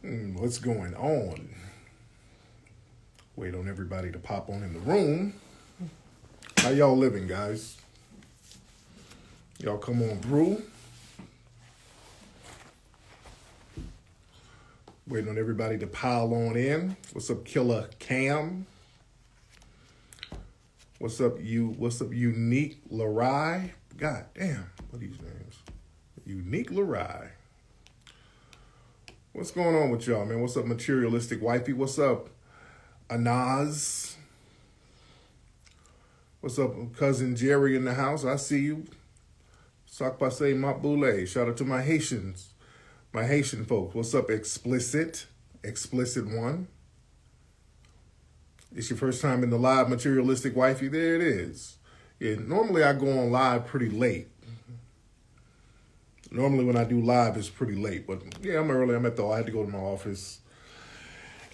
What's going on? Wait on everybody to pop on in the room. How y'all living, guys? Y'all come on through. Waiting on everybody to pile on in. What's up, Killer Cam? What's up, Unique Larai? God damn, what are these names? Unique Larai. What's going on with y'all, man? What's up, Materialistic Wifey? What's up, Anaz? What's up, cousin Jerry in the house? I see you. Sakpase Mapbule. Shout out to my Haitians, my Haitian folks. What's up, Explicit? Explicit One. It's your first time in the live Materialistic Wifey. There it is. Yeah, normally I go on live pretty late. Normally when I do live, it's pretty late. But yeah, I'm early. I had to go to my office.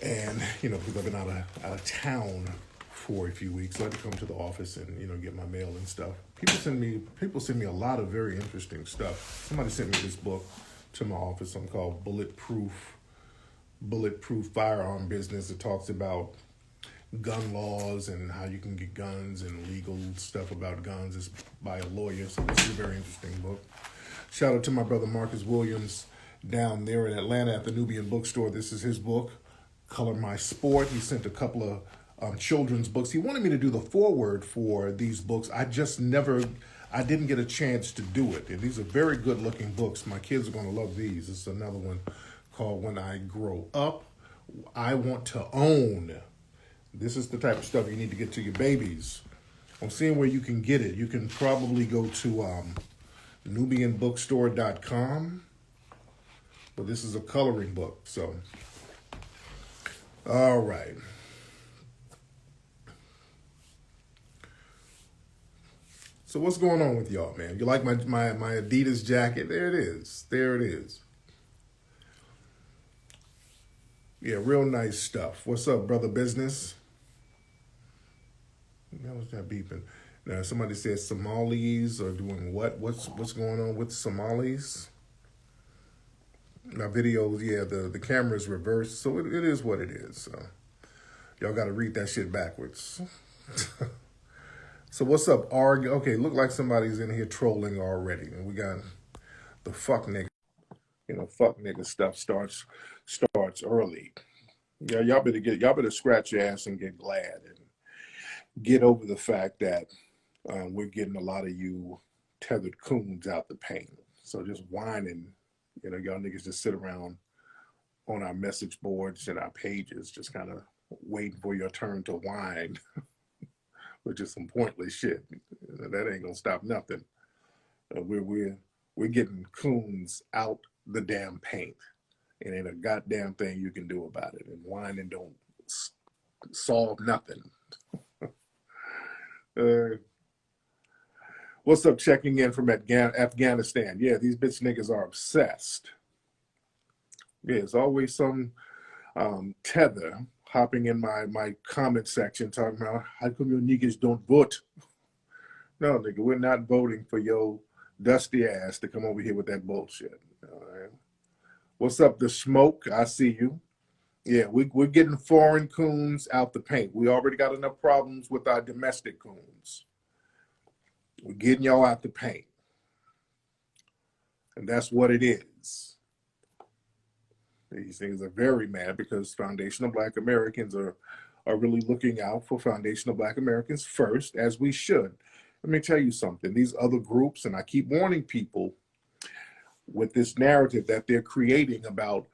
And, because I've been out of town for a few weeks, so I had to come to the office and, get my mail and stuff. People send me a lot of very interesting stuff. Somebody sent me this book to my office. Something called Bulletproof Firearm Business. It talks about gun laws and how you can get guns and legal stuff about guns. It's by a lawyer, so this is a very interesting book. Shout out to my brother Marcus Williams down there in Atlanta at the Nubian Bookstore. This is his book, Color My Sport. He sent a couple of children's books. He wanted me to do the foreword for these books. I didn't get a chance to do it. And these are very good looking books. My kids are going to love these. This is another one called When I Grow Up, I Want to Own. This is the type of stuff you need to get to your babies. I'm seeing where you can get it. You can probably go to nubianbookstore.com. But this is a coloring book, so. All right. So what's going on with y'all, man? You like my Adidas jacket? There it is. There it is. Yeah, real nice stuff. What's up, brother business? What was that beeping? Now, somebody says Somalis are doing what? What's going on with Somalis? My videos, yeah, the camera's reversed, so it is what it is. So y'all got to read that shit backwards. So what's up, Arg? Okay, look like somebody's in here trolling already, and we got the fuck nigga. Fuck nigga stuff starts early. Yeah, y'all better scratch your ass and get glad and get over the fact that we're getting a lot of you tethered coons out the paint. So just whining, y'all niggas just sit around on our message boards and our pages, just kind of waiting for your turn to whine, which is some pointless shit. That ain't gonna stop nothing. We're getting coons out the damn paint. It ain't a goddamn thing you can do about it. And whining don't solve nothing. What's up, checking in from Afghanistan? Yeah, these bitch niggas are obsessed. Yeah, there's always some tether hopping in my comment section talking about how come your niggas don't vote? No, nigga, we're not voting for your dusty ass to come over here with that bullshit. All right. What's up, the smoke? I see you. Yeah, we're getting foreign coons out the paint. We already got enough problems with our domestic coons. We're getting y'all out the paint. And that's what it is. These things are very mad because foundational Black Americans are really looking out for foundational Black Americans first, as we should. Let me tell you something. These other groups, and I keep warning people with this narrative that they're creating about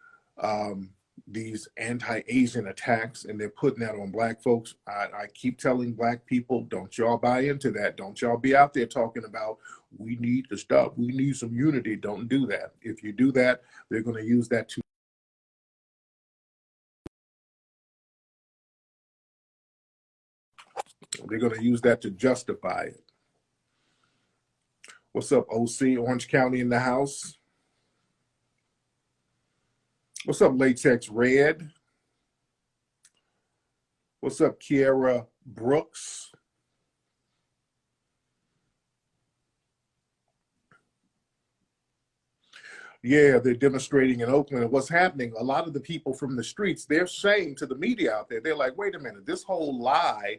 these anti-Asian attacks, and they're putting that on Black folks. I keep telling Black people, don't y'all buy into that. Don't y'all be out there talking about, we need to stop, we need some unity. Don't do that. If you do that, they're going to use that to justify it. What's up, OC? Orange County in the house. What's up, Latex Red? What's up, Kiera Brooks? Yeah, they're demonstrating in Oakland. And what's happening, a lot of the people from the streets, they're saying to the media out there, they're like, wait a minute, this whole lie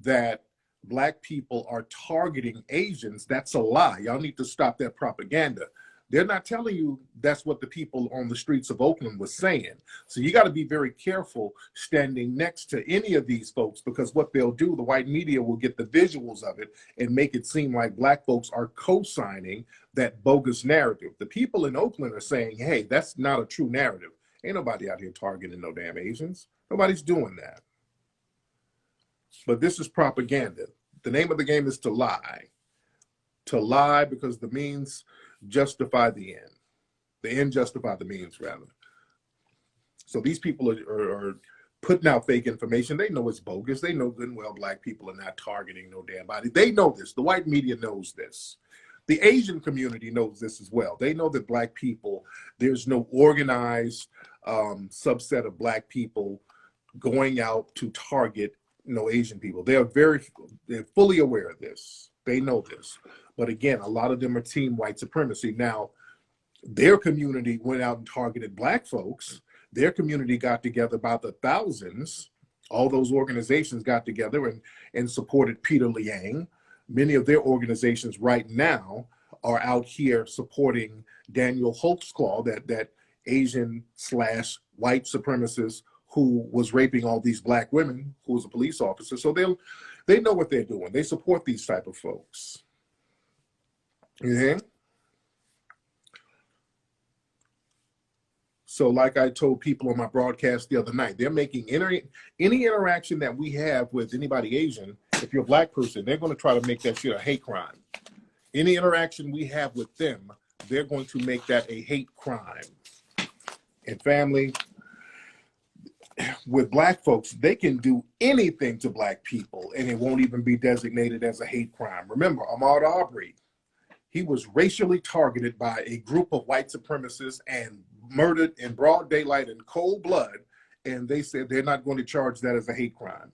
that black people are targeting Asians, that's a lie. Y'all need to stop that propaganda. They're not telling you that's what the people on the streets of Oakland was saying. So you got to be very careful standing next to any of these folks, because what they'll do, the white media will get the visuals of it and make it seem like black folks are co-signing that bogus narrative. The people in Oakland are saying, hey, that's not a true narrative. Ain't nobody out here targeting no damn Asians. Nobody's doing that. But this is propaganda. The name of the game is to lie. To lie because the means justify the end. The end justify the means, rather. So these people are putting out fake information. They know it's bogus. They know good and well black people are not targeting no damn body. They know this. The white media knows this. The Asian community knows this as well. They know that black people, there's no organized subset of black people going out to target Asian people. They're fully aware of this. They know this. But again, a lot of them are team white supremacy. Now, their community went out and targeted black folks. Their community got together by the thousands. All those organizations got together and supported Peter Liang. Many of their organizations right now are out here supporting Daniel Holtzclaw, that Asian/white supremacist who was raping all these black women, who was a police officer. So they know what they're doing. They support these type of folks. So like I told people on my broadcast the other night, they're making any interaction that we have with anybody Asian, if you're a black person, they're going to try to make that shit a hate crime. Any interaction we have with them, they're going to make that a hate crime. And family, with black folks, they can do anything to black people and it won't even be designated as a hate crime. Remember, Ahmaud Arbery, he was racially targeted by a group of white supremacists and murdered in broad daylight in cold blood, and they said they're not going to charge that as a hate crime.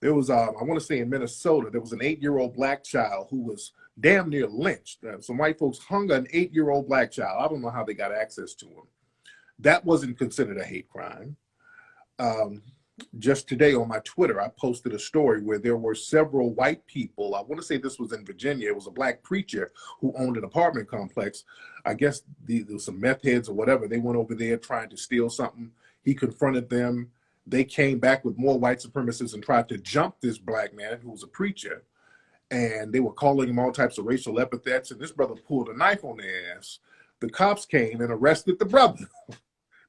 There was, I want to say in Minnesota, there was an 8-year-old black child who was damn near lynched. Some white folks hung an 8-year-old black child. I don't know how they got access to him. That wasn't considered a hate crime. Just today on my Twitter, I posted a story where there were several white people. I want to say this was in Virginia. It was a black preacher who owned an apartment complex. I guess there was some meth heads or whatever. They went over there trying to steal something. He confronted them. They came back with more white supremacists and tried to jump this black man who was a preacher. And they were calling him all types of racial epithets. And this brother pulled a knife on their ass. The cops came and arrested the brother.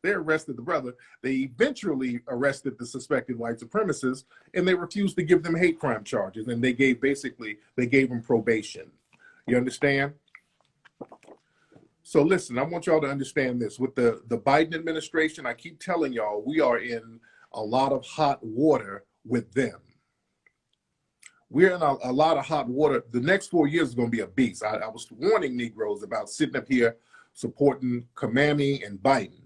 They arrested the brother. They eventually arrested the suspected white supremacists, and they refused to give them hate crime charges. And they gave them probation. You understand? So listen, I want y'all to understand this. With the Biden administration, I keep telling y'all, we are in a lot of hot water with them. We're in a lot of hot water. The next 4 years is going to be a beast. I was warning Negroes about sitting up here supporting Kamami and Biden.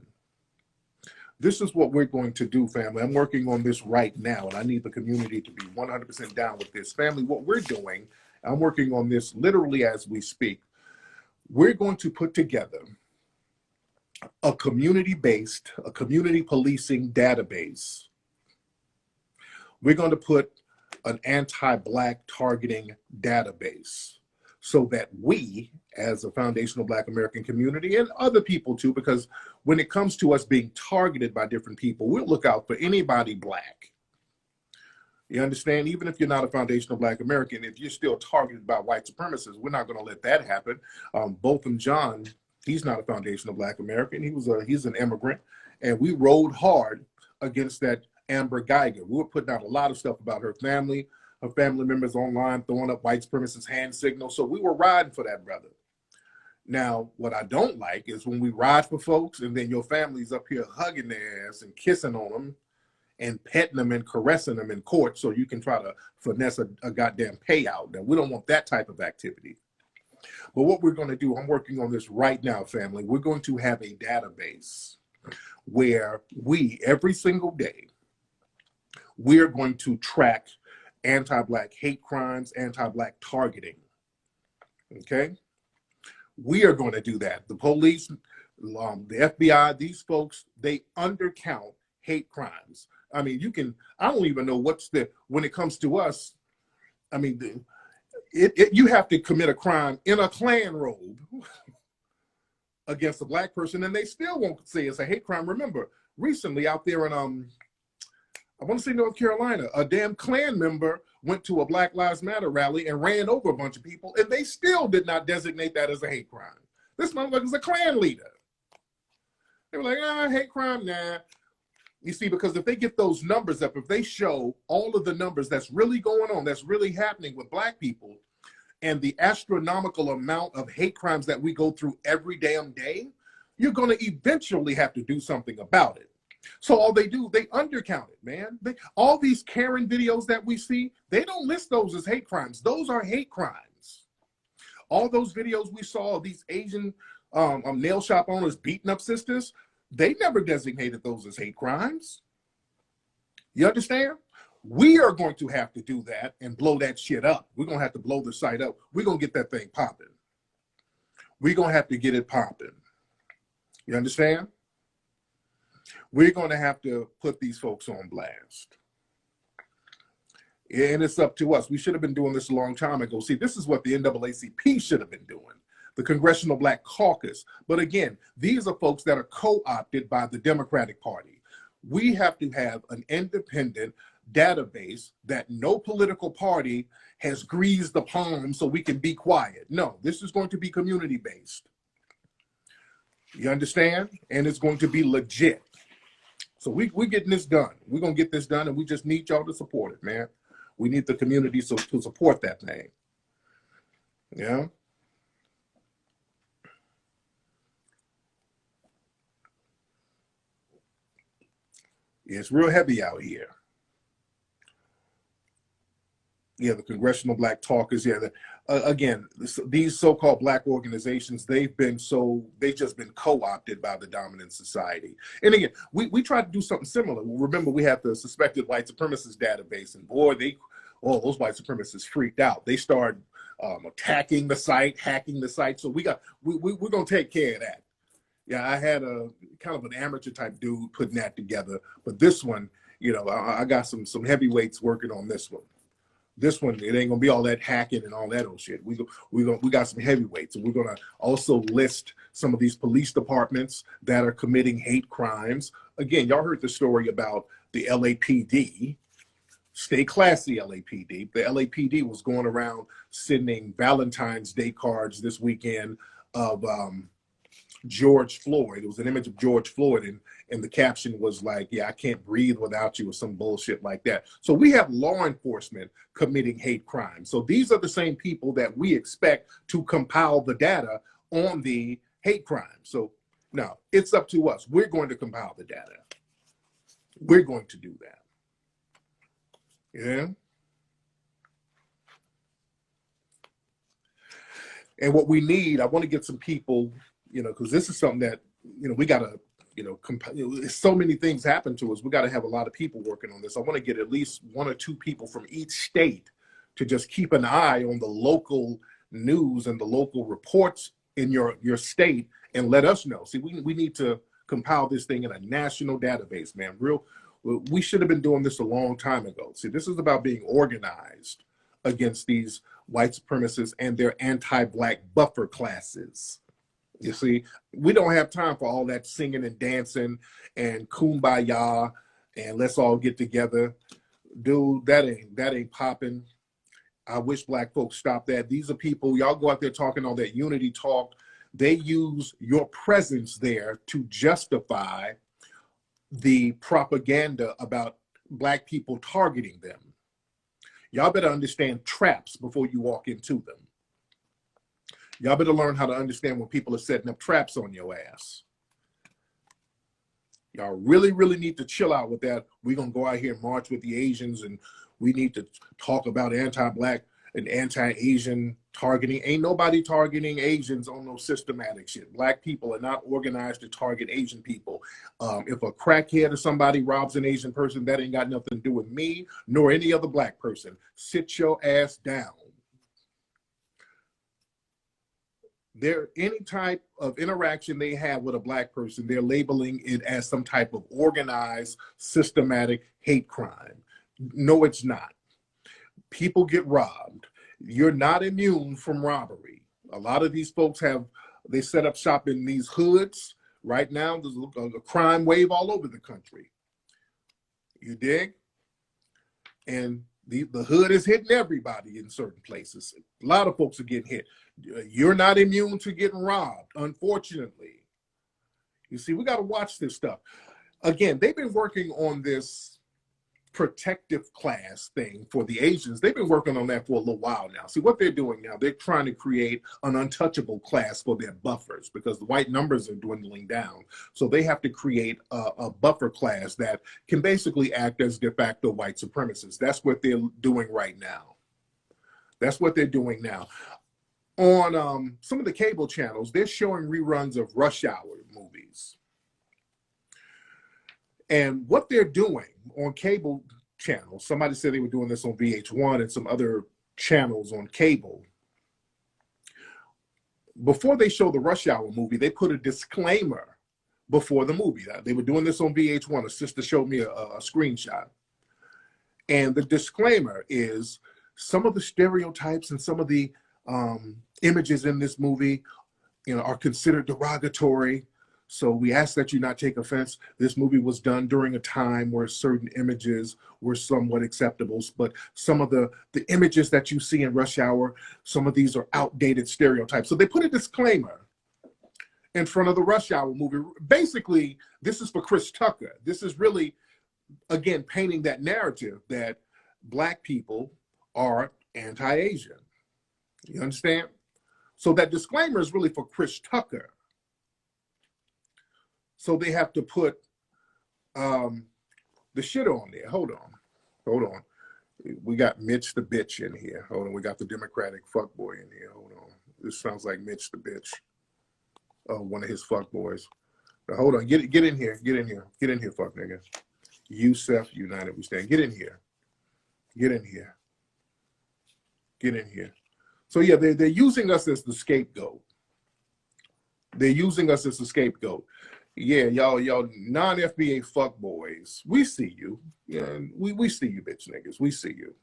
This is what we're going to do, family. I'm working on this right now, and I need the community to be 100% down with this. Family, what we're doing, I'm working on this literally as we speak. We're going to put together a community policing database. We're going to put an anti-black targeting database so that we, as a foundational Black American community, and other people too, because when it comes to us being targeted by different people, we'll look out for anybody Black. You understand? Even if you're not a foundational Black American, if you're still targeted by white supremacists, we're not going to let that happen. Botham John, he's not a foundational Black American. He's an immigrant, and we rode hard against that Amber Geiger. We were putting out a lot of stuff about her family members online, throwing up white supremacist hand signals. So we were riding for that brother. Now, what I don't like is when we ride for folks and then your family's up here hugging their ass and kissing on them and petting them and caressing them in court so you can try to finesse a goddamn payout. Now, we don't want that type of activity. But what we're going to do, I'm working on this right now, family. We're going to have a database where we, every single day, we're going to track anti-Black hate crimes, anti-Black targeting. Okay? We are going to do that. The police, The FBI, these folks, they undercount hate crimes. I mean, I don't even know when it comes to us, I mean, you have to commit a crime in a Klan robe against a black person, and they still won't say it's a hate crime. Remember, recently out there in, I want to say North Carolina, a damn Klan member went to a Black Lives Matter rally and ran over a bunch of people, and they still did not designate that as a hate crime. This motherfucker's a Klan leader. They were like, hate crime, nah. You see, because if they get those numbers up, if they show all of the numbers that's really going on, that's really happening with black people, and the astronomical amount of hate crimes that we go through every damn day, you're going to eventually have to do something about it. So all they do, they undercount it, man. All these Karen videos that we see, they don't list those as hate crimes. Those are hate crimes. All those videos we saw of these Asian nail shop owners beating up sisters, they never designated those as hate crimes. You understand? We are going to have to do that and blow that shit up. We're going to have to blow the site up. We're going to get that thing popping. We're going to have to get it popping. You understand? We're going to have to put these folks on blast. And it's up to us. We should have been doing this a long time ago. See, this is what the NAACP should have been doing, the Congressional Black Caucus. But again, these are folks that are co-opted by the Democratic Party. We have to have an independent database that no political party has greased the palm so we can be quiet. No, this is going to be community-based. You understand? And it's going to be legit. So we're getting this done. We're going to get this done, and we just need y'all to support it, man. We need the community to support that thing. Yeah? It's real heavy out here. Yeah, the Congressional Black Caucus. Yeah, again, these so-called black organizations, they've just been co-opted by the dominant society. And again, we tried to do something similar. Remember, we have the suspected white supremacist database, and boy, those white supremacists freaked out. They started attacking the site, hacking the site. So we're gonna take care of that. Yeah, I had a kind of an amateur type dude putting that together, but this one, I got some heavyweights working on this one. This one, it ain't gonna be all that hacking and all that old shit. We got some heavyweights, and we're gonna also list some of these police departments that are committing hate crimes. Again, y'all heard the story about the LAPD. Stay classy, LAPD. The LAPD was going around sending Valentine's Day cards this weekend of George Floyd. It was an image of George Floyd, and the caption was like, "Yeah, I can't breathe without you," or some bullshit like that. So we have law enforcement committing hate crimes. So these are the same people that we expect to compile the data on the hate crimes. So no, it's up to us. We're going to compile the data. We're going to do that. Yeah. And what we need, I want to get some people, because this is something that, we got to, so many things happen to us. We got to have a lot of people working on this. I want to get at least one or two people from each state to just keep an eye on the local news and the local reports in your state and let us know. See, we need to compile this thing in a national database, man. We should have been doing this a long time ago. See, this is about being organized against these white supremacists and their anti-black buffer classes. You see, we don't have time for all that singing and dancing and kumbaya and let's all get together. Dude, that ain't popping. I wish black folks stop that. These are people, y'all go out there talking all that unity talk. They use your presence there to justify the propaganda about black people targeting them. Y'all better understand traps before you walk into them. Y'all better learn how to understand when people are setting up traps on your ass. Y'all really, really need to chill out with that. We're going to go out here and march with the Asians, and we need to talk about anti-black and anti-Asian targeting. Ain't nobody targeting Asians on no systematic shit. Black people are not organized to target Asian people. If a crackhead or somebody robs an Asian person, that ain't got nothing to do with me nor any other black person. Sit your ass down. any type of interaction they have with a black person, they're labeling it as some type of organized, systematic hate crime. No, it's not. People get robbed. You're not immune from robbery. A lot of these folks they set up shop in these hoods. Right now, there's a crime wave all over the country. You dig? And the hood is hitting everybody in certain places. A lot of folks are getting hit. You're not immune to getting robbed, unfortunately. You see, we got to watch this stuff. Again, they've been working on this protective class thing for the Asians. They've been working on that for a little while now. See, what they're doing now, they're trying to create an untouchable class for their buffers because the white numbers are dwindling down. So they have to create a buffer class that can basically act as de facto white supremacists. That's what they're doing right now. That's what they're doing now. On some of the cable channels, they're showing reruns of Rush Hour movies. And what they're doing on cable channels, somebody said they were doing this on VH1 and some other channels on cable. Before they show the Rush Hour movie, they put a disclaimer before the movie. They were doing this on VH1. A sister showed me a screenshot. And the disclaimer is some of the stereotypes and some of the images in this movie, are considered derogatory. So we ask that you not take offense. This movie was done during a time where certain images were somewhat acceptable, but some of the images that you see in Rush Hour, some of these are outdated stereotypes. So they put a disclaimer in front of the Rush Hour movie. Basically, this is for Chris Tucker. This is really, again, painting that narrative that black people are anti-Asian. You understand? So that disclaimer is really for Chris Tucker. So they have to put the shit on there. Hold on. We got Mitch the bitch in here. Hold on. We got the Democratic fuckboy in here. Hold on. This sounds like Mitch the bitch. Oh, one of his fuckboys. Hold on. Get in here. Get in here. Get in here, fuck nigga. Yusef United we stand. Get in here. Get in here. Get in here. So yeah, they're using us as the scapegoat. They're using us as the scapegoat. Yeah, y'all non-FBA fuckboys. We see you. Yeah, we see you, bitch niggas. We see you.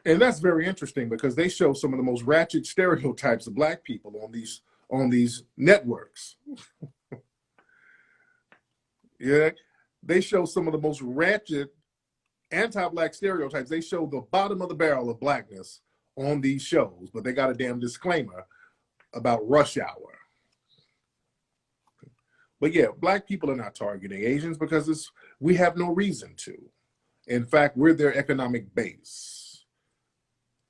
And that's very interesting because they show some of the most ratchet stereotypes of black people on these networks. Yeah, they show some of the most ratchet anti-black stereotypes. They show the bottom of the barrel of blackness on these shows, but they got a damn disclaimer about Rush Hour. But yeah, black people are not targeting Asians because we have no reason to. In fact, we're their economic base.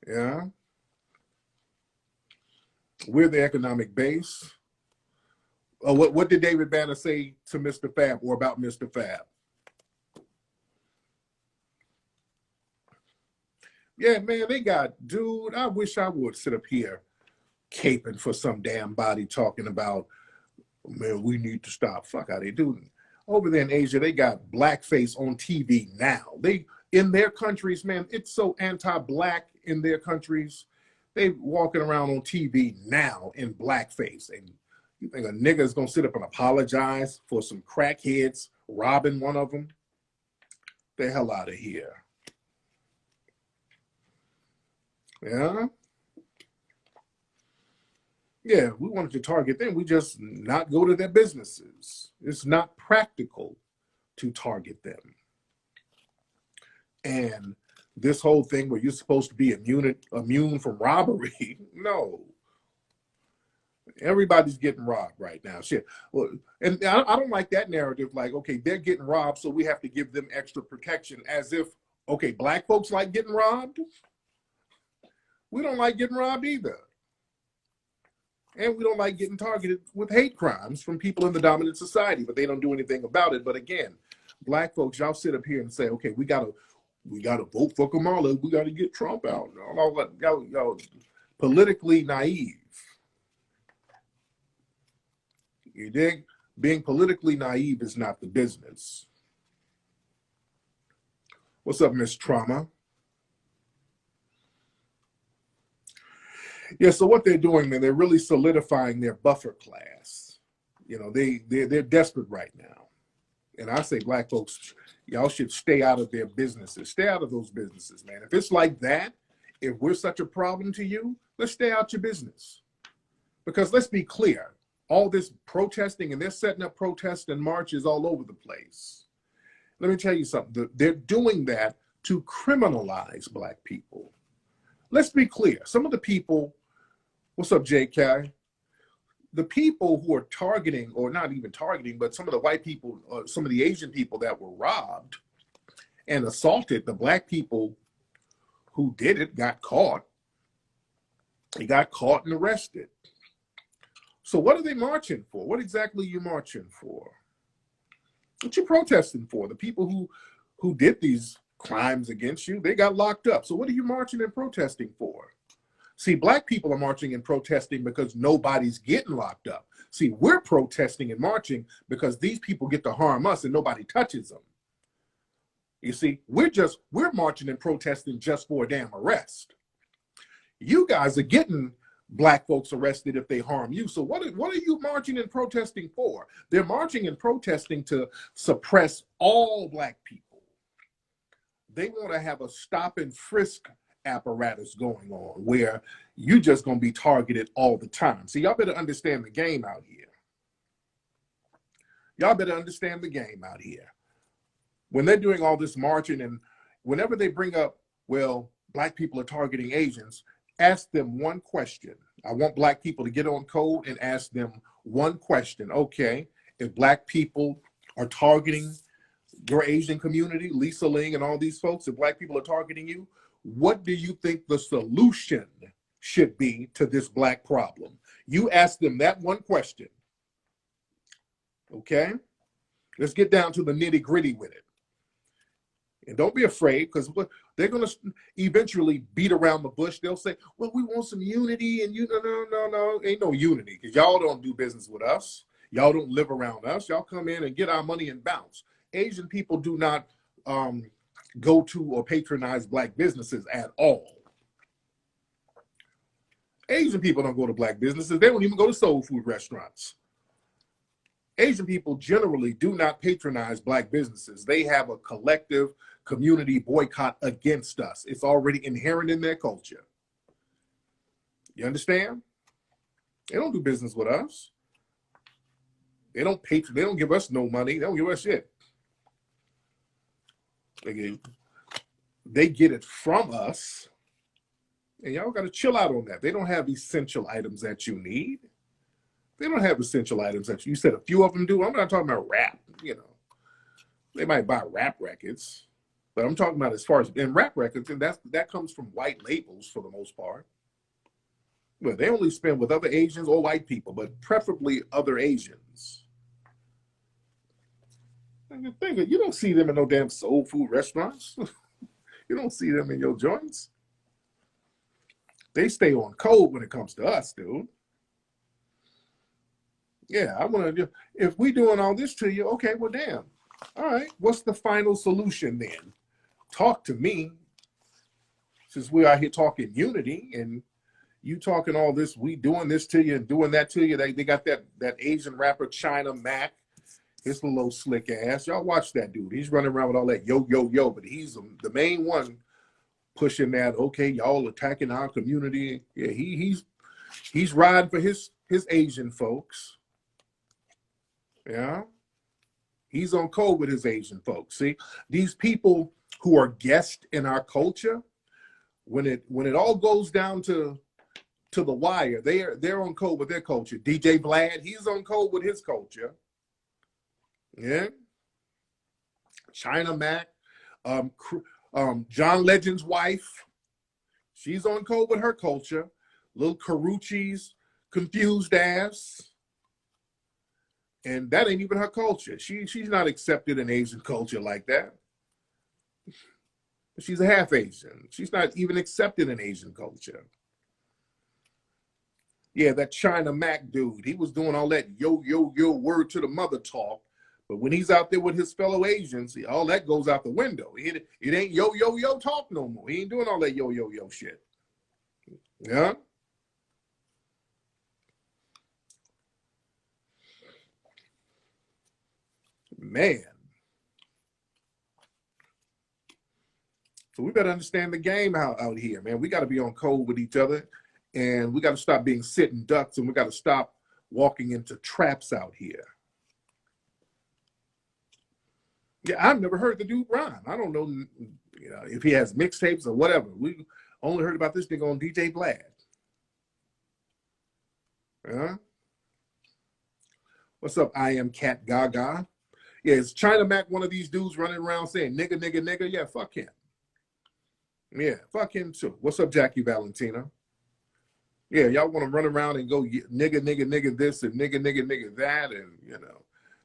Yeah. We're the economic base. What did David Banner say to Mr. Fab or about Mr. Fab? Yeah, man, dude, I wish I would sit up here caping for some damn body talking about, man, we need to stop. Fuck out of here, dude. Over there in Asia, they got blackface on TV now. In their countries, man, it's so anti-black in their countries. They walking around on TV now in blackface. And you think a nigga is going to sit up and apologize for some crackheads robbing one of them? The hell out of here. Yeah. Yeah, we wanted to target them. We just not go to their businesses. It's not practical to target them. And this whole thing where you're supposed to be immune from robbery, no. Everybody's getting robbed right now. Shit. Well, and I don't like that narrative. Like, okay, they're getting robbed, so we have to give them extra protection as if, okay, black folks like getting robbed. We don't like getting robbed either. And we don't like getting targeted with hate crimes from people in the dominant society, but they don't do anything about it. But again, black folks, y'all sit up here and say, okay, we gotta vote for Kamala. We gotta get Trump out. Y'all politically naive. You dig? Being politically naive is not the business. What's up, Miss Trauma? Yeah, so what they're doing, man, they're really solidifying their buffer class. You know, they're desperate right now. And I say, black folks, y'all should stay out of their businesses. Stay out of those businesses, man. If it's like that, if we're such a problem to you, let's stay out your business. Because let's be clear, all this protesting, and they're setting up protests and marches all over the place. Let me tell you something. They're doing that to criminalize black people. Let's be clear. Some of the people, what's up, JK? The people who are targeting, or not even targeting, but some of the white people, some of the Asian people that were robbed and assaulted, the black people who did it got caught. They got caught and arrested. So what are they marching for? What exactly are you marching for? What you protesting for? The people who did these crimes against you, they got locked up. So what are you marching and protesting for? See, black people are marching and protesting because nobody's getting locked up. See, we're protesting and marching because these people get to harm us and nobody touches them. You see, we're marching and protesting just for a damn arrest. You guys are getting black folks arrested if they harm you. So what are you marching and protesting for? They're marching and protesting to suppress all black people. They want to have a stop and frisk apparatus going on where you just going to be targeted all the time. So y'all better understand the game out here. Y'all better understand the game out here. When they're doing all this marching, and whenever they bring up, well, black people are targeting Asians, ask them one question. I want black people to get on code and ask them one question. Okay, if black people are targeting your Asian community, Lisa Ling and all these folks, if black people are targeting you, what do you think the solution should be to this black problem? You ask them that one question. Okay? Let's get down to the nitty-gritty with it. And don't be afraid, because they're going to eventually beat around the bush. They'll say, well, we want some unity, and no, ain't no unity, because y'all don't do business with us. Y'all don't live around us. Y'all come in and get our money and bounce. Asian people do not go to or patronize black businesses at all. Asian people don't go to black businesses. They don't even go to soul food restaurants. Asian people generally do not patronize black businesses. They have a collective community boycott against us. It's already inherent in their culture. You understand? They don't do business with us. They don't give us no money. They don't give us shit. They get it from us, and y'all got to chill out on that. They don't have essential items that you need. They don't have essential items that you said a few of them do. I'm not talking about rap, They might buy rap records, but I'm talking about as far as in rap records, and that comes from white labels for the most part. Well, they only spend with other Asians or white people, but preferably other Asians. You don't see them in no damn soul food restaurants. You don't see them in your joints. They stay on code when it comes to us, dude. Yeah, I want to. If we doing all this to you, okay, well, damn. All right, what's the final solution then? Talk to me. Since we're out here talking unity, and you talking all this, we doing this to you and doing that to you. They got that Asian rapper China Mac. His little old slick ass. Y'all watch that dude. He's running around with all that yo, yo, yo, but he's the main one pushing that, okay, y'all attacking our community. Yeah, he's riding for his Asian folks. Yeah. He's on code with his Asian folks. See, these people who are guests in our culture, when it all goes down to the wire, they're on code with their culture. DJ Vlad, he's on code with his culture. Yeah. China Mac, John Legend's wife, she's on code with her culture. Little Carucci's confused ass. And that ain't even her culture. She's not accepted in Asian culture like that. She's a half Asian. She's not even accepted in Asian culture. Yeah, that China Mac dude, he was doing all that yo, yo, yo, word to the mother talk. But when he's out there with his fellow Asians, all that goes out the window. It ain't yo, yo, yo talk no more. He ain't doing all that yo, yo, yo shit. Yeah? Man. So we better understand the game out here, man. We got to be on code with each other, and we got to stop being sitting ducks, and we got to stop walking into traps out here. Yeah, I've never heard the dude rhyme. I don't know, if he has mixtapes or whatever. We only heard about this nigga on DJ Vlad. What's up, I am Cat Gaga? Yeah, is China Mac one of these dudes running around saying nigga, nigga, nigga? Yeah, fuck him. Yeah, fuck him too. What's up, Jackie Valentina? Yeah, y'all want to run around and go nigga, nigga, nigga this and nigga, nigga, nigga that, and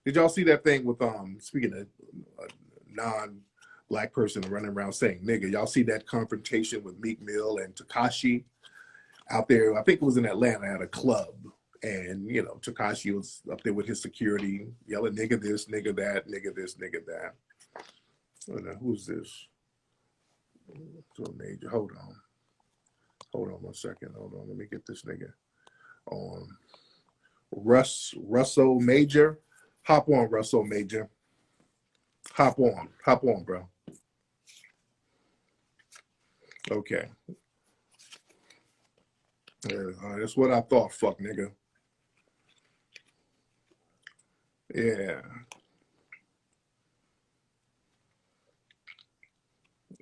did y'all see that thing with speaking of non-black person running around saying nigga? Y'all see that confrontation with Meek Mill and Tekashi out there? I think it was in Atlanta at a club, and Tekashi was up there with his security yelling nigga this, nigga that, nigga this, nigga that. Who's this? So major. Hold on 1 second. Hold on. Let me get this nigga on. Russell Major. Hop on, Russell Major. Hop on, bro. Okay. That's what I thought, fuck nigga. Yeah.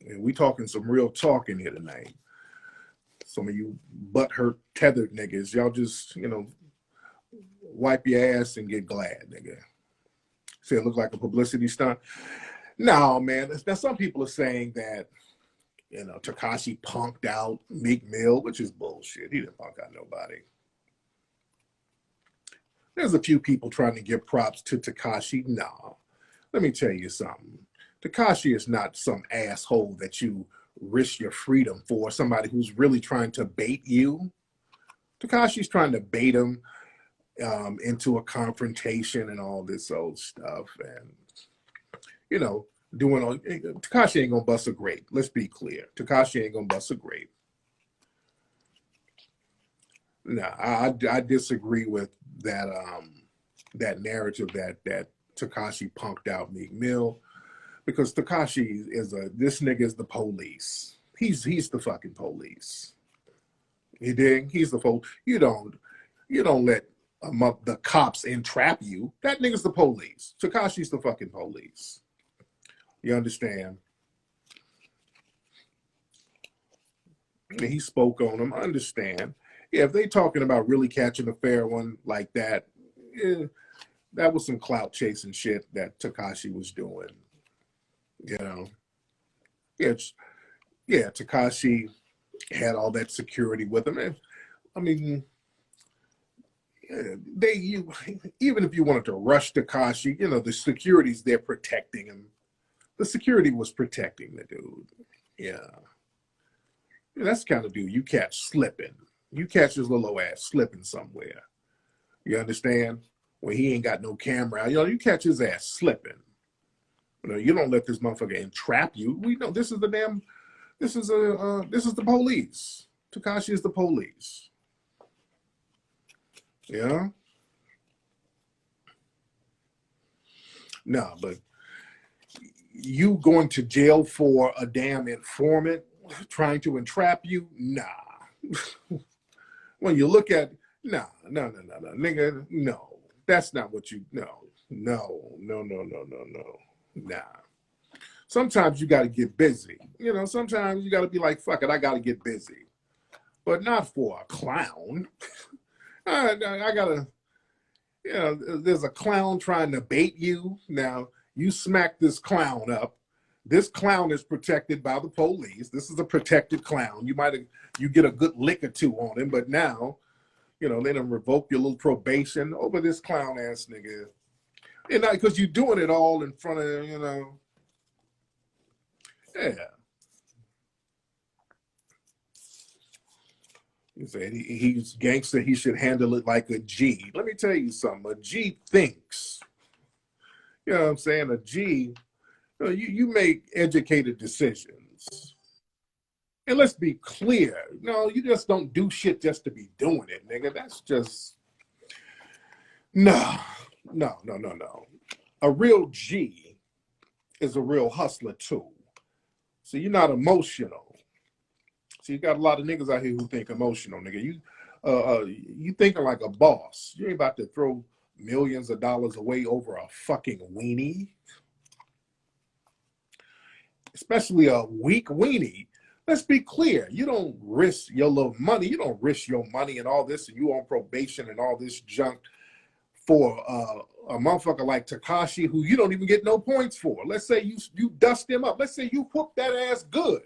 And we talking some real talk in here tonight. Some of you butthurt tethered niggas, y'all just, wipe your ass and get glad, nigga. See, it look like a publicity stunt. No, man. Now, some people are saying that, Tekashi punked out Meek Mill, which is bullshit. He didn't punk out nobody. There's a few people trying to give props to Tekashi. No. Let me tell you something. Tekashi is not some asshole that you risk your freedom for, somebody who's really trying to bait you. Tekashi's trying to bait him into a confrontation and all this old stuff. And, Tekashi ain't gonna bust a grape. Let's be clear. Tekashi ain't gonna bust a grape. No, I disagree with that that narrative that Tekashi punked out Meek Mill. Because Tekashi this nigga is the police. He's the fucking police. You dig? He's the police. You don't let the cops entrap you. That nigga's the police. Tekashi's the fucking police. You understand? And he spoke on them. I understand. Yeah, if they talking about really catching a fair one like that, that was some clout chasing shit that Tekashi was doing. Tekashi had all that security with him. And, I mean, even if you wanted to rush Tekashi, the security's there protecting him. The security was protecting the dude. Yeah. That's the kind of dude you catch slipping. You catch his little old ass slipping somewhere. You understand? When he ain't got no camera, you catch his ass slipping. You don't let this motherfucker entrap you. We know this is the police. Tekashi is the police. Yeah. No, but you going to jail for a damn informant trying to entrap you? Nah. When you look at no, nigga, no. That's not what you no. Nah. Sometimes you got to get busy. Sometimes you got to be like, fuck it, I got to get busy. But not for a clown. I got to, there's a clown trying to bait you. Now, you smack this clown up. This clown is protected by the police. This is a protected clown. You get a good lick or two on him, but now, they done revoke your little probation over this clown ass nigga. And because you're doing it all in front of, yeah. He said he's gangster. He should handle it like a G. Let me tell you something. A G thinks. You know what I'm saying? A G, you make educated decisions. And let's be clear. No, you just don't do shit just to be doing it, nigga. That's just no. A real G is a real hustler too. So you're not emotional. So you got a lot of niggas out here who think emotional, nigga. You thinking like a boss. You ain't about to throw millions of dollars away over a fucking weenie, especially a weak weenie. Let's be clear. You don't risk your little money. You don't risk your money and all this, and you on probation and all this junk for a motherfucker like Tekashi, who you don't even get no points for. Let's say you dust him up. Let's say you whoop that ass good.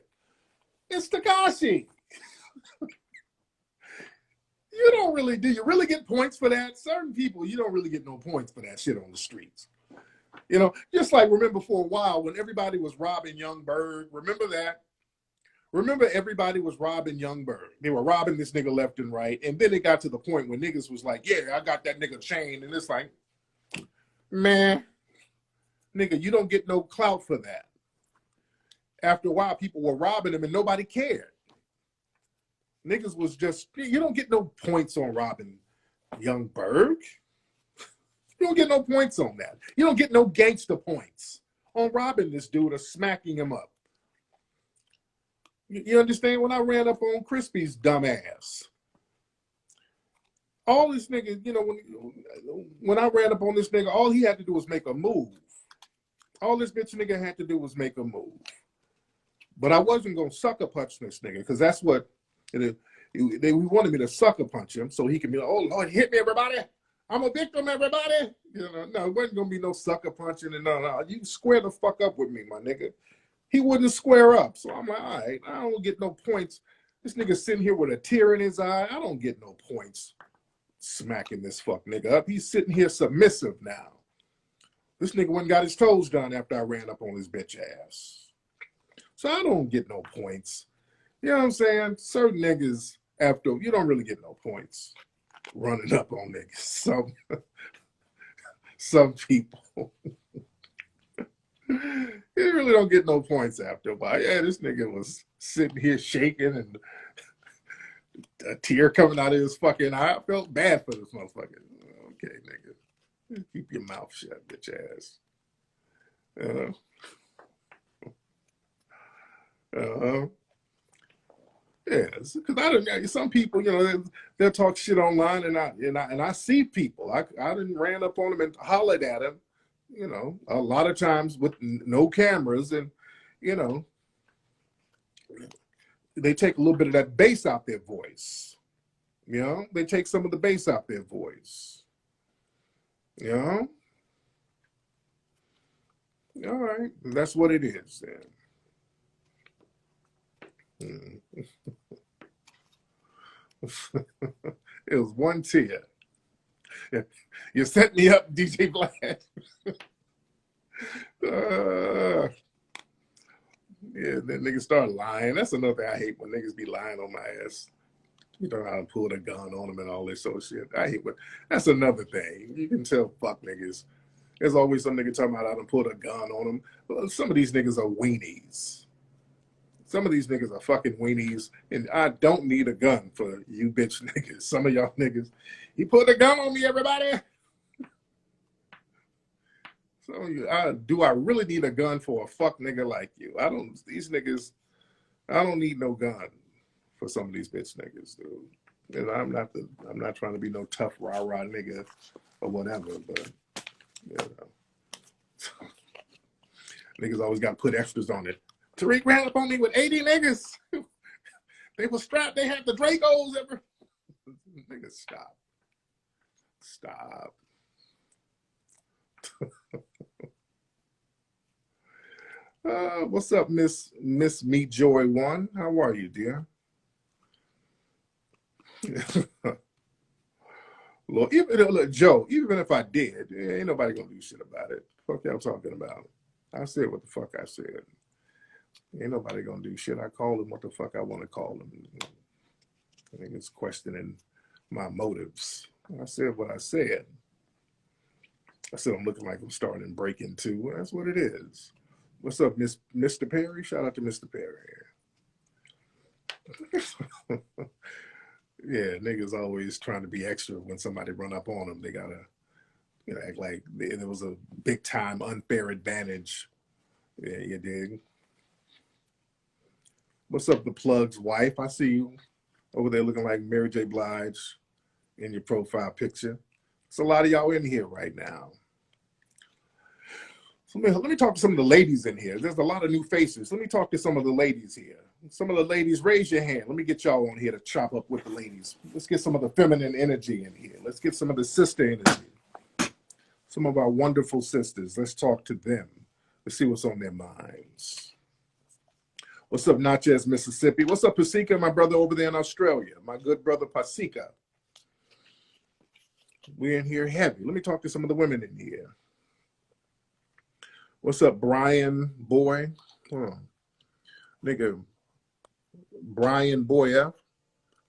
It's Tekashi. You don't really, do you really get points for that? Certain people, you don't really get no points for that shit on the streets. You know, just like remember for a while when everybody was robbing Young Berg. Remember that? Remember everybody was robbing Young Berg. They were robbing this nigga left and right. And then it got to the point when niggas was like, yeah, I got that nigga chain. And it's like, man, nigga, you don't get no clout for that. After a while, people were robbing him and nobody cared. Niggas was just, you don't get no points on robbing Young Berg. You don't get no points on that. You don't get no gangster points on robbing this dude or smacking him up. You understand? When I ran up on Crispy's dumb ass, all this nigga, you know, when I ran up on this nigga, all he had to do was make a move. All this bitch nigga had to do was make a move. But I wasn't going to sucker punch this nigga because that's what they wanted me to sucker punch him so he can be like, oh, Lord, hit me, everybody. I'm a victim, everybody. You know, no, it wasn't going to be no sucker punching. And no. You square the fuck up with me, my nigga. He wouldn't square up. So I'm like, all right, I don't get no points. This nigga sitting here with a tear in his eye. I don't get no points smacking this fuck nigga up. He's sitting here submissive now. This nigga went and got his toes done after I ran up on his bitch ass. So I don't get no points. You know what I'm saying? Certain niggas, after, you don't really get no points running up on niggas. Some people. You really don't get no points after a while. Yeah, this nigga was sitting here shaking and a tear coming out of his fucking eye. I felt bad for this motherfucker. Okay, nigga. Keep your mouth shut, bitch ass. Yes, because I don't. Some people, you know, they'll talk shit online, and I see people. I didn't ran up on them and hollered at them. You know, a lot of times with no cameras, and you know, they take a little bit of that bass out their voice. You know, they take some of the bass out their voice. You know, all right, that's what it is then. It was one tear. You set me up, DJ Vlad. Yeah, then niggas start lying. That's another thing I hate, when niggas be lying on my ass. You know how to pull a gun on them and all this sort of shit. I hate, but that's another thing. You can tell fuck niggas. There's always some nigga talking about I done pulled a gun on them. Well, some of these niggas are weenies. Some of these niggas are fucking weenies, and I don't need a gun for you bitch niggas. Some of y'all niggas, he put a gun on me, everybody. So do I really need a gun for a fuck nigga like you? These niggas, I don't need no gun for some of these bitch niggas, dude. And I'm not trying to be no tough rah-rah nigga or whatever, but you know. Niggas always got to put extras on it. Tariq ran up on me with 80 niggas. They were strapped, they had the Dracos. Niggas, stop. Stop. What's up, Miss Meet Joy One? How are you, dear? Look, Joe, even if I did, ain't nobody gonna do shit about it. Fuck y'all talking about. I said what the fuck I said. Ain't nobody gonna do shit. I call them what the fuck I want to call them. I think it's questioning my motives. I said what I said. I said I'm looking like I'm starting to break into. Well, that's what it is. What's up, Mr. Perry? Shout out to Mr. Perry. Yeah, niggas always trying to be extra when somebody run up on them. They gotta You know, act like there was a big time unfair advantage. Yeah, you dig. What's up, the plug's wife? I see you over there looking like Mary J. Blige in your profile picture. There's a lot of y'all in here right now. So let me talk to some of the ladies in here. There's a lot of new faces. Let me talk to some of the ladies here. Some of the ladies, raise your hand. Let me get y'all on here to chop up with the ladies. Let's get some of the feminine energy in here. Let's get some of the sister energy. Some of our wonderful sisters. Let's talk to them. Let's see what's on their minds. What's up, Natchez, Mississippi? What's up, Pasika, my brother over there in Australia? My good brother, Pasika. We're in here heavy. Let me talk to some of the women in here. What's up, Brian Boy? Oh, nigga, Brian Boy F.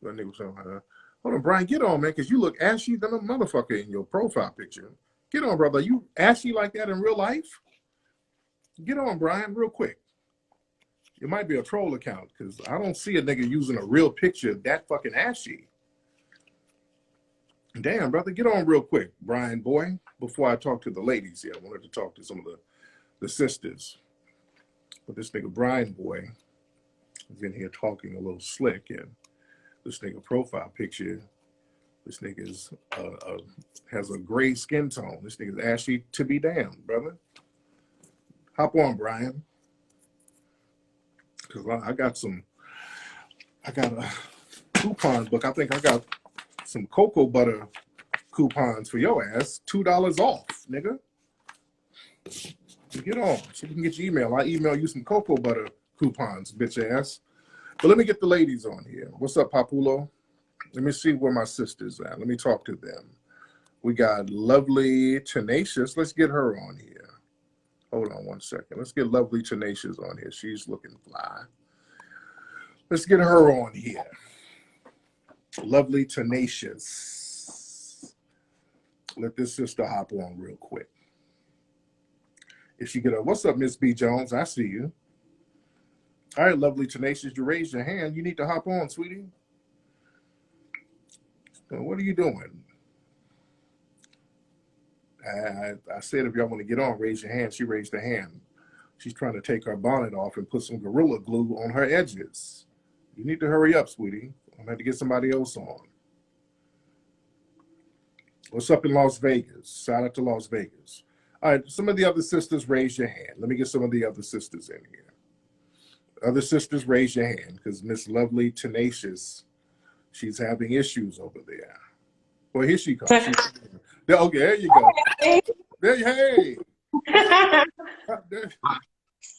Hold on, Brian, get on, man, because you look ashy than a motherfucker in your profile picture. Get on, brother. You ashy like that in real life? Get on, Brian, real quick. It might be a troll account because I don't see a nigga using a real picture that fucking ashy. Damn, brother, get on real quick, Brian Boy. Before I talk to the ladies here, I wanted to talk to some of the sisters. But this nigga Brian Boy is in here talking a little slick, and this nigga profile picture, this nigga is has a gray skin tone. This nigga's ashy to be damned, brother. Hop on, Brian. Because I got a coupon book. I think I got some cocoa butter coupons for your ass. $2 off, nigga. Get on so we can get your email. I email you some cocoa butter coupons, bitch ass. But let me get the ladies on here. What's up, Papulo? Let me see where my sister's at. Let me talk to them. We got Lovely Tenacious. Let's get her on here. Hold on one second. Let's get Lovely Tenacious on here. She's looking fly. Let's get her on here. Lovely Tenacious. Let this sister hop on real quick. If she get up, what's up, Miss B. Jones? I see you. All right, Lovely Tenacious, you raised your hand. You need to hop on, sweetie. So what are you doing? I said if y'all want to get on, raise your hand. She raised her hand. She's trying to take her bonnet off and put some Gorilla Glue on her edges. You need to hurry up, sweetie. I'm going to have to get somebody else on. What's up in Las Vegas? Shout out to Las Vegas. All right, some of the other sisters, raise your hand. Let me get some of the other sisters in here. Other sisters, raise your hand, because Miss Lovely Tenacious, she's having issues over there. Well, here she comes. Okay, there you go. Hey. Hey.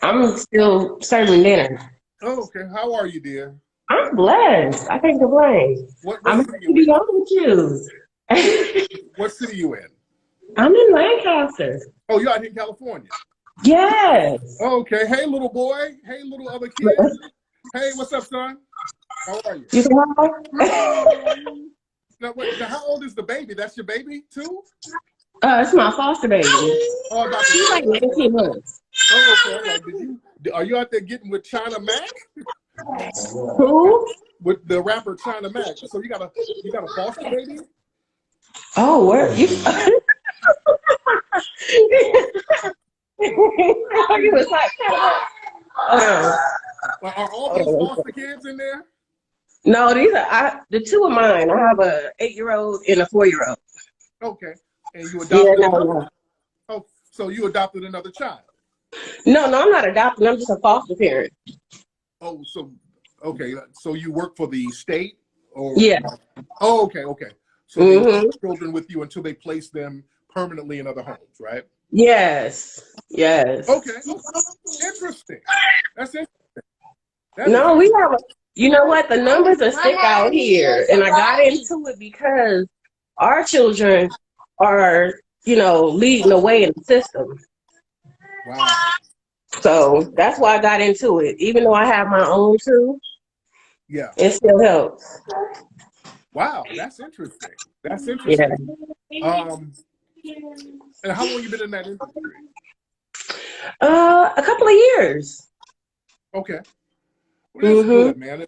I'm still serving dinner. Oh, okay. How are you, dear? I'm blessed. I can't complain. I'm happy to be on with you. What city you in? I'm in Lancaster. Oh, you're out here in California? Yes. Okay. Hey, little boy. Hey, little other kid. Hey, what's up, son? How are you? Now, wait, how old is the baby? That's your baby, too? It's my foster baby. Oh, she's like 19 months. Oh, okay. Like, are you out there getting with China Mac? Who? With the rapper China Mac. So you got a foster baby? Oh, where you? You was like, Are all those foster kids in there? No, these are the two of mine. I have a 8-year-old and a 4-year-old. Okay, and you adopted another. Oh, so you adopted another child? No, I'm not adopting. I'm just a foster parent. Oh, so okay, so you work for the state, or yeah? Oh, okay. So they leave children with you until they place them permanently in other homes, right? Yes. Okay, interesting. That's interesting. We have a. You know what? The numbers are sick out here, and I got into it because our children are, leading the way in the system. Wow. So that's why I got into it. Even though I have my own too, yeah, it still helps. Wow, that's interesting. Yeah. And how long you been in that industry? A couple of years. Okay. Well, that's good, man.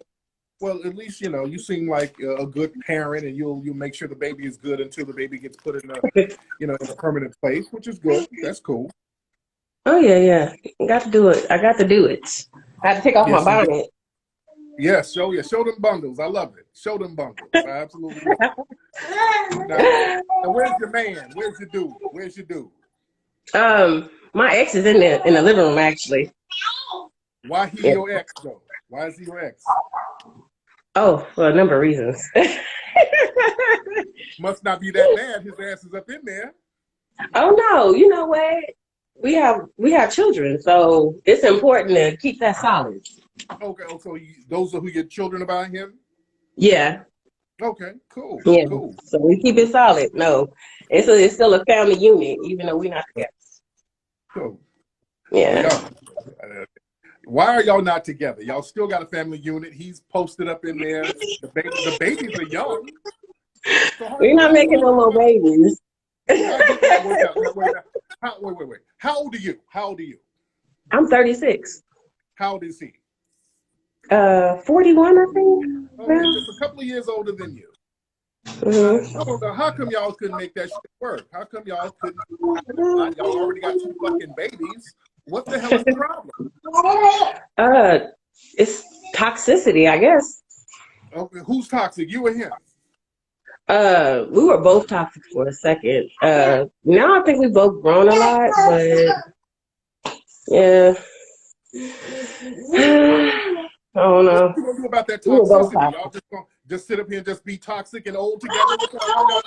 Well, at least you seem like a good parent, and you'll make sure the baby is good until the baby gets put in a in a permanent place, which is good. That's cool. Oh yeah, yeah. Got to do it. I got to do it. I had to take off my Yes, indeed. bonnet. Yes, show them bundles. I love it. Show them bundles. I absolutely love it. Now, now where's your man? Where's your dude? Where's your dude? My ex is in the living room actually. Why he Yeah. your ex though? Why is he your ex? Oh, for a number of reasons. Must not be that bad. His ass is up in there. Oh no, you know what? We have children, so it's important to keep that solid. Okay, so those are who your children about him? Yeah, Okay, cool, yeah. cool, So we keep it solid. No, it's still a family unit, even though we're not together. cool. Well, Yeah. y'all, why are y'all not together? Y'all still got a family unit. He's posted up in there. The babies are young. So We're not making no more babies. how did that work out? Now, wait. How old are you? How old are you? I'm 36. How old is he? 41, I think. Okay, Now. just a couple of years older than you. Now, Mhm. I don't know. How come y'all couldn't make that shit work? How come y'all couldn't have a lot? Y'all already got two fucking babies. What the hell is the problem? Uh, it's toxicity, I guess. Okay, who's toxic? You or him? We were both toxic for a second. Now I think we both grown a lot, but yeah. I don't What know. you gonna do about that We were both toxicity? toxic. Y'all just gonna sit up here and just be toxic and old together? What y'all gonna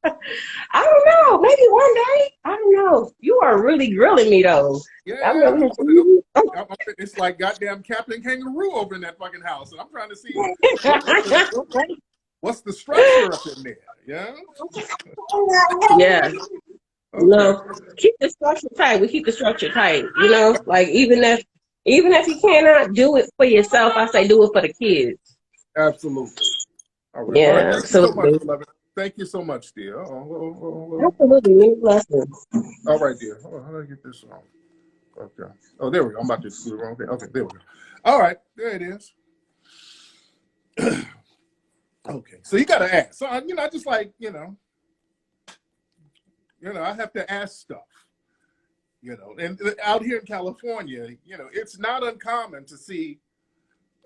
do? I don't know. Maybe one day. I don't know. You are really grilling me though. I'm Yeah, really one of those. It's like goddamn Captain Kangaroo over in that fucking house, and I'm trying to see what's the structure up in there. Yeah. yeah. Okay. No. Keep the structure tight. We keep the structure tight. Like even if you cannot do it for yourself, I say do it for the kids. Absolutely. All right. All right. Yeah, Thank you so much, absolutely. beloved. Thank you so much, dear. Absolutely. Many blessings. All right, dear. Hold on. How do I get this on? Okay. Oh, there we go. I'm about to do the wrong thing. Okay, there we go. All right. There it is. Okay. So you got to ask. So, I just like, I have to ask stuff. And out here in California, it's not uncommon to see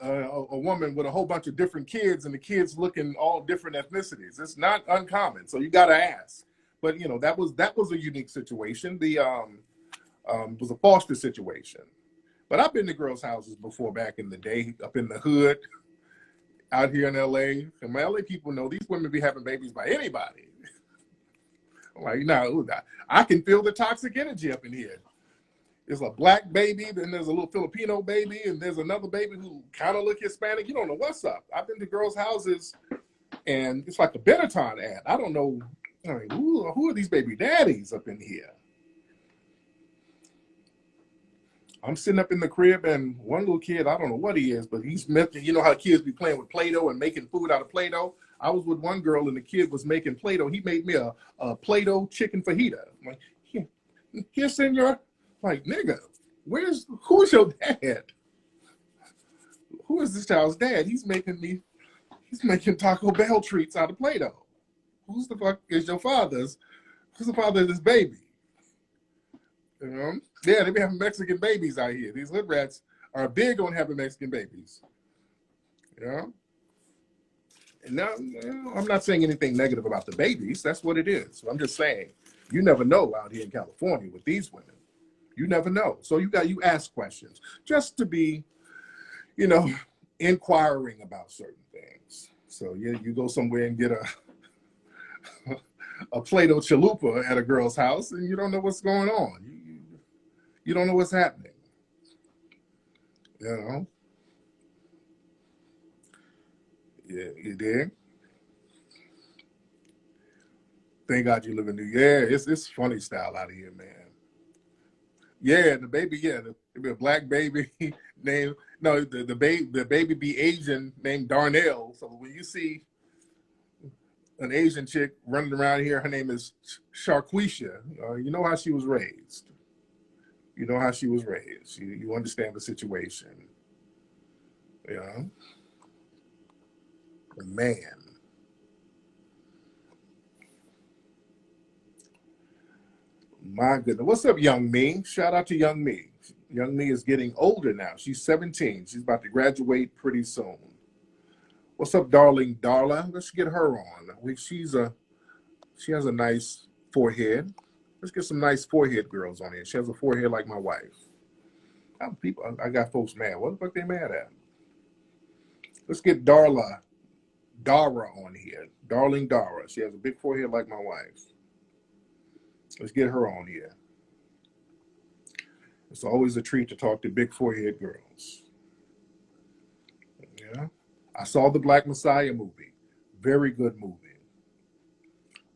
a woman with a whole bunch of different kids and the kids looking all different ethnicities. It's not uncommon. So you got to ask. But that was a unique situation. The was a foster situation. But I've been to girls' houses before back in the day, up in the hood, out here in LA. And my LA people know these women be having babies by anybody. I'm like, no, I can feel the toxic energy up in here. There's a black baby, then there's a little Filipino baby, and there's another baby who kind of look Hispanic. You don't know what's up. I've been to girls' houses, and it's like a Benetton ad. I don't know, who are these baby daddies up in here? I'm sitting up in the crib, and one little kid, I don't know what he is, but he's making, how kids be playing with Play-Doh and making food out of Play-Doh. I was with one girl, and the kid was making Play-Doh. He made me a Play-Doh chicken fajita. I'm like, here, senor. Like, nigga, who's your dad? Who is this child's dad? He's making Taco Bell treats out of Play-Doh. Who's the fuck is your father's? Who's the father of this baby? Yeah, they be having Mexican babies out here. These hood rats are big on having Mexican babies. And now, I'm not saying anything negative about the babies. That's what it is. I'm just saying, you never know out here in California with these women. You never know. So you ask questions just to be, inquiring about certain things. So you go somewhere and get a Play-Doh chalupa at a girl's house, and you don't know what's going on. You don't know what's happening. You know. Yeah, you did. Thank God you live in New York. Yeah, it's funny style out of here, man. Yeah, the baby, the be a black baby named no, the baby be Asian named Darnell. So when you see an Asian chick running around here, her name is Sharquisha. You know how she was raised. You know how she was raised. You understand the situation. Yeah, man. My goodness. What's up, young me? Shout out to young me. Young me is getting older now. She's 17. She's about to graduate pretty soon. What's up, darling Darla? Let's get her on. She has a nice forehead. Let's get some nice forehead girls on here. She has a forehead like my wife. I got folks mad. What the fuck they mad at? Let's get Dara on here. Darling Dara. She has a big forehead like my wife. Let's get her on here. It's always a treat to talk to big forehead girls. Yeah. I saw the Black Messiah movie. Very good movie.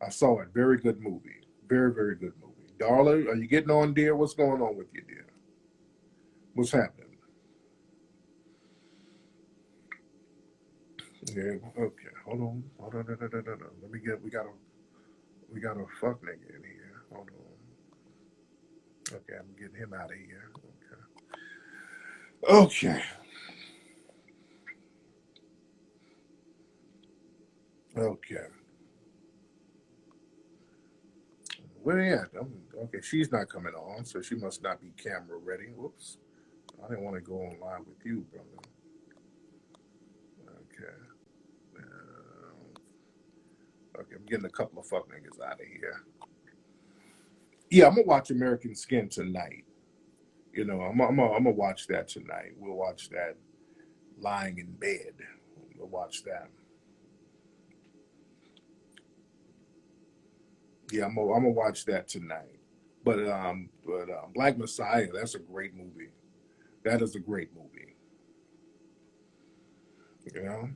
I saw it. Very good movie. Very, very good movie. Darla, are you getting on, dear? What's going on with you, dear? What's happening? Yeah, okay. Hold on. Hold on. No, no, no, no, no. Let me get we got a fuck nigga in here. Hold on. Okay, I'm getting him out of here. Okay. Okay. Okay. Where they at? Okay, she's not coming on, so she must not be camera ready. Whoops. I didn't want to go online with you, brother. Okay. Okay, I'm getting a couple of fuck niggas out of here. Yeah, I'm gonna watch American Skin tonight. I'm gonna watch that tonight. We'll watch that lying in bed. We'll watch that. Yeah, I'm gonna watch that tonight. But Black Messiah, that's a great movie. That is a great movie. You know.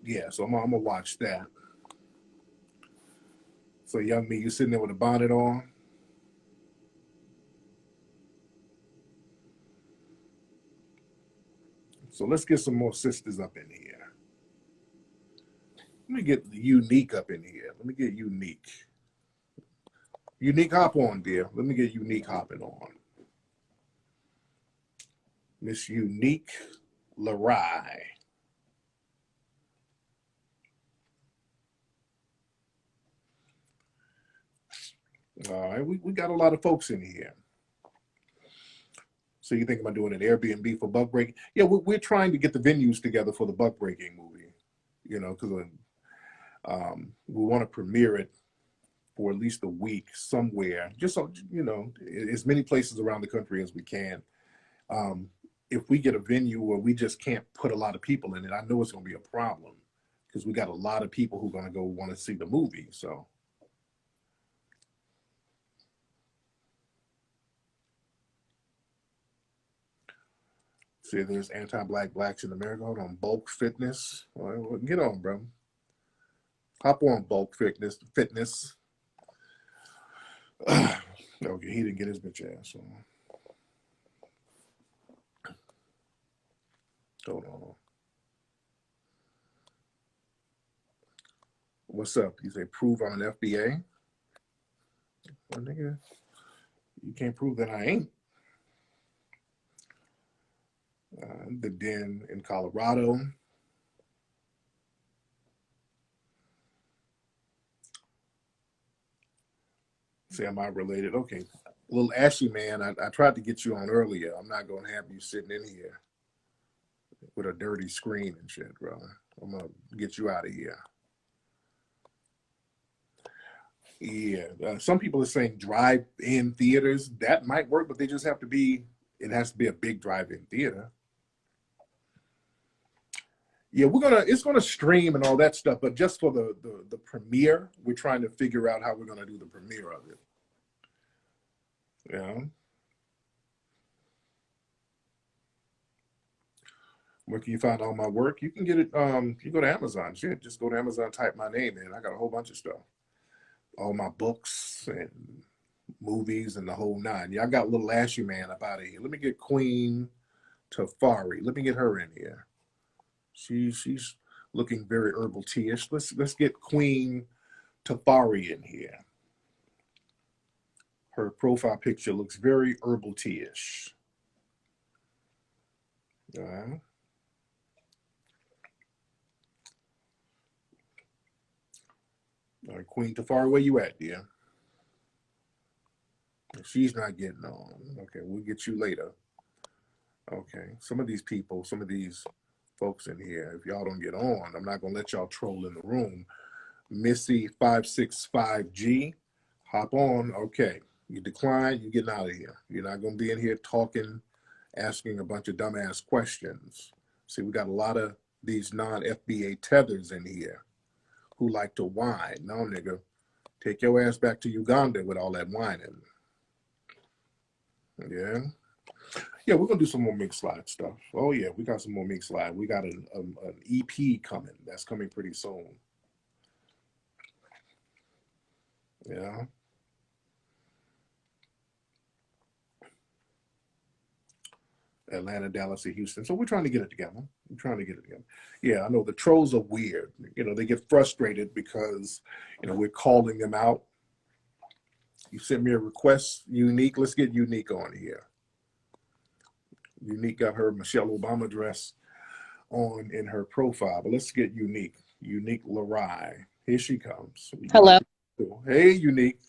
Yeah, so I'm gonna watch that. So young me, you sitting there with a bonnet on. So let's get some more sisters up in here. Let me get Unique up in here. Let me get Unique. Unique hop on, dear. Let me get Unique hopping on. Miss Unique Larai. All right, we got a lot of folks in here. So you think about doing an Airbnb for buck breaking? Yeah, we're trying to get the venues together for the buck breaking movie. Because we want to premiere it for at least a week somewhere, just so as many places around the country as we can. Um, if we get a venue where we just can't put a lot of people in it, I know it's going to be a problem because we got a lot of people who are going to go want to see the movie. So. See, there's anti-black blacks in America. Hold on, bulk fitness. Well, get on, bro. Hop on, bulk fitness. Fitness. Okay, he didn't get his bitch ass. So. Hold on. What's up? You say prove I'm an FBA? Well, nigga, you can't prove that I ain't. The Den in Colorado. Say, am I related? Okay. Little Ashy man, I tried to get you on earlier. I'm not going to have you sitting in here with a dirty screen and shit, bro. I'm going to get you out of here. Yeah. Some people are saying drive-in theaters. That might work, but they just have to be, it has to be a big drive-in theater. Yeah, it's gonna stream and all that stuff, but just for the premiere, we're trying to figure out how we're gonna do the premiere of it. Yeah. Where can you find all my work? You can get it. You go to Amazon. Shit, just go to Amazon, type my name in. I got a whole bunch of stuff. All my books and movies and the whole nine. Yeah, I got little Ashy man up out of here. Let me get Queen Tafari. Let me get her in here. She's looking very herbal tea-ish. Let's get Queen Tafari in here. Her profile picture looks very herbal tea-ish. All right, Queen Tafari, where you at, dear? She's not getting on. Okay, we'll get you later. Okay, some of these people, some of these folks in here, if y'all don't get on, I'm not gonna let y'all troll in the room. Missy 565G, hop on. Okay, you decline, you're getting out of here. You're not gonna be in here talking, asking a bunch of dumbass questions. See, we got a lot of these non-FBA tethers in here who like to whine. No, nigga, take your ass back to Uganda with all that whining. Yeah. Yeah, we're gonna do some more Meek Slide stuff. Oh yeah, we got some more Meek Slide. We got an EP coming. That's coming pretty soon. Yeah. Atlanta, Dallas, and Houston. So we're trying to get it together. We're trying to get it together. Yeah, I know the trolls are weird. You know, they get frustrated because, you know, we're calling them out. You sent me a request, Unique. Let's get Unique on here. Unique got her Michelle Obama dress on in her profile, but let's get Unique. Unique Larai. Here she comes. Hello. Hey, Unique.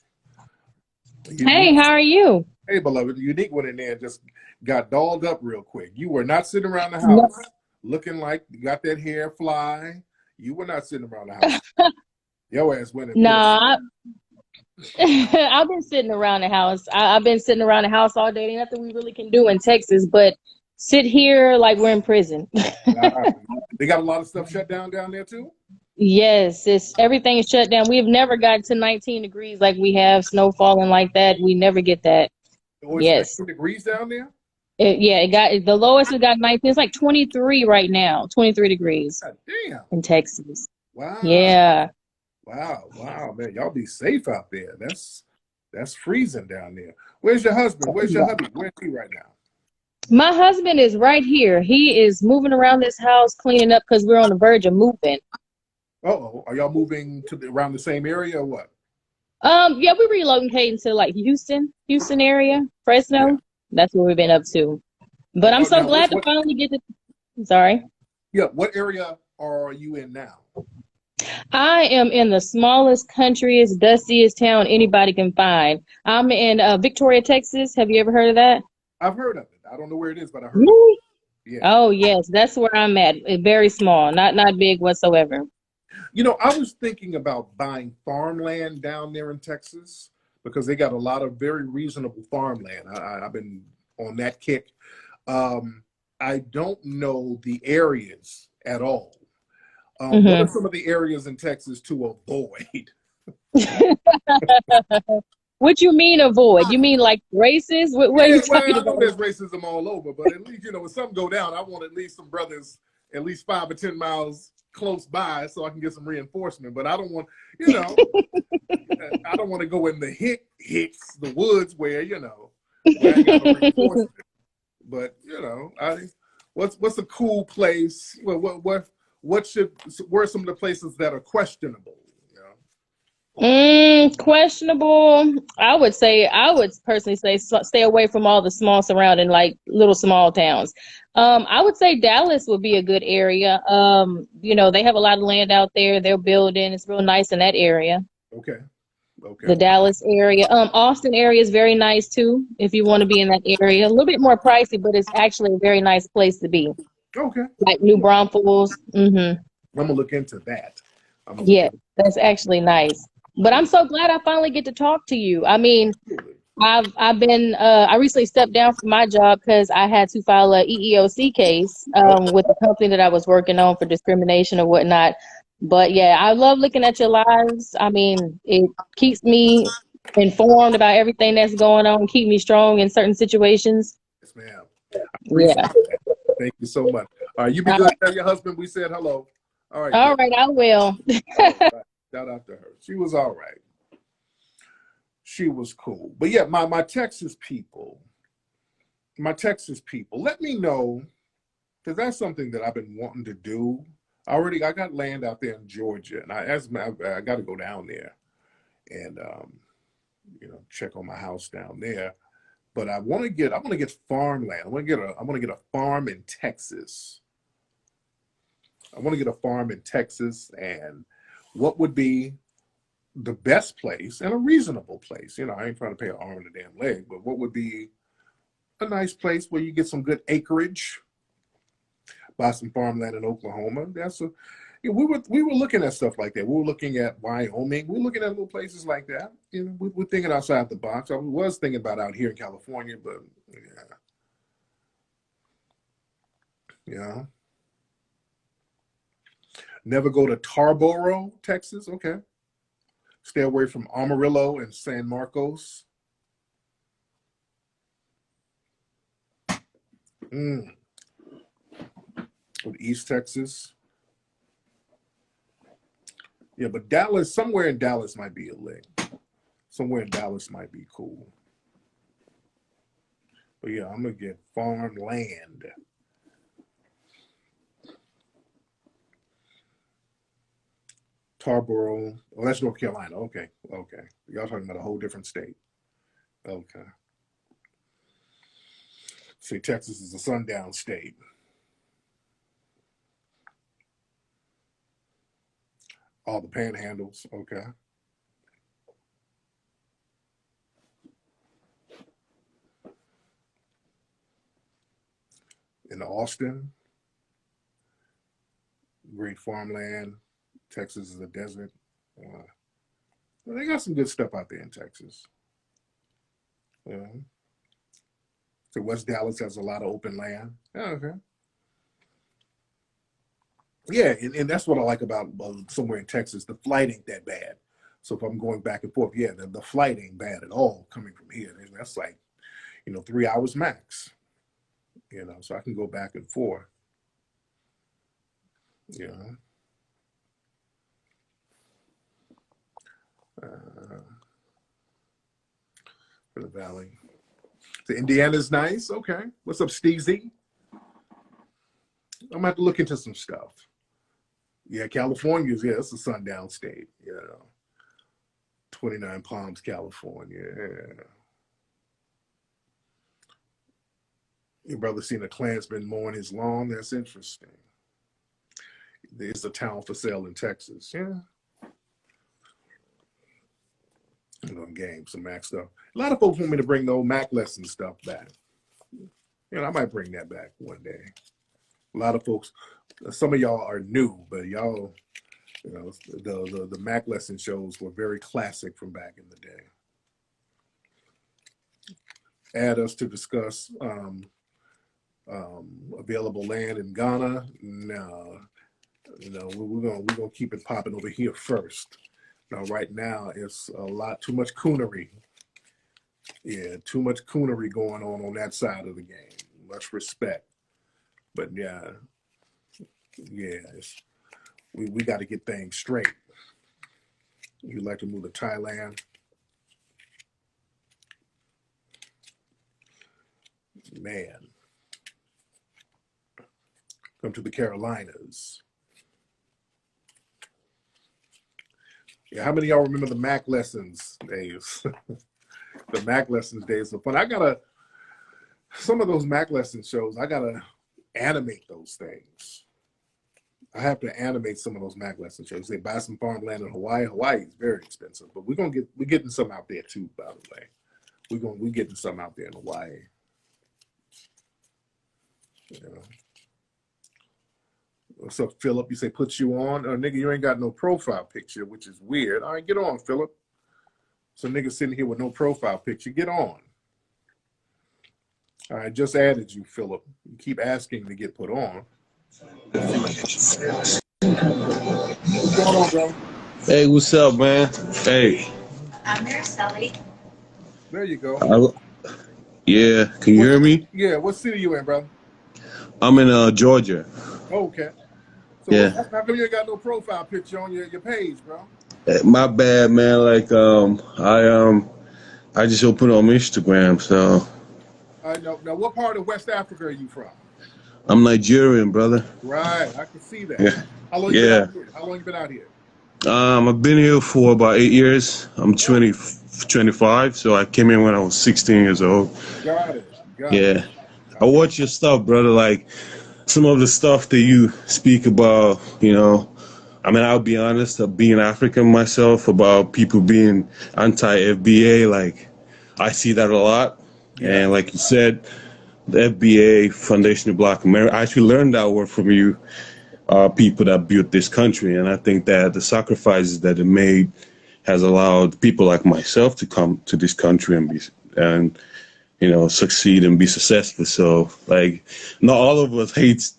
Hey, how are you? Hey, beloved. Unique went in there and just got dolled up real quick. You were not sitting around the No. house looking like you got that hair fly. You were not sitting around the house. Your ass went and Nah, I've been sitting around the house. I've been sitting around the house all day. Ain't nothing we really can do in Texas, but sit here like we're in prison. They got a lot of stuff shut down there too? Yes, everything is shut down. We've never gotten to 19 degrees like we have, snow falling like that. We never get that. Oh, it's Yes. 19 degrees down there? It got the lowest we got 19. It's like 23 right now, 23 degrees God damn. in Texas. Wow. Yeah. Wow, man. Y'all be safe out there. That's freezing down there. Where's your husband? Where's your hubby? Where's he right now? My husband is right here. He is moving around this house, cleaning up because we're on the verge of moving. Uh-oh. Are y'all moving around the same area or what? Yeah, we're relocating to like Houston area, Fresno. Yeah. That's what we've been up to. But I'm so Now, glad to finally get to. Sorry. Yeah, what area are you in now? I am in the smallest, countryest, dustiest town anybody can find. I'm in Victoria, Texas. Have you ever heard of that? I've heard of it. I don't know where it is, but I heard Really? of it. Yeah. Oh yes, that's where I'm at. Very small, not big whatsoever. You know, I was thinking about buying farmland down there in Texas because they got a lot of very reasonable farmland. I've been on that kick. I don't know the areas at all. What are some of the areas in Texas to avoid? What you mean avoid? You mean like races? What are you talking I know about? there's racism all over, but at least, you know, when something go down, I want at least some brothers at least 5 or 10 miles close by so I can get some reinforcement. But I don't want, you know, I don't want to go in the hicks, the woods where, you know, where I got no reinforcement. But, you know, what's a cool place? Well, where are some of the places that are questionable? Questionable. I would personally say stay away from all the small surrounding, like little small towns. I would say Dallas would be a good area. You know, they have a lot of land out there. They're building. It's real nice in that area. Okay. The Dallas area. Austin area is very nice too, if you want to be in that area. A little bit more pricey, but it's actually a very nice place to be. Okay. Like New Braunfels. I'm gonna look into that. Yeah, that's actually nice. But I'm so glad I finally get to talk to you. I mean, I've been I recently stepped down from my job because I had to file a EEOC case with the company that I was working on for discrimination or whatnot. But yeah, I love looking at your lives. I mean, it keeps me informed about everything that's going on, keep me strong in certain situations. Yes, ma'am. Yeah. Thank you so much. You be good. Tell your husband we said hello. All right. All right, I will. Shout out to her. She was all right. She was cool. But yeah, my Texas people, let me know, because that's something that I've been wanting to do. I got land out there in Georgia, and I got to go down there. And check on my house down there. But I want to get farmland. I want to get a farm in Texas. I want to get a farm in Texas, and what would be the best place and a reasonable place? I ain't trying to pay an arm and a damn leg, but what would be a nice place where you get some good acreage, buy some farmland in Oklahoma? We were looking at stuff like that. We were looking at Wyoming. We were looking at little places like that. We're thinking outside the box. I was thinking about out here in California, but yeah. Never go to Tarboro, Texas. Okay. Stay away from Amarillo and San Marcos. With East Texas. Yeah, but Dallas, somewhere in Dallas might be a lick. Somewhere in Dallas might be cool. But yeah, I'm going to get farmland. Tarboro. Oh, that's North Carolina. Okay. Y'all talking about a whole different state. Okay. See, Texas is a sundown state. All the panhandles. Okay. In Austin, great farmland. Texas is a desert. Well, they got some good stuff out there in Texas. So West Dallas has a lot of open land. Okay. Yeah, and that's what I like about somewhere in Texas. The flight ain't that bad. So if I'm going back and forth, yeah, the flight ain't bad at all coming from here. That's like, 3 hours max. So I can go back and forth. For the valley. So Indiana's nice. Okay. What's up, Steezy? I'm gonna have to look into some stuff. Yeah, California's, it's a sundown state. 29 Palms, California. Yeah. Your brother seen a Klansman mowing his lawn. That's interesting. There's a town for sale in Texas. Yeah. Game, some Mac stuff. A lot of folks want me to bring the old Mac lesson stuff back. I might bring that back one day. A lot of folks, some of y'all are new, but y'all, the Mac lesson shows were very classic from back in the day. Add us to discuss available land in Ghana. No, we're gonna keep it popping over here first. Now, right now, it's a lot too much coonery. Yeah, too much coonery going on that side of the game. Much respect, but yeah, we got to get things straight. You'd like to move to Thailand? Man, come to the Carolinas. Yeah, how many of y'all remember the Mac lessons days? The Mac lessons days were fun. Some of those Mac lesson shows, I gotta animate those things. I have to animate some of those Mac lesson shows. They buy some farmland in Hawaii. Hawaii is very expensive, but we're getting some out there too, by the way. We're getting some out there in Hawaii. What's up, Philip? You say put you on? Nigga, you ain't got no profile picture, which is weird. All right, get on, Philip. So nigga sitting here with no profile picture. Get on. All right, just added you, Philip. You keep asking to get put on. What's going on, bro? Hey, what's up, man? Hey. I'm Mariceli. There you go. Yeah, can you hear me? Yeah, what city you in, bro? I'm in Georgia. Oh, okay. So Yeah. how come you ain't got no profile picture on your page, bro? My bad, man. Like, I just opened on Instagram, so. I know. Now, what part of West Africa are you from? I'm Nigerian, brother. Right, I can see that. Yeah. How long you been out here? I've been here for about 8 years. I'm 25, so I came in when I was 16 years old. Got it. Got it. Yeah. I Okay. watch your stuff, brother. Like some of the stuff that you speak about, I mean, I'll be honest, being African myself, about people being anti-FBA, like I see that a lot. Yeah. And like you said, the FBA, Foundation of Black America, I actually learned that word from you, people that built this country. And I think that the sacrifices that it made has allowed people like myself to come to this country and succeed and be successful. So like, not all of us hates,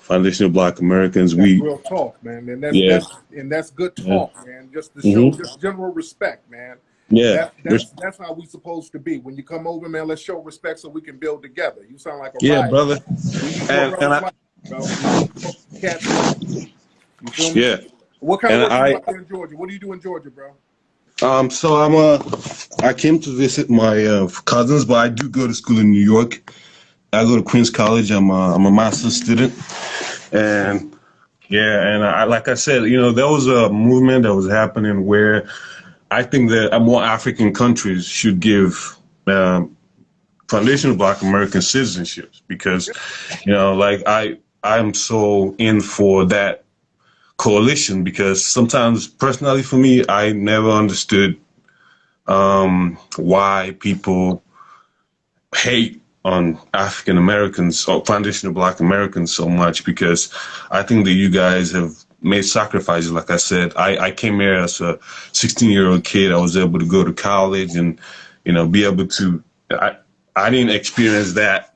Foundation of Black Americans. That's We, real talk, man. And that's yeah, that's and that's good yeah, talk, man. Just to show hmm just general respect, man. yeah. That's how we supposed to be. When you come over, man, let's show respect so we can build together. You sound like a Yeah, riot. brother. We need more And brothers I, like you, bro. We need more cats like you. You feel me? yeah, What kind of and work you do out there in Georgia? What do you do in Georgia, bro? so I came to visit my cousins, but I do go to school in New York. I go to Queens College. I'm a master's student, and yeah, and like I said, there was a movement that was happening where I think that more African countries should give Foundation of Black American citizenships because, like I'm so in for that coalition because sometimes personally for me, I never understood why people hate on African Americans or Foundation of Black Americans so much because I think that you guys have made sacrifices. Like I said, I came here as a 16-year-old kid. I was able to go to college and, be able to, I didn't experience that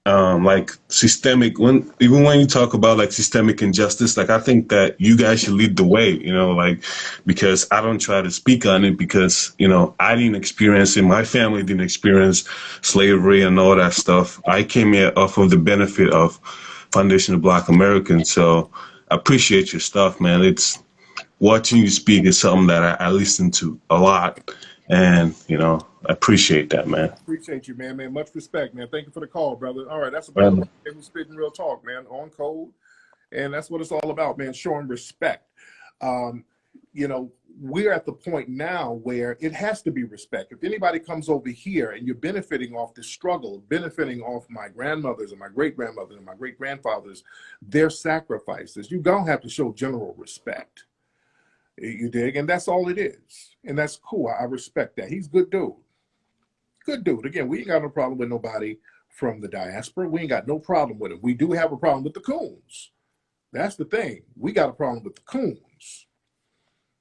like systemic even when you talk about like systemic injustice, like I think that you guys should lead the way, like because I don't try to speak on it because I didn't experience it, my family didn't experience slavery and all that stuff. I came here off of the benefit of Foundation of Black Americans, so I appreciate your stuff, man. It's watching you speak is something that I listen to a lot, and I appreciate that, man. Appreciate you, man. Man, much respect, man. Thank you for the call, brother. All right, that's a brother Um, right there who's spitting real talk, man, on code, and that's what it's all about, man. Showing respect. Um, we're at the point now where it has to be respect. If anybody comes over here and you're benefiting off the struggle, benefiting off my grandmothers and my great grandmothers and my great grandfathers, their sacrifices, you don't have to show general respect. You dig? And that's all it is. And that's cool. I respect that. He's a good dude. Good dude. Again, we ain't got no problem with nobody from the diaspora. We ain't got no problem with it. We do have a problem with the coons. That's the thing. We got a problem with the coons.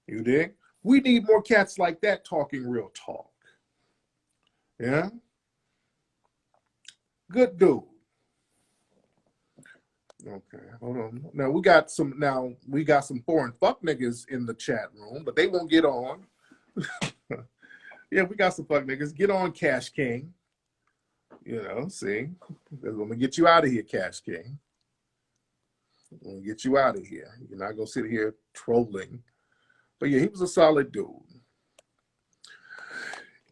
You dig? We need more cats like that talking real talk. Yeah? Good dude. Okay, hold on. Now we got some foreign fuck niggas in the chat room, but they won't get on. Yeah, we got some fuck niggas. Get on, Cash King. See, I'm gonna get you out of here, Cash King. I'm gonna get you out of here. You're not gonna sit here trolling. But yeah, he was a solid dude.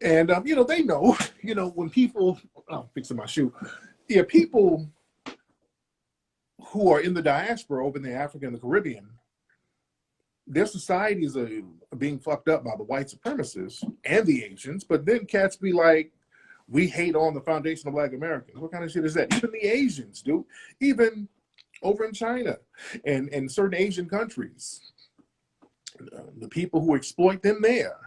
And they know, when people, I'm fixing my shoe. Yeah, people who are in the diaspora over in the Africa and the Caribbean, their societies are being fucked up by the white supremacists and the Asians. But then cats be like, we hate on the Foundation of Black Americans. What kind of shit is that? Even the Asians, dude. Even over in China and certain Asian countries, the people who exploit them there,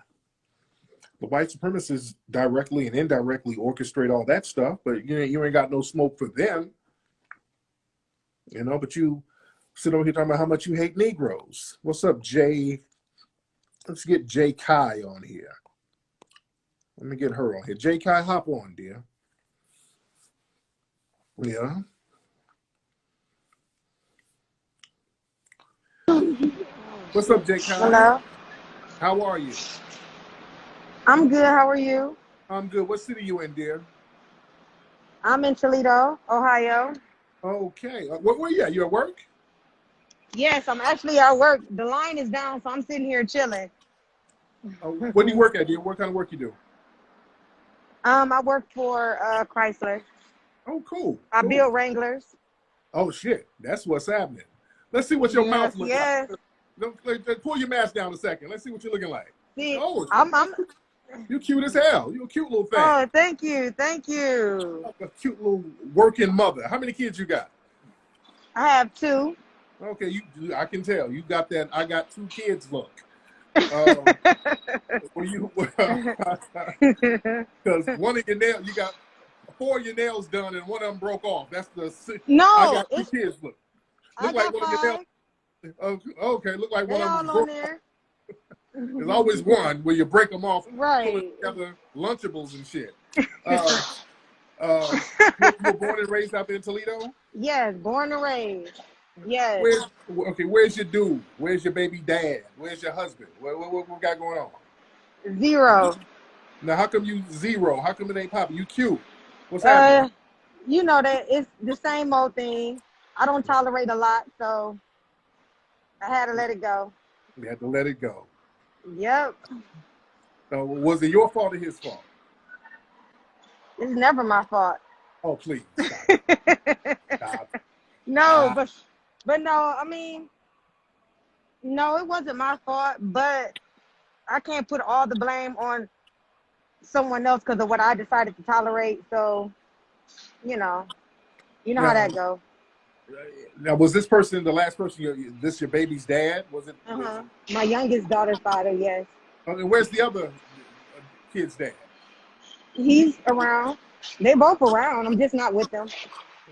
the white supremacists directly and indirectly orchestrate all that stuff. But you ain't got no smoke for them. But you sit over here talking about how much you hate Negroes. What's up, Jay? Let's get Jay Kai on here. Let me get her on here. Jay Kai, hop on, dear. Yeah. What's up, Jay Kai? Hello. How are you? I'm good. How are you? I'm good. What city you in, dear? I'm in Toledo, Ohio. Okay. Where you at? You at work? Yes, I'm actually at work. The line is down, so I'm sitting here chilling. Where do you work at, dear? What kind of work you do? I work for Chrysler. Oh, cool. I Cool. build Wranglers. Oh, shit. That's what's happening. Let's see what your Yes, mouth looks yes. like. Pull your mask down a second. Let's see what you're looking like. See, Oh, I'm. you cute as hell. You a cute little thing. Oh, thank you, thank you. A cute little working mother. How many kids you got? I have 2. Okay, I can tell you got that. I got 2 kids look. Were you? Because one of your nails, you got 4 of your nails done, and one of them broke off. That's the. I No, got 2 kids look. I Look like got one of your nails. 5. Okay, look like They one of them all was on broke. there. There's always one where you break them off, pull Right. it together, Lunchables and shit. You were born and raised out there in Toledo? Yes, born and raised. Yes. Where's your dude? Where's your baby dad? Where's your husband? What we got going on? 0. Now, how come you 0? How come it ain't popping? You cute. What's happening? You know that it's the same old thing. I don't tolerate a lot, so I had to let it go. You had to let it go. Yep. Was it your fault or his fault? It's never my fault. Oh, please. Stop. No, but no, I mean, no, it wasn't my fault, but I can't put all the blame on someone else because of what I decided to tolerate. So, you know how that goes. Now, was this person the last person? This your baby's dad? Was it? My youngest daughter's father, yes. And where's the other kid's dad? He's around. They both around. I'm just not with them.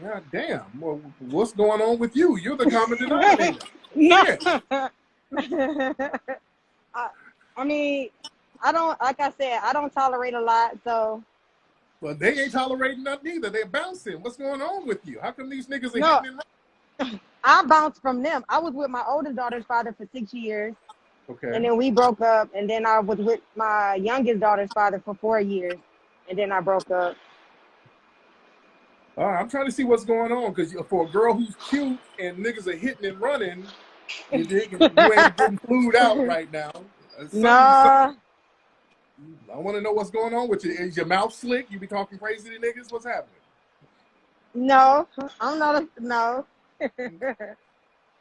God damn. Well, what's going on with you? You're the common denominator. No. Yeah. I mean, like I said, I don't tolerate a lot, so. Well, they ain't tolerating nothing either. They're bouncing. What's going on with you? How come these niggas are hitting and I bounced from them. I was with my oldest daughter's father for 6 years. Okay. And then we broke up, and then I was with my youngest daughter's father for 4 years, and then I broke up. I'm trying to see what's going on, because for a girl who's cute and niggas are hitting and running, you ain't getting flued out right now. No. I want to know what's going on with you. Is your mouth slick? You be talking crazy to niggas? What's happening? No, I'm not no.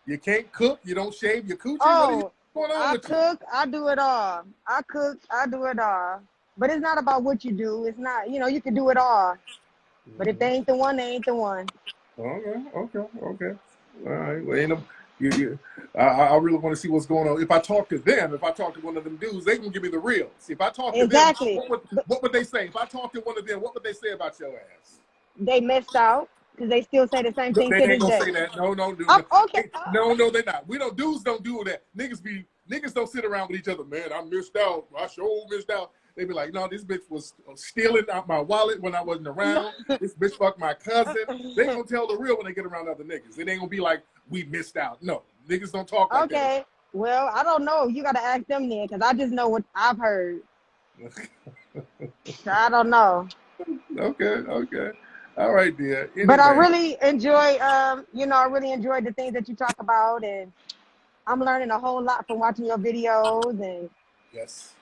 You can't cook? You don't shave your coochie? Oh, what's going on I with cook, I do it all. I cook, I do it all. But it's not about what you do. It's not, you can do it all. But if they ain't the one, they ain't the one. Okay. All right. Well, I really want to see what's going on. If I talk to them, if I talk to one of them dudes, they gonna give me the real. See, if I talk to them, what would they say? If I talk to one of them, what would they say about your ass? They missed out because they still say the same thing They to ain't this gonna day. say that. No, dude. Okay. No, they're not. Dudes don't do that. Niggas don't sit around with each other. Man, I missed out. I sure missed out. They be like, no, this bitch was stealing out my wallet when I wasn't around. This bitch fucked my cousin. They gonna tell the real when they get around other niggas. It ain't gonna be like, we missed out. No, niggas don't talk like that. Okay, well, I don't know. You gotta ask them then, because I just know what I've heard. I don't know. Okay. All right, dear. Anyway. But I really enjoy, I really enjoyed the things that you talk about, and I'm learning a whole lot from watching your videos. And yes,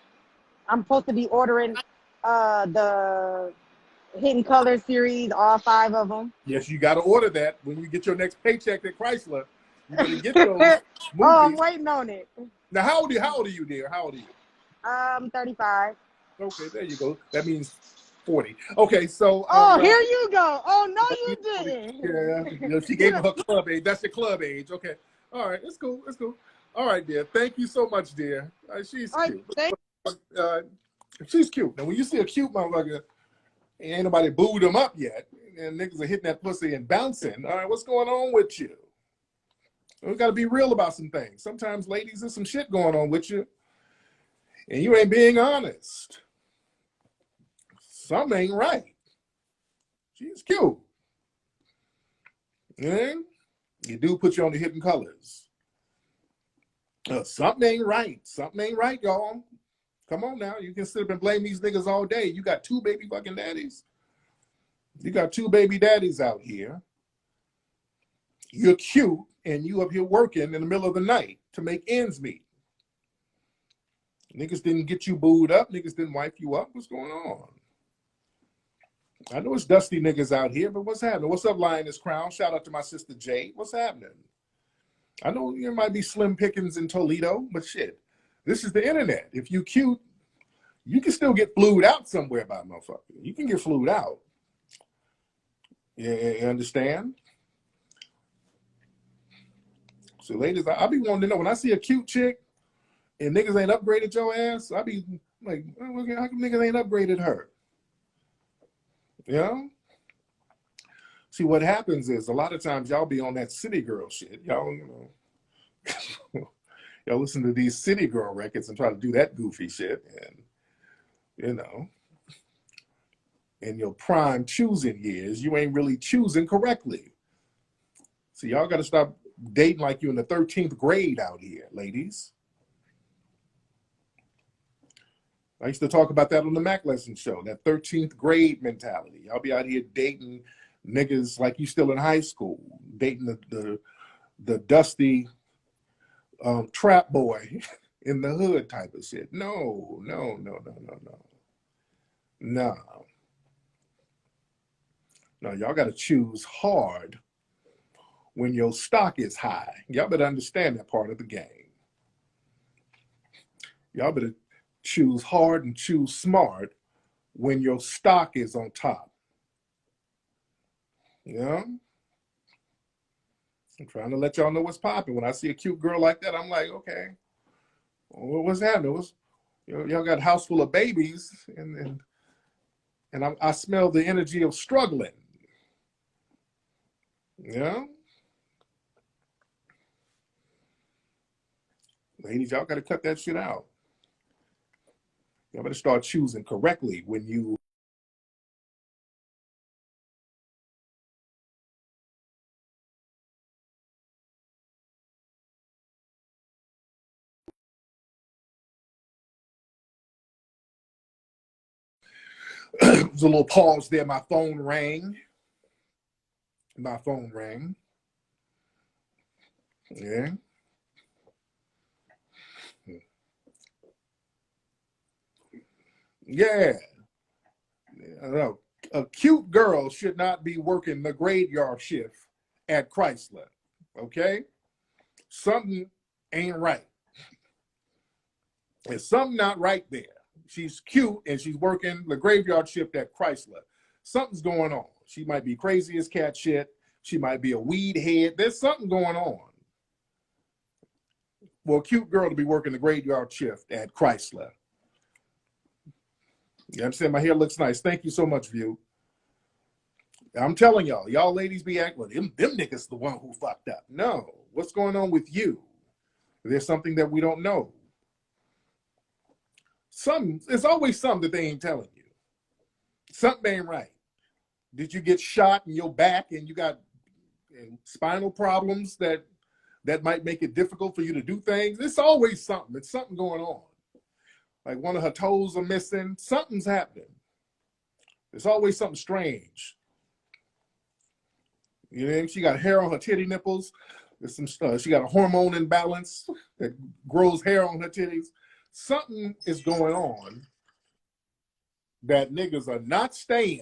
I'm supposed to be ordering the Hidden Colors series, all 5 of them. Yes, you got to order that when you get your next paycheck at Chrysler. You better get those movies. Oh, I'm waiting on it. Now, how old are you, dear? How old are you? I'm 35. Okay, there you go. That means 40. Okay, so. Here you go. Oh, no, you didn't. Yeah, she gave her club age. That's your club age. Okay. All right, it's cool. All right, dear. Thank you so much, dear. She's cute. She's cute. Now, when you see a cute motherfucker, ain't nobody booed them up yet, and niggas are hitting that pussy and bouncing. All right, what's going on with you? We got to be real about some things. Sometimes, ladies, there's some shit going on with you, and you ain't being honest. Something ain't right. She's cute. And you do put you on the Hidden Colors. Something ain't right. Something ain't right, y'all. Come on now. You can sit up and blame these niggas all day. You got 2 baby fucking daddies. You got 2 baby daddies out here. You're cute, and you up here working in the middle of the night to make ends meet. Niggas didn't get you booed up. Niggas didn't wipe you up. What's going on? I know it's dusty niggas out here, but what's happening? What's up, Lioness Crown? Shout out to my sister Jade. What's happening? I know you might be slim pickings in Toledo, but shit, this is the internet. If you cute, you can still get flued out somewhere by a motherfucker. You can get flued out. You understand? So, ladies, I be wanting to know when I see a cute chick and niggas ain't upgraded your ass. I be like, oh, how come niggas ain't upgraded her? You know? See, what happens is a lot of times y'all be on that city girl shit. Y'all, y'all listen to these city girl records and try to do that goofy shit, and in your prime choosing years, you ain't really choosing correctly. So y'all got to stop dating like you in the 13th grade out here, ladies. I used to talk about that on the Mac Lesson show, that 13th grade mentality. Y'all be out here dating niggas like you still in high school, dating the dusty trap boy in the hood type of shit. No. No, y'all got to choose hard when your stock is high. Y'all better understand that part of the game. Y'all better choose hard and choose smart when your stock is on top. You know? I'm trying to let y'all know what's popping. When I see a cute girl like that, I'm like, okay, what's happening? Y'all got a house full of babies, and I smell the energy of struggling. You know? Ladies, y'all got to cut that shit out. Y'all better start choosing correctly when you there's a little pause there. My phone rang. Yeah. Yeah. No. A cute girl should not be working the graveyard shift at Chrysler. Okay? Something ain't right. There's something not right there. She's cute and she's working the graveyard shift at Chrysler. Something's going on. She might be crazy as cat shit. She might be a weed head. There's something going on. Well, a cute girl to be working the graveyard shift at Chrysler. You understand? My hair looks nice. Thank you so much, View. I'm telling y'all ladies be acting, well, them niggas the one who fucked up. No. What's going on with you? There's something that we don't know. It's always something that they ain't telling you. Something ain't right. Did you get shot in your back and you got spinal problems that might make it difficult for you to do things? It's always something. It's something going on. Like one of her toes are missing. Something's happening. There's always something strange. You know, she got hair on her titty nipples. There's some. She got a hormone imbalance that grows hair on her titties. Something is going on that niggas are not staying.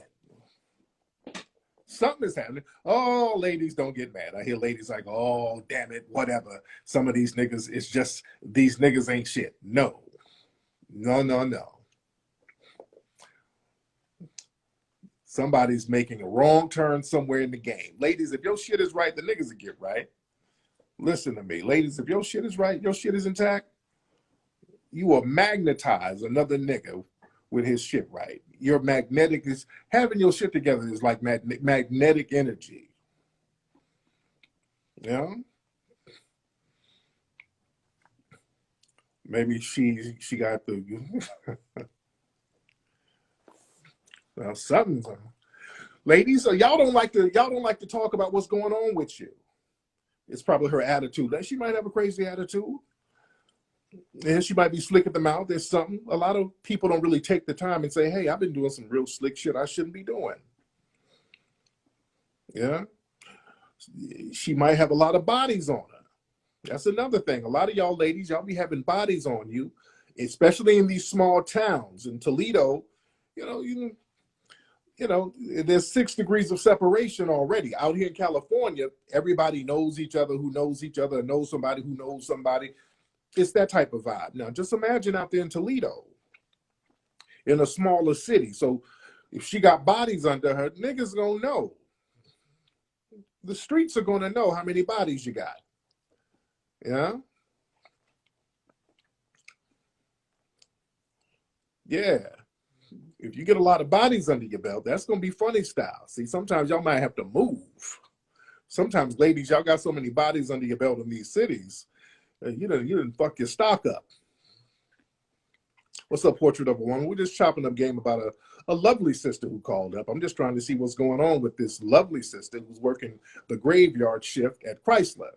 Something is happening. Oh, ladies, don't get mad. I hear ladies like, oh, damn it, whatever. Some of these niggas, it's just, these niggas ain't shit. No. Somebody's making a wrong turn somewhere in the game. Ladies, if your shit is right, the niggas will get right. Listen to me. Ladies, if your shit is right, your shit is intact, you will magnetize another nigga with his shit right. Your magnetic is, having your shit together is like magnetic energy. You know? Maybe she got the well, something's on. Ladies, y'all don't like to talk about what's going on with you. It's probably her attitude. She might have a crazy attitude. And she might be slick at the mouth. There's something. A lot of people don't really take the time and say, hey, I've been doing some real slick shit I shouldn't be doing. Yeah. She might have a lot of bodies on her. That's another thing. A lot of y'all ladies, y'all be having bodies on you, especially in these small towns. In Toledo, you know, there's 6 degrees of separation already. Out here in California, everybody knows each other who knows each other, knows somebody who knows somebody. It's that type of vibe. Now, just imagine out there in Toledo, in a smaller city. So if she got bodies under her, niggas gonna know. The streets are gonna know how many bodies you got. Yeah? Yeah. If you get a lot of bodies under your belt, that's gonna be funny style. See, sometimes y'all might have to move. Sometimes, ladies, y'all got so many bodies under your belt in these cities, you didn't fuck your stock up. What's up, Portrait of a Woman? We're just chopping up game about a lovely sister who called up. I'm just trying to see what's going on with this lovely sister who's working the graveyard shift at Chrysler.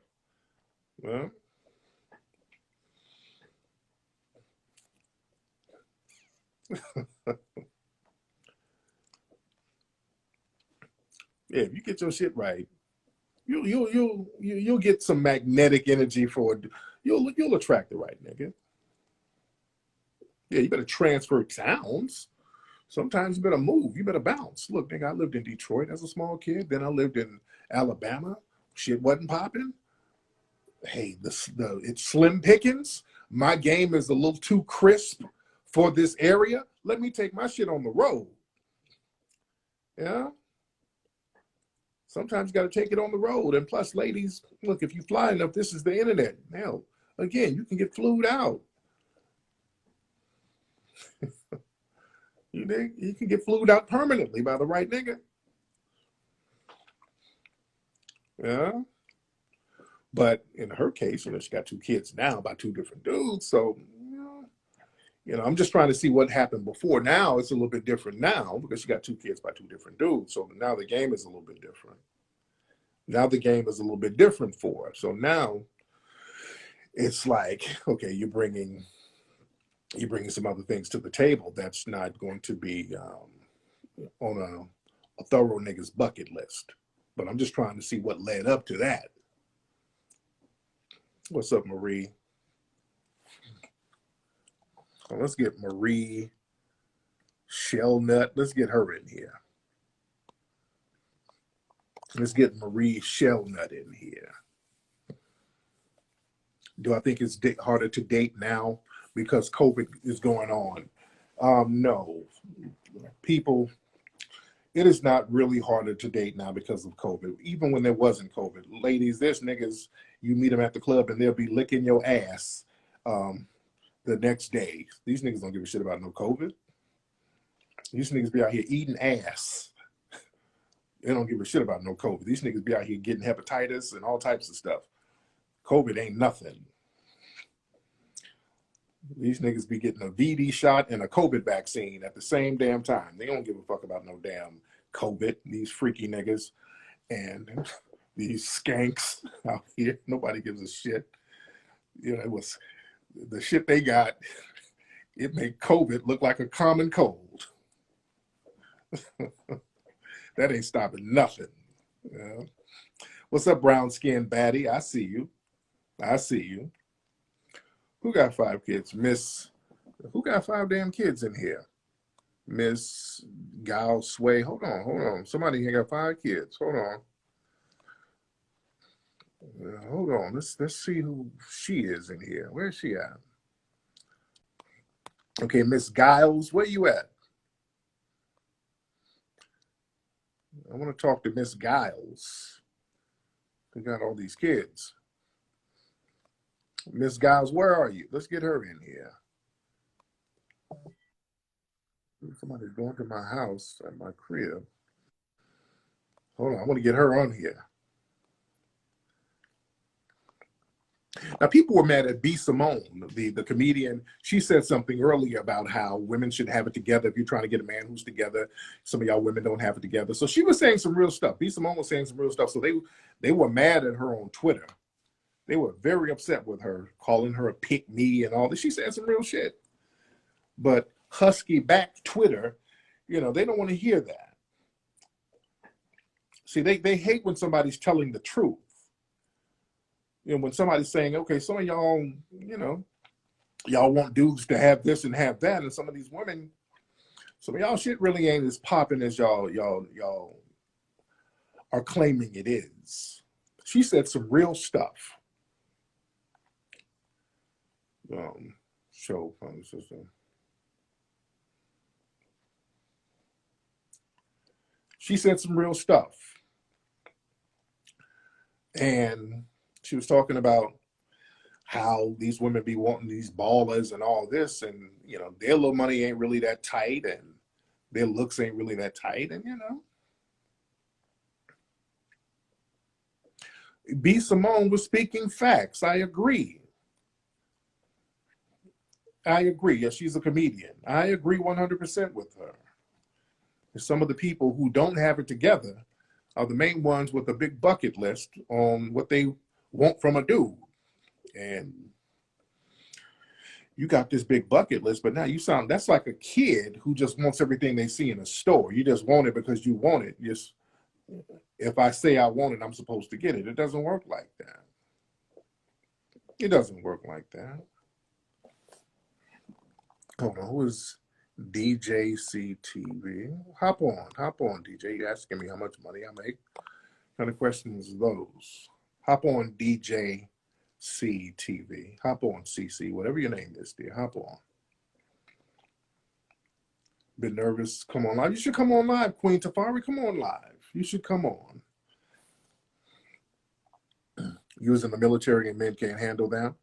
Well, yeah, if you get your shit right, you'll get some magnetic energy for it. You'll attract the right nigga. Yeah, you better transfer towns. Sometimes you better move. You better bounce. Look, nigga, I lived in Detroit as a small kid. Then I lived in Alabama. Shit wasn't popping. Hey, it's slim pickings. My game is a little too crisp for this area. Let me take my shit on the road. Yeah. Sometimes you got to take it on the road. And plus, ladies, look, if you fly enough, this is the internet. Now, again, you can get flued out. You can get flued out permanently by the right nigga. Yeah. But in her case, she got 2 kids now by 2 different dudes. So, I'm just trying to see what happened before. Now it's a little bit different now because she got 2 kids by 2 different dudes. So now the game is a little bit different. Now the game is a little bit different for her. So now it's like, okay, you're bringing some other things to the table that's not going to be on a thorough nigga's bucket list. But I'm just trying to see what led up to that. What's up, Marie? Well, let's get Marie Shellnut. Let's get her in here. Let's get Marie Shellnut in here. Do I think it's harder to date now because COVID is going on? No. People, it is not really harder to date now because of COVID. Even when there wasn't COVID. Ladies, there's niggas, you meet them at the club and they'll be licking your ass the next day. These niggas don't give a shit about no COVID. These niggas be out here eating ass. They don't give a shit about no COVID. These niggas be out here getting hepatitis and all types of stuff. COVID ain't nothing. These niggas be getting a VD shot and a COVID vaccine at the same damn time. They don't give a fuck about no damn COVID. These freaky niggas and these skanks out here. Nobody gives a shit. It was the shit they got. It made COVID look like a common cold. That ain't stopping nothing. What's up, brown skinned baddie? I see you. Who got 5 kids? Who got 5 damn kids in here? Miss Gal Sway. Hold on. Somebody here got 5 kids. Hold on. Let's see who she is in here. Where's she at? Okay, Miss Giles, where you at? I want to talk to Miss Giles. We got all these kids. Miss Giles, where are you? Let's get her in here. Somebody's going to my house at my crib. Hold on, I want to get her on here. Now, people were mad at B. Simone, the comedian. She said something earlier about how women should have it together. If you're trying to get a man who's together, some of y'all women don't have it together. So she was saying some real stuff. B. Simone was saying some real stuff. So they were mad at her on Twitter. They were very upset with her, calling her a pick-me and all this. She said some real shit. But husky back Twitter, they don't want to hear that. See, they hate when somebody's telling the truth. When somebody's saying, okay, some of y'all, y'all want dudes to have this and have that. And some of these women, So y'all shit really ain't as popping as y'all are claiming it is. She said some real stuff. Show from the system. She said some real stuff. And she was talking about how these women be wanting these ballers and all this, and you know, their little money ain't really that tight, and their looks ain't really that tight, and you know. B. Simone was speaking facts. I agree. Yes, she's a comedian. I agree 100% with her. And some of the people who don't have it together are the main ones with a big bucket list on what they want from a dude. And you got this big bucket list, but now you sound, that's like a kid who just wants everything they see in a store. You just want it because you want it. Just, if I say I want it, I'm supposed to get it. It doesn't work like that. It doesn't work like that. Hold on, who is DJCTV? Hop on, DJ. You're asking me how much money I make. What kind of questions are those? Hop on, DJCTV. Hop on, CC, whatever your name is, dear. Hop on. Been nervous? Come on live. You should come on live, Queen Tafari. Come on live. You should come on. You was in the military and men can't handle that.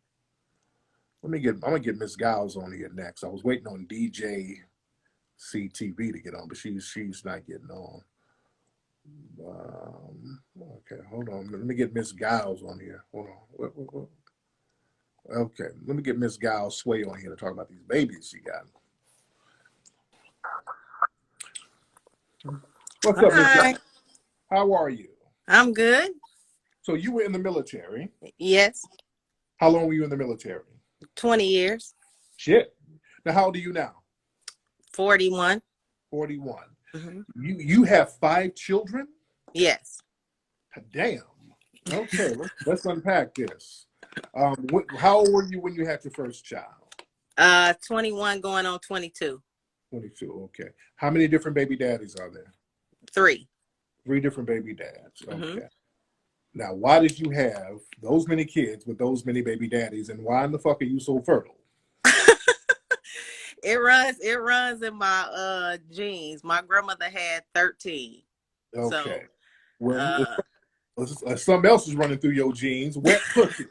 I'm gonna get Miss Giles on here next. I was waiting on DJ CTV to get on, but she's not getting on. Okay, hold on. Let me get Miss Giles on here. Hold on. What? Okay, let me get Miss Giles Sway on here to talk about these babies she got. What's up, Miss Giles? How are you? I'm good. So you were in the military. Yes. How long were you in the military? 20 years. Shit. Now, how old are you now? 41. 41. Mm-hmm. You have 5 children? Yes. Damn. Okay, let's unpack this. How old were you when you had your first child? 21 going on 22. 22. Okay. How many different baby daddies are there? 3. 3 different baby dads. Okay. Mm-hmm. Now, why did you have those many kids with those many baby daddies, and why in the fuck are you so fertile? It runs in my genes. My grandmother had 13. Okay. So, Something else is running through your genes. Wet pussy.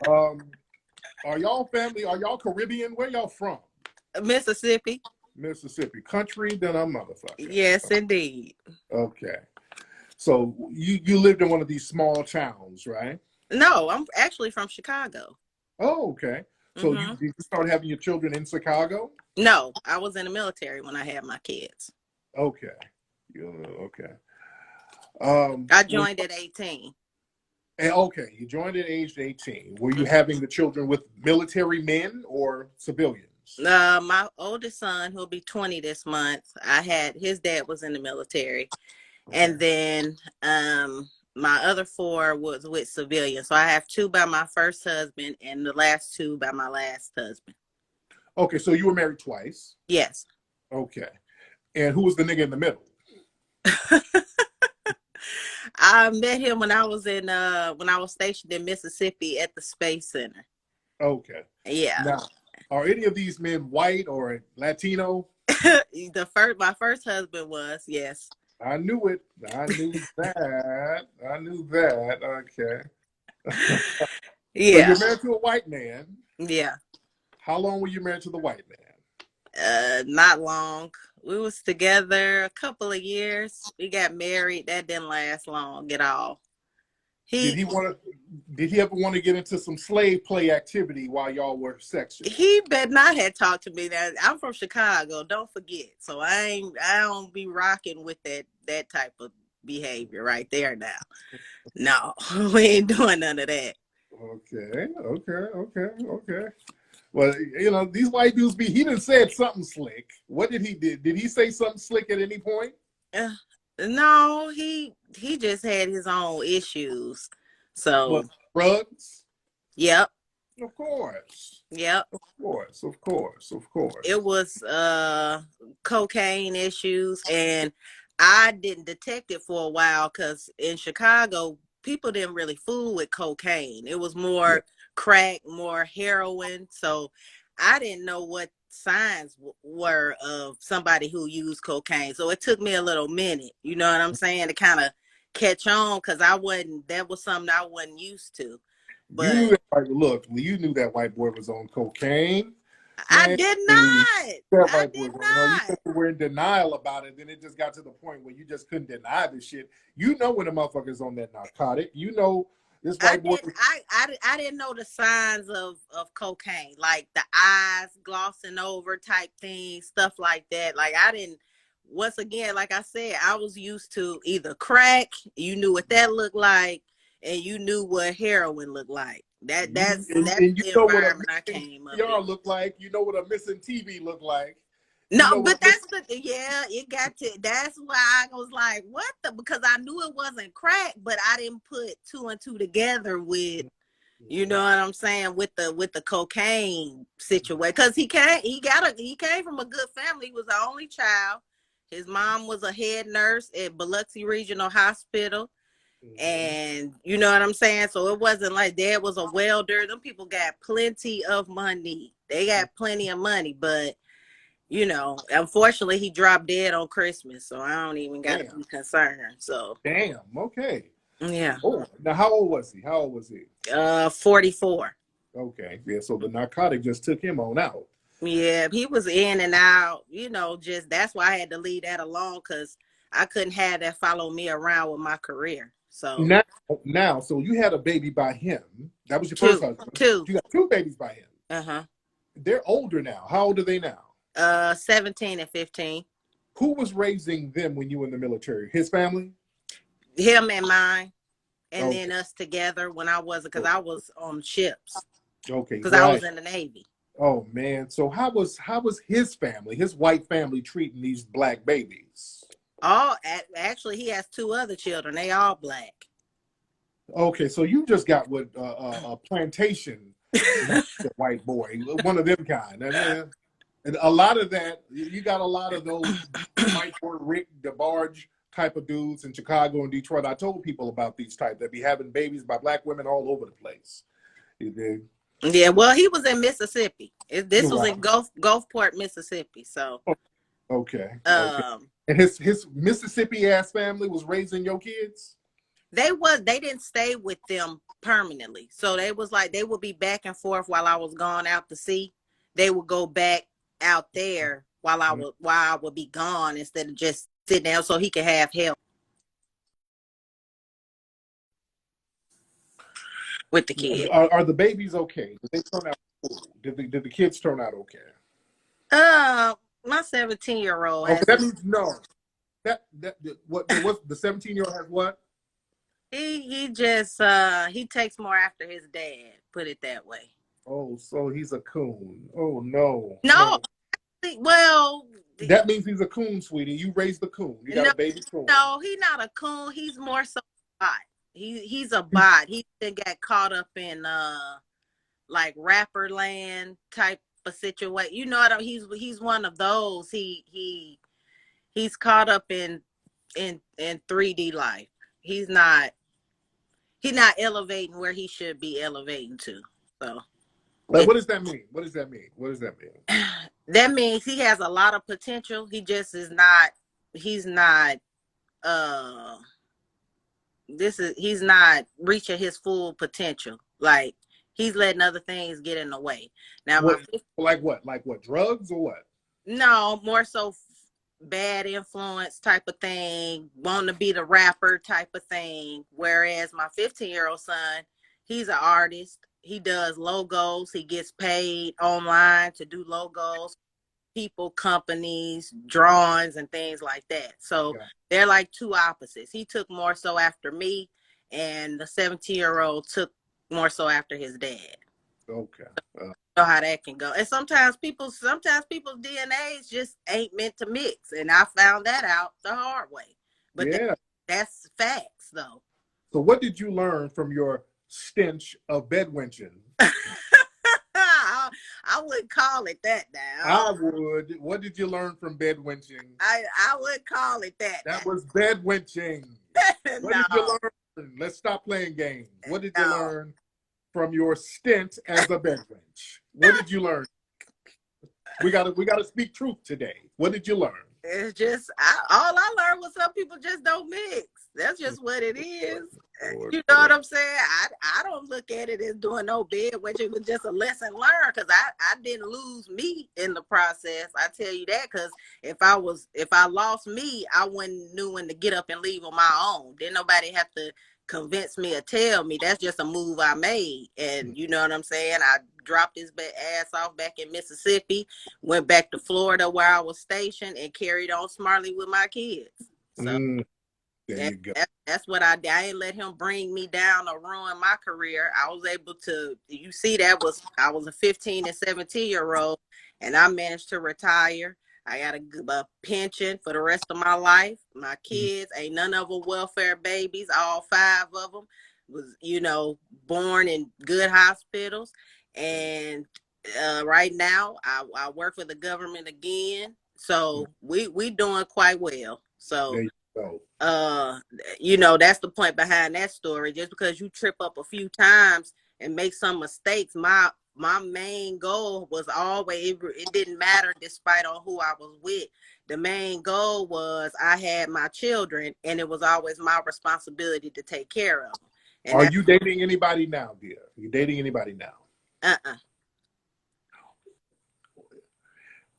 Are y'all family? Are y'all Caribbean? Where y'all from? Mississippi. Mississippi. Country than a motherfucker. Yes, indeed. Okay. So you lived in one of these small towns, right? No, I'm actually from Chicago. Oh, okay. So Mm-hmm. did you start having your children in Chicago? No, I was in the military when I had my kids. Okay. Okay. I joined at 18. Okay, you joined at age 18. Were you having the children with military men or civilians? My oldest son, who'll be 20 this month, his dad was in the military. Okay. And then my other 4 was with civilians. So I have 2 by my first husband and the last 2 by my last husband. Okay, so you were married twice? Yes. Okay. And who was the nigga in the middle? I met him when I was stationed in Mississippi at the Space Center. Okay. Yeah. Now, are any of these men white or Latino? My first husband was, yes. I knew it. I knew that. Okay. Yeah. So you're married to a white man. Yeah. How long were you married to the white man? Not long. We was together a couple of years. We got married. That didn't last long at all. Did he ever want to get into some slave play activity while y'all were sexual? He better not have talked to me. That I'm from Chicago, don't forget. So I don't be rocking with that type of behavior right there now. No, we ain't doing none of that. Okay. Well, you know, these white dudes he done said something slick. What did he do? Did he say something slick at any point? No, he just had his own issues. So drugs? Yep. Of course. Yep. Of course. Of course. Of It course. was cocaine issues, and I didn't detect it for a while because in Chicago people didn't really fool with cocaine. It was Yeah. more crack, more heroin. So I didn't know what signs were of somebody who used cocaine. So it took me a little minute, you know what I'm saying, to kind of catch on, because I wasn't, that was something I wasn't used to. You knew But that white look, you knew that white boy was on cocaine. I Man, did that not. I white boy, did you not. just were in denial about it. Then it just got to the point where you just couldn't deny the shit. You know when the motherfucker's on that narcotic. You know this I white boy. didn't. I didn't know the signs of cocaine, like the eyes glossing over type thing, stuff like that. Like I didn't. Once again, like I said, I was used to either crack. You knew what that looked like, and you knew what heroin looked like. That's And you the know what a environment I missing came up in. PR looked like. You know what a missing TV looked like. No, You know what but a missing. that's the, yeah, it got to, that's why I was like, what the, because I knew it wasn't crack, but I didn't put two and two together with, you know what I'm saying, with the cocaine situation. Because he came from a good family. He was the only child. His mom was a head nurse at Biloxi Regional Hospital. And you know what I'm saying? So it wasn't like dad was a welder. Them people got plenty of money. They got plenty of money, but you know, unfortunately, he dropped dead on Christmas, so I don't even got to Damn. be concerned. So, Damn. Okay. yeah, Oh, now how old was he? How old was he? 44. Okay. Yeah. So the narcotic just took him on out. Yeah, he was in and out. You know, just that's why I had to leave that alone, because I couldn't have that follow me around with my career. So, Now, so you had a baby by him. That was your first two, husband. two, You got two babies by him. uh-huh, They're older now. How old are they now? 17 and 15. Who was raising them when you were in the military? His family? Him and mine, and Okay. then us together when I was, because I was on ships, Okay, because I was right. in the Navy. Oh man. So how was his family, his white family treating these black babies? All actually, he has two other children. They all black. Okay, so you just got what a plantation master white boy, one of them kind. And a lot of that, you got a lot of those white boy Rick DeBarge type of dudes in Chicago and Detroit. I told people about these type that be having babies by black women all over the place. You dig? Yeah, well, he was in Mississippi. This was Right. in Gulfport, Mississippi. So, Okay. Okay. um, And his Mississippi ass family was raising your kids? they didn't stay with them permanently. So they was like they would be back and forth while I was gone out to sea. They would go back out there while I would be gone instead of just sitting down so he could have help with the kid. Are the babies okay? Did they turn out cool? Did the kids turn out okay? My 17-year-old Okay, has that means no. What the 17-year-old has what? he just he takes more after his dad, put it that way. Oh, so he's a coon. Oh no, No, no. well, That means he's a coon, sweetie. You raised the coon. You got no, a baby coon. no, he's not a coon. He's more so a bot. He's a bot. He got caught up in like rapper land type of situation. You know what I mean? He's one of those. He's caught up in 3D life. He's not elevating where he should be elevating to. So Like, what does that mean? What does that mean? What does that mean? that means he has a lot of potential. He just is not. He's not. Uh, he's not reaching his full potential. Like he's letting other things get in the way. Now, What? Like what? Like what? Drugs or what? no, more so bad influence type of thing, wanting to be the rapper type of thing. Whereas my 15-year-old son, he's an artist. He does logos. He gets paid online to do logos, people, companies, drawings, and things like that. So Yeah. they're like two opposites. He took more so after me, and the 17-year-old took more so after his dad. Okay. Know how that can go. And sometimes people's DNAs just ain't meant to mix. And I found that out the hard way. But Yeah. that's facts though. So what did you learn from your stench of bedwenching? I wouldn't call it that I now. would. What did you learn from bed wenching? I wouldn't call it that That was bed wenching. What no, did you learn? Let's stop playing games. What did you no. learn from your stint as a bed wench? What did you learn? We gotta speak truth today. What did you learn? It's just all I learned was some people just don't mix. That's just what it is. Lord, You know what I'm saying? I don't look at it as doing no bid, which it was just a lesson learned because I didn't lose me in the process. I tell you that because if I lost me, I wouldn't knew when to get up and leave on my own. Didn't nobody have to convince me or tell me. That's just a move I made. And you know what I'm saying? I dropped his ass off back in Mississippi, went back to Florida where I was stationed, and carried on smartly with my kids. So there you go. that's what I did. I didn't let him bring me down or ruin my career. I was able to, you see, I was a 15 and 17-year-old, and I managed to retire. I got a pension for the rest of my life. My kids, ain't none of them welfare babies. All 5 of them was, born in good hospitals. And right now, I work for the government again. So we doing quite well. So There you go. that's the point behind that story. Just because you trip up a few times and make some mistakes, my main goal was always, it didn't matter despite on who I was with. The main goal was I had my children, and it was always my responsibility to take care of them. And are you dating anybody now, dear? Are you dating anybody now?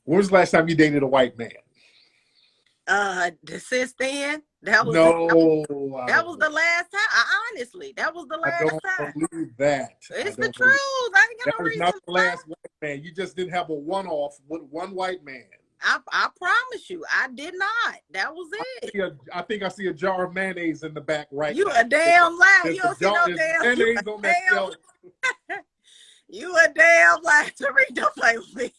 When was the last time you dated a white man? Since then, that was the last time. Honestly, that was the last time. I don't believe that. It's the truth. I ain't got no reason. That was not the last white man. You just didn't have a one-off with one white man. I promise you, I did not. That was it. I think I see a jar of mayonnaise in the back right you now. You a damn lie. You don't see no damn mayonnaise on that shelf. You a damn lie. Tariq, don't play with me.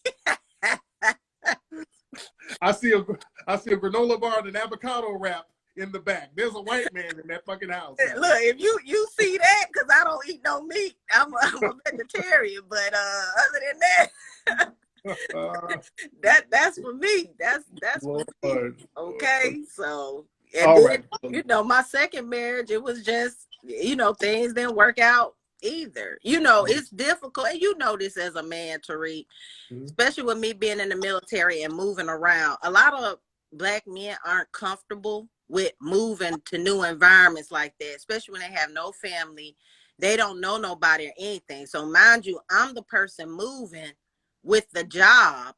I see a granola bar and an avocado wrap in the back. There's a white man in that fucking house. Look, if you see that, because I don't eat no meat. I'm a vegetarian, but other than that, that's for me. That's for me. Okay, so and then, my second marriage, it was just things didn't work out either. It's difficult, and this as a man, Tariq, especially with me being in the military and moving around. A lot of Black men aren't comfortable with moving to new environments like that, especially when they have no family, they don't know nobody or anything. So mind you, I'm the person moving with the job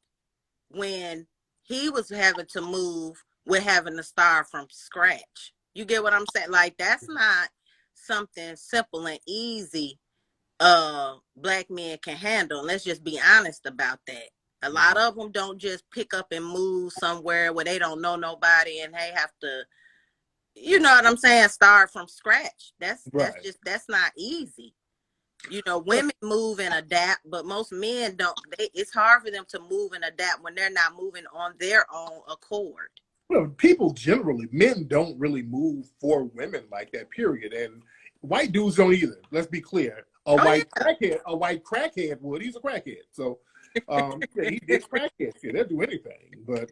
when he was having to move with having to start from scratch. You get what I'm saying? Like, that's not something simple and easy Black men can handle. Let's just be honest about that. A lot of them don't just pick up and move somewhere where they don't know nobody and they have to, you know what I'm saying, start from scratch. That's not easy. Women move and adapt, but most men don't. It's hard for them to move and adapt when they're not moving on their own accord. Well, people generally, men don't really move for women like that, period. And white dudes don't either. Let's be clear. A white crackhead would. He's a crackhead. So he did crackheads. Yeah, they'll do anything. But,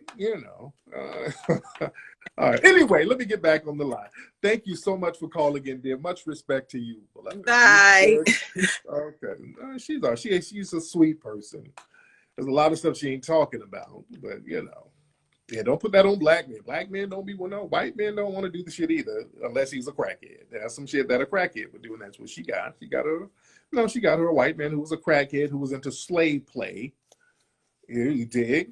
all right. Anyway, let me get back on the line. Thank you so much for calling in, dear. Much respect to you. Bye. Okay. She's a sweet person. There's a lot of stuff she ain't talking about. But, yeah, don't put that on black men. Black men don't be white men don't want to do the shit either, unless he's a crackhead. There's some shit that a crackhead would do, and that's what she got. She got her a white man who was a crackhead who was into slave play. You dig?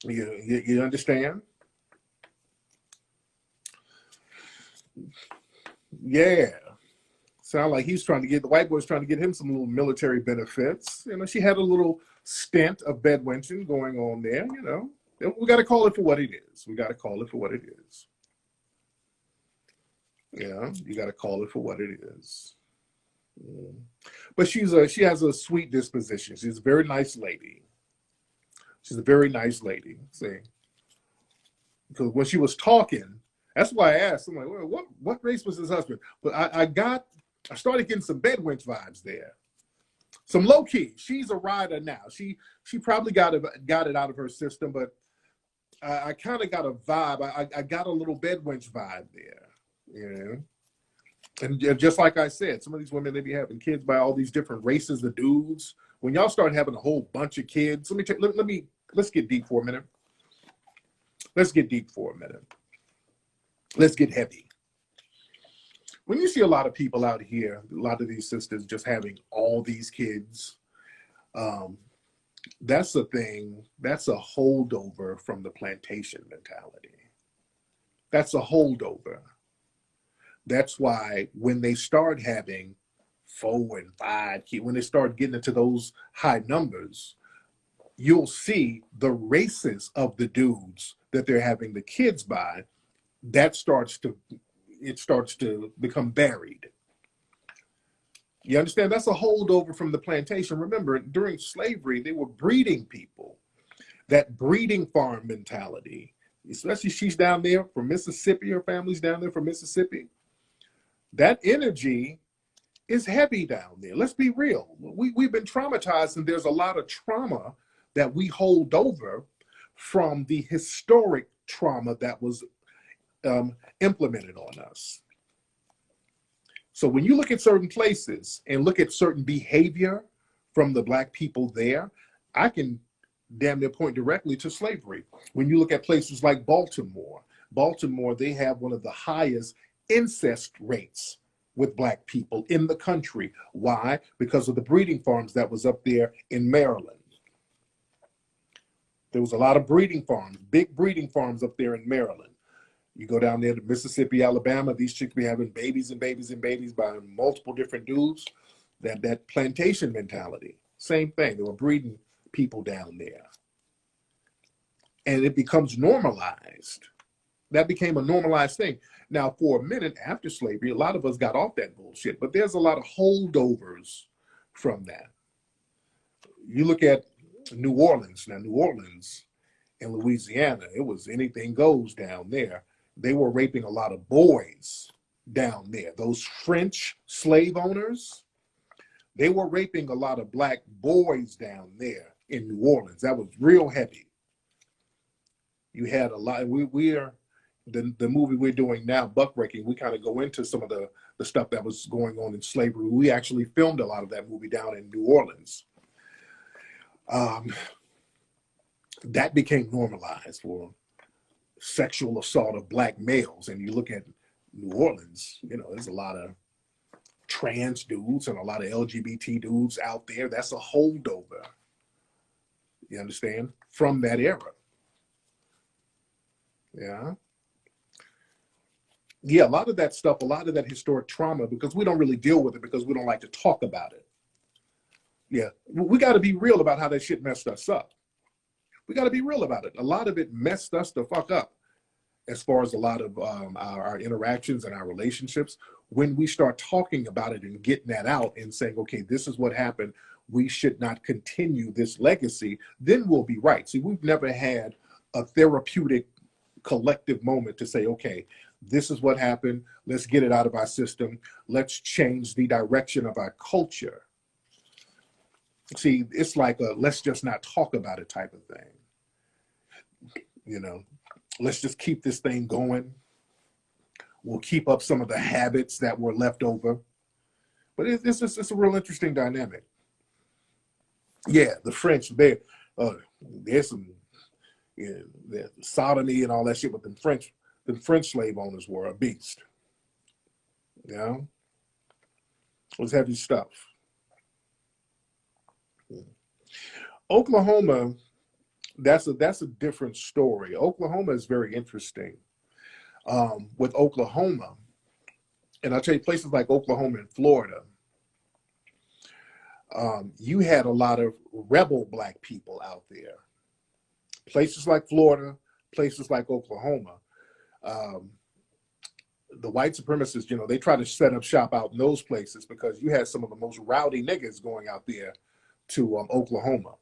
You understand? Yeah. Sound like the white boy's trying to get him some little military benefits. She had a little stint of bedwenching going on there, We got to call it for what it is. You got to call it for what it is. But she has a sweet disposition. She's a very nice lady. See? Because when she was talking, that's why I asked, I'm like, well, what race was his husband? But I started getting some bedwench vibes there. Some low key. She's a rider now. She probably got it out of her system, but I kind of got a vibe. I got a little bedwench vibe there, you know. And just like I said, some of these women, they be having kids by all these different races of dudes. When y'all start having a whole bunch of kids, let's get deep for a minute. Let's get deep for a minute. Let's get heavy. When you see a lot of people out here, a lot of these sisters just having all these kids, that's a thing. That's a holdover from the plantation mentality. That's a holdover. That's why when they start having 4 and 5 kids, when they start getting into those high numbers, you'll see the races of the dudes that they're having the kids by. It starts to become buried. You understand? That's a holdover from the plantation. Remember, during slavery, they were breeding people. That breeding farm mentality, especially she's down there from Mississippi, her family's down there from Mississippi. That energy is heavy down there. Let's be real. We've been traumatized, and there's a lot of trauma that we hold over from the historic trauma that was implemented on us. So when you look at certain places and look at certain behavior from the Black people there, I can damn near point directly to slavery. When you look at places like Baltimore, they have one of the highest incest rates with Black people in the country. Why? Because of the breeding farms that was up there in Maryland. There was a lot of breeding farms, big breeding farms up there in Maryland. You go down there to Mississippi, Alabama, these chicks be having babies and babies and babies by multiple different dudes. That plantation mentality, same thing. They were breeding people down there. And it becomes normalized. That became a normalized thing. Now, for a minute after slavery, a lot of us got off that bullshit, but there's a lot of holdovers from that. You look at New Orleans. Now, New Orleans and Louisiana, it was anything goes down there. They were raping a lot of boys down there. Those French slave owners, they were raping a lot of Black boys down there in New Orleans. That was real heavy. You had a lot. We are the movie we're doing now, Buckraking. We kind of go into some of the stuff that was going on in slavery. We actually filmed a lot of that movie down in New Orleans. That became normalized for sexual assault of Black males. And you look at New Orleans, you know, there's a lot of trans dudes and a lot of LGBT dudes out there. That's a holdover, you understand, from that era. Yeah. Yeah, a lot of that stuff, a lot of that historic trauma, because we don't really deal with it because we don't like to talk about it. Yeah, we got to be real about how that shit messed us up. We got to be real about it. A lot of it messed us the fuck up as far as a lot of our interactions and our relationships. When we start talking about it and getting that out and saying, okay, this is what happened, we should not continue this legacy, then we'll be right. See, we've never had a therapeutic collective moment to say, okay, this is what happened. Let's get it out of our system. Let's change the direction of our culture. See, it's like a let's just not talk about it type of thing. You know, let's just keep this thing going. We'll keep up some of the habits that were left over. But it's a real interesting dynamic. Yeah, the French, there's some sodomy and all that shit, but the French slave owners were a beast. You know? It was heavy stuff. Oklahoma, that's a different story. Oklahoma is very interesting. With Oklahoma, and I'll tell you, places like Oklahoma and Florida, you had a lot of rebel Black people out there. Places like Florida, places like Oklahoma, the white supremacists, you know, they try to set up shop out in those places because you had some of the most rowdy niggas going out there to Oklahoma.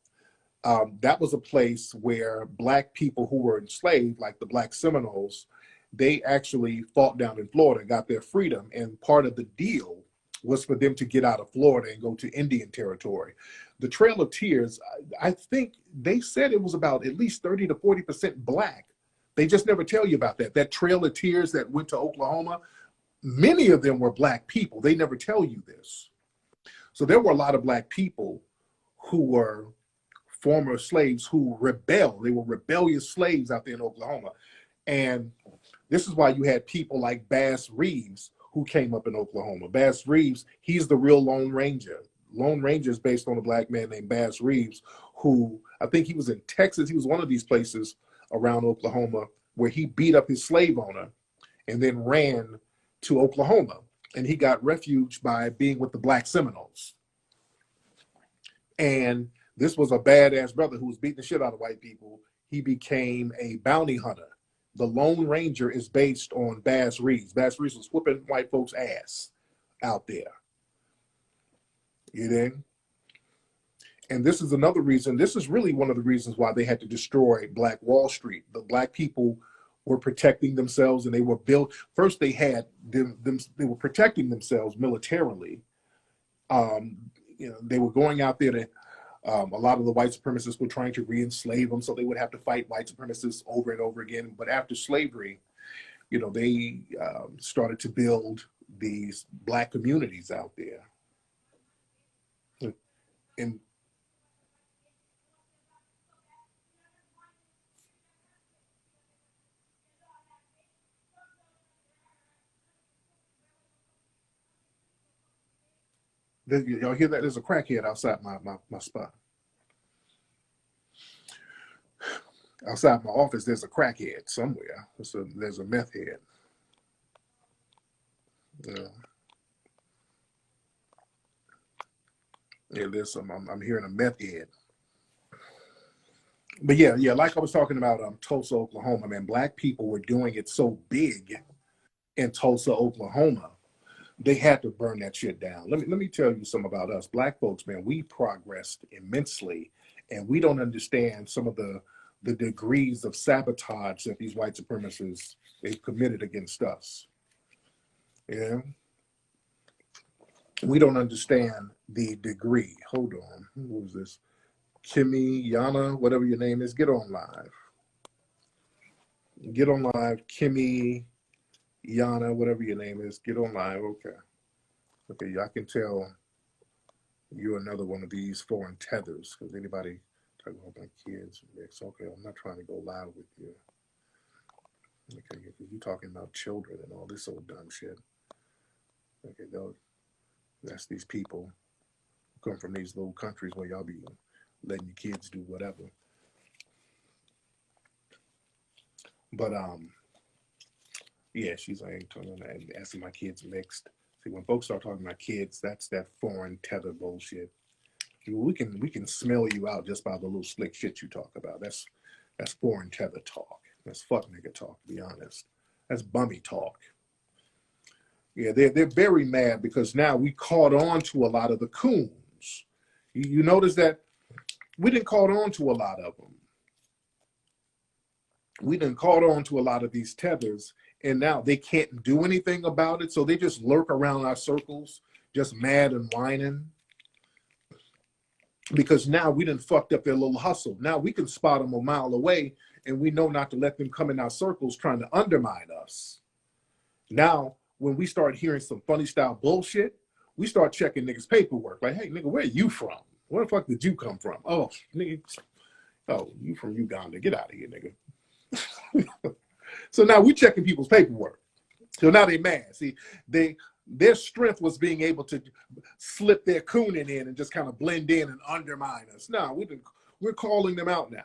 That was a place where Black people who were enslaved, like the Black Seminoles, they actually fought down in Florida, got their freedom. And part of the deal was for them to get out of Florida and go to Indian Territory. The Trail of Tears, I think they said it was about at least 30 to 40% black. They just never tell you about that. That Trail of Tears that went to Oklahoma, many of them were black people. They never tell you this. So there were a lot of black people who were former slaves who rebelled. They were rebellious slaves out there in Oklahoma. And this is why you had people like Bass Reeves who came up in Oklahoma. Bass Reeves, he's the real Lone Ranger. Lone Ranger is based on a black man named Bass Reeves, who I think he was in Texas. He was one of these places around Oklahoma where he beat up his slave owner and then ran to Oklahoma. And he got refuge by being with the Black Seminoles. And this was a badass brother who was beating the shit out of white people. He became a bounty hunter. The Lone Ranger is based on Bass Reeves. Bass Reeves was whooping white folks' ass out there. You know? And this is another reason, this is really one of the reasons why they had to destroy Black Wall Street. The black people were protecting themselves, and they were built. First, they had they were protecting themselves militarily. They were going out there to, a lot of the white supremacists were trying to re-enslave them, so they would have to fight white supremacists over and over again. But after slavery, they started to build these black communities out there. And y'all hear that? There's a crackhead outside my spot. Outside my office, there's a crackhead somewhere. There's a meth head. Yeah, there's some. I'm hearing a meth head. But yeah, like I was talking about Tulsa, Oklahoma, man, black people were doing it so big in Tulsa, Oklahoma. They had to burn that shit down. Let me tell you something about us. Black folks, man, we progressed immensely, and we don't understand some of the degrees of sabotage that these white supremacists they've committed against us. Yeah. We don't understand the degree. Hold on. Who was this? Kimmy, Yana, whatever your name is, get on live. Get on live. Kimmy, Yana, whatever your name is, get on live. Okay, I can tell you're another one of these foreign tethers, because anybody talking about my kids, it's okay, I'm not trying to go live with you. Okay, because you're talking about children and all this old dumb shit. Okay, that's these people who come from these little countries where y'all be letting your kids do whatever. But yeah, she's like asking my kids mixed. See, when folks start talking about kids, that's that foreign tether bullshit. We can smell you out just by the little slick shit you talk about. That's foreign tether talk. That's fuck nigga talk, to be honest. That's bummy talk. Yeah, they're very mad because now we caught on to a lot of the coons. You notice that we didn't caught on to a lot of them. We didn't caught on to a lot of these tethers, and now they can't do anything about it, so they just lurk around our circles, just mad and whining. Because now we done fucked up their little hustle. Now we can spot them a mile away, and we know not to let them come in our circles trying to undermine us. Now, when we start hearing some funny style bullshit, we start checking niggas' paperwork. Like, hey, nigga, where are you from? Where the fuck did you come from? Oh, nigga, you from Uganda. Get out of here, nigga. So now we checking people's paperwork. So now they mad. See, their strength was being able to slip their cooning in and just kind of blend in and undermine us. Now we're calling them out now.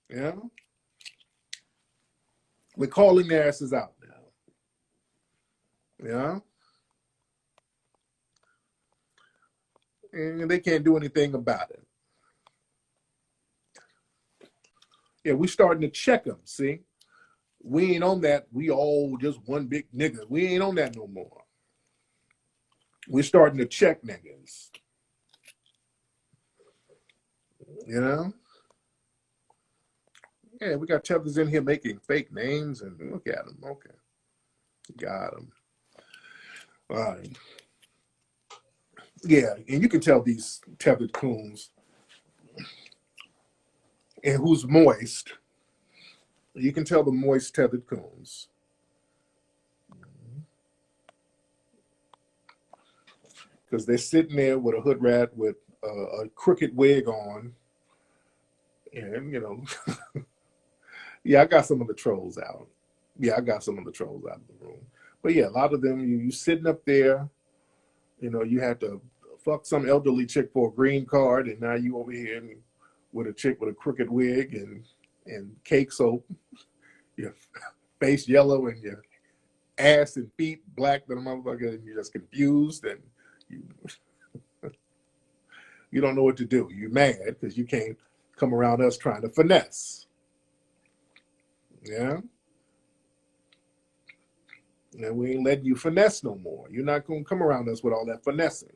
Yeah, we're calling their asses out now. Yeah, and they can't do anything about it. Yeah, we starting to check them. See, we ain't on that. We all just one big nigga. We ain't on that no more. We're starting to check niggas. You know? Yeah, we got tethers in here making fake names, and look at them. Okay. Got them. Uh, yeah, and you can tell these tethered coons and who's moist. You can tell the moist tethered coons. Because they're sitting there with a hood rat with a crooked wig on. And, yeah, I got some of the trolls out. Yeah, I got some of the trolls out of the room. But yeah, a lot of them, you sitting up there, you had to fuck some elderly chick for a green card, and now you over here with a chick with a crooked wig and cake soap, your face yellow and your ass and feet black than a motherfucker, and you're just confused and you, you don't know what to do. You're mad because you can't come around us trying to finesse. Yeah? And we ain't letting you finesse no more. You're not going to come around us with all that finessing.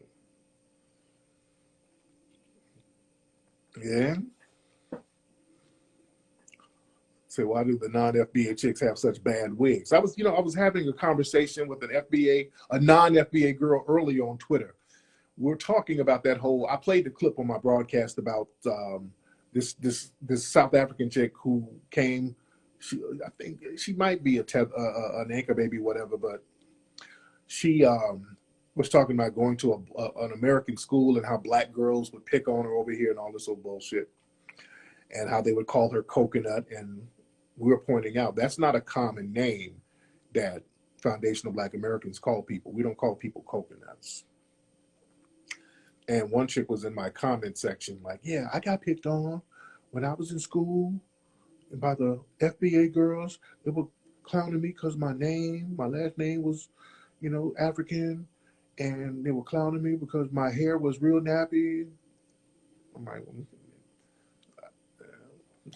Yeah? So why do the non-FBA chicks have such bad wigs? I was having a conversation with a non-FBA girl earlier on Twitter. We're talking about that whole. I played the clip on my broadcast about this South African chick who came. I think she might be an anchor baby, whatever, but she was talking about going to an American school and how black girls would pick on her over here and all this old bullshit, and how they would call her coconut. And we were pointing out that's not a common name that foundational Black Americans call people. We don't call people coconuts. And one chick was in my comment section like, yeah, I got picked on when I was in school by the FBA girls. They were clowning me because my last name was, African. And they were clowning me because my hair was real nappy. I'm like,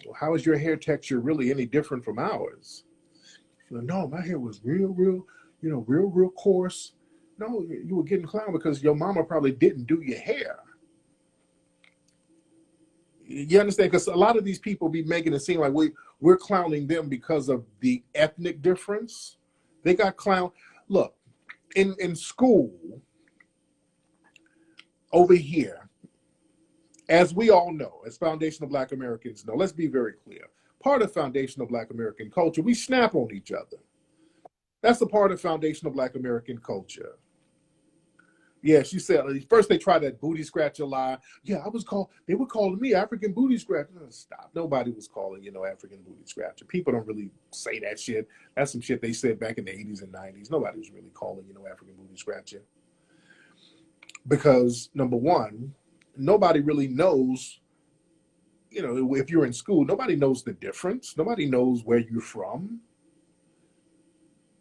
well, how is your hair texture really any different from ours? She's like, no, my hair was real, real coarse. No, you were getting clowned because your mama probably didn't do your hair. You understand? Because a lot of these people be making it seem like we're clowning them because of the ethnic difference. They got clowned. Look, in school over here, as we all know, as foundational Black Americans know, let's be very clear. Part of foundational Black American culture, we snap on each other. That's a part of foundational Black American culture. Yeah, she said, first they tried that booty scratcher lie. Yeah, they were calling me African booty scratcher. Stop. Nobody was calling, African booty scratcher. People don't really say that shit. That's some shit they said back in the 80s and 90s. Nobody was really calling, African booty scratcher. Because, number one, nobody really knows, if you're in school, nobody knows the difference. Nobody knows where you're from.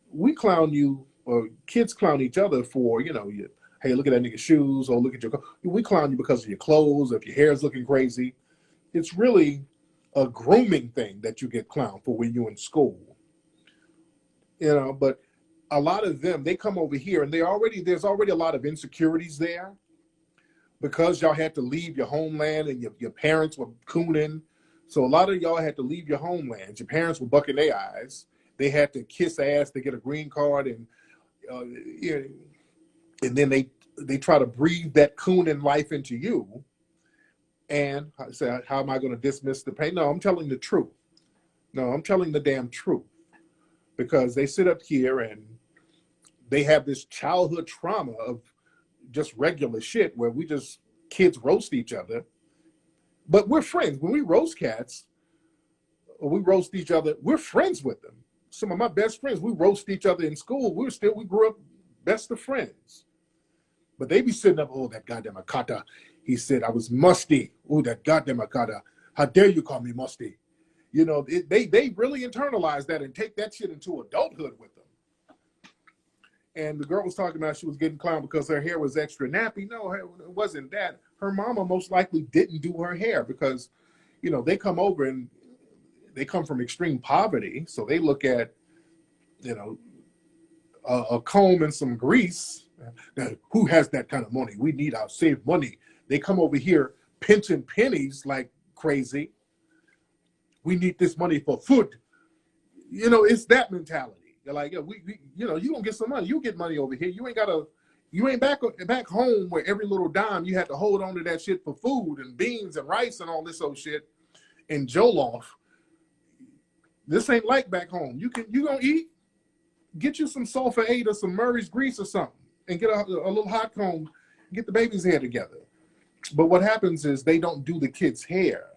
We clown you, or kids clown each other for, hey, look at that nigga's shoes, or look at your. We clown you because of your clothes, or if your hair is looking crazy. It's really a grooming thing that you get clowned for when you're in school. But a lot of them, they come over here and there's already a lot of insecurities there because y'all had to leave your homeland and your parents were cooning. So a lot of y'all had to leave your homeland. Your parents were bucking their eyes. They had to kiss ass to get a green card, and then they try to breathe that cooning life into you. And I say, how am I going to dismiss the pain? No, I'm telling the truth. No, I'm telling the damn truth. Because they sit up here and they have this childhood trauma of just regular shit where kids roast each other. But we're friends. When we roast cats, or we roast each other, we're friends with them. Some of my best friends, we roast each other in school. We grew up best of friends. But they be sitting up, oh, that goddamn Akata. He said I was musty. Oh, that goddamn Akata. How dare you call me musty? They really internalize that and take that shit into adulthood with them. And the girl was talking about she was getting clowned because her hair was extra nappy. No, it wasn't that. Her mama most likely didn't do her hair because, they come over and they come from extreme poverty. So they look at, a comb and some grease. Who has that kind of money? We need our saved money. They come over here pinching pennies like crazy. We need this money for food. It's that mentality. You're like, yeah, we you know, you gonna get some money. You get money over here. You ain't back home where every little dime you had to hold on to that shit for food and beans and rice and all this old shit and jollof. This ain't like back home. You gonna eat, get you some sulfur 8 or some Murray's grease or something, and get a little hot comb, get the baby's hair together. But what happens is they don't do the kids' hair.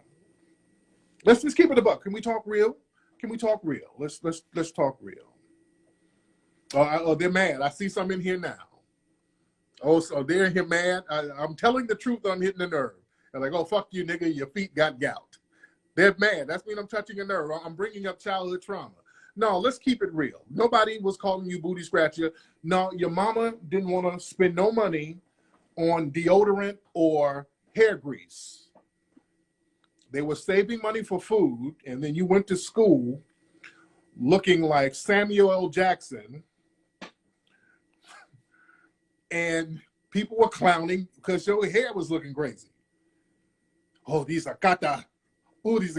Let's just keep it a buck. Can we talk real? Can we talk real? Let's talk real. Oh, they're mad. I see some in here now. Oh, so they're here mad. I'm telling the truth. I'm hitting the nerve. They're like, oh, fuck you, nigga. Your feet got gout. They're mad. That's mean I'm touching a nerve. I'm bringing up childhood trauma. No, let's keep it real. Nobody was calling you booty scratcher. No, your mama didn't want to spend no money on deodorant or hair grease. They were saving money for food, and then you went to school looking like Samuel L. Jackson, and people were clowning because your hair was looking crazy. Oh, these Akata. Oh, these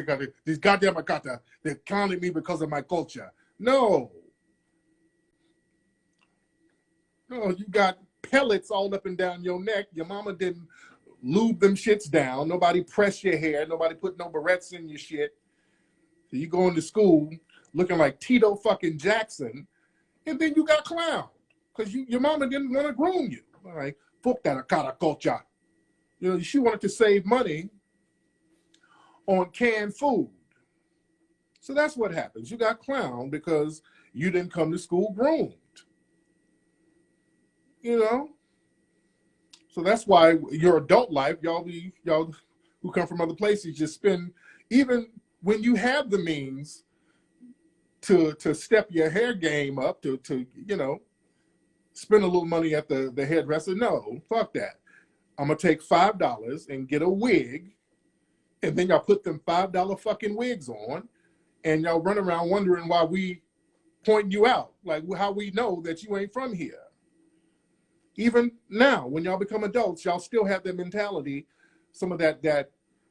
goddamn Akata. They're clowning me because of my culture. No, you got pellets all up and down your neck. Your mama didn't lube them shits down. Nobody pressed your hair. Nobody put no barrettes in your shit. So you go into school looking like Tito fucking Jackson, and then you got clowned because your mama didn't want to groom you. All right, fuck that Akata culture. You know, she wanted to save money on canned food. So that's what happens. You got clowned because you didn't come to school groomed. You know? So that's why your adult life, y'all who come from other places, just spend, even when you have the means to step your hair game up, to you know, spend a little money at the hairdresser. No, fuck that. I'm gonna take $5 and get a wig, and then y'all put them $5 fucking wigs on, and y'all run around wondering why we point you out, like how we know that you ain't from here. Even now, when y'all become adults, y'all still have that mentality, some of that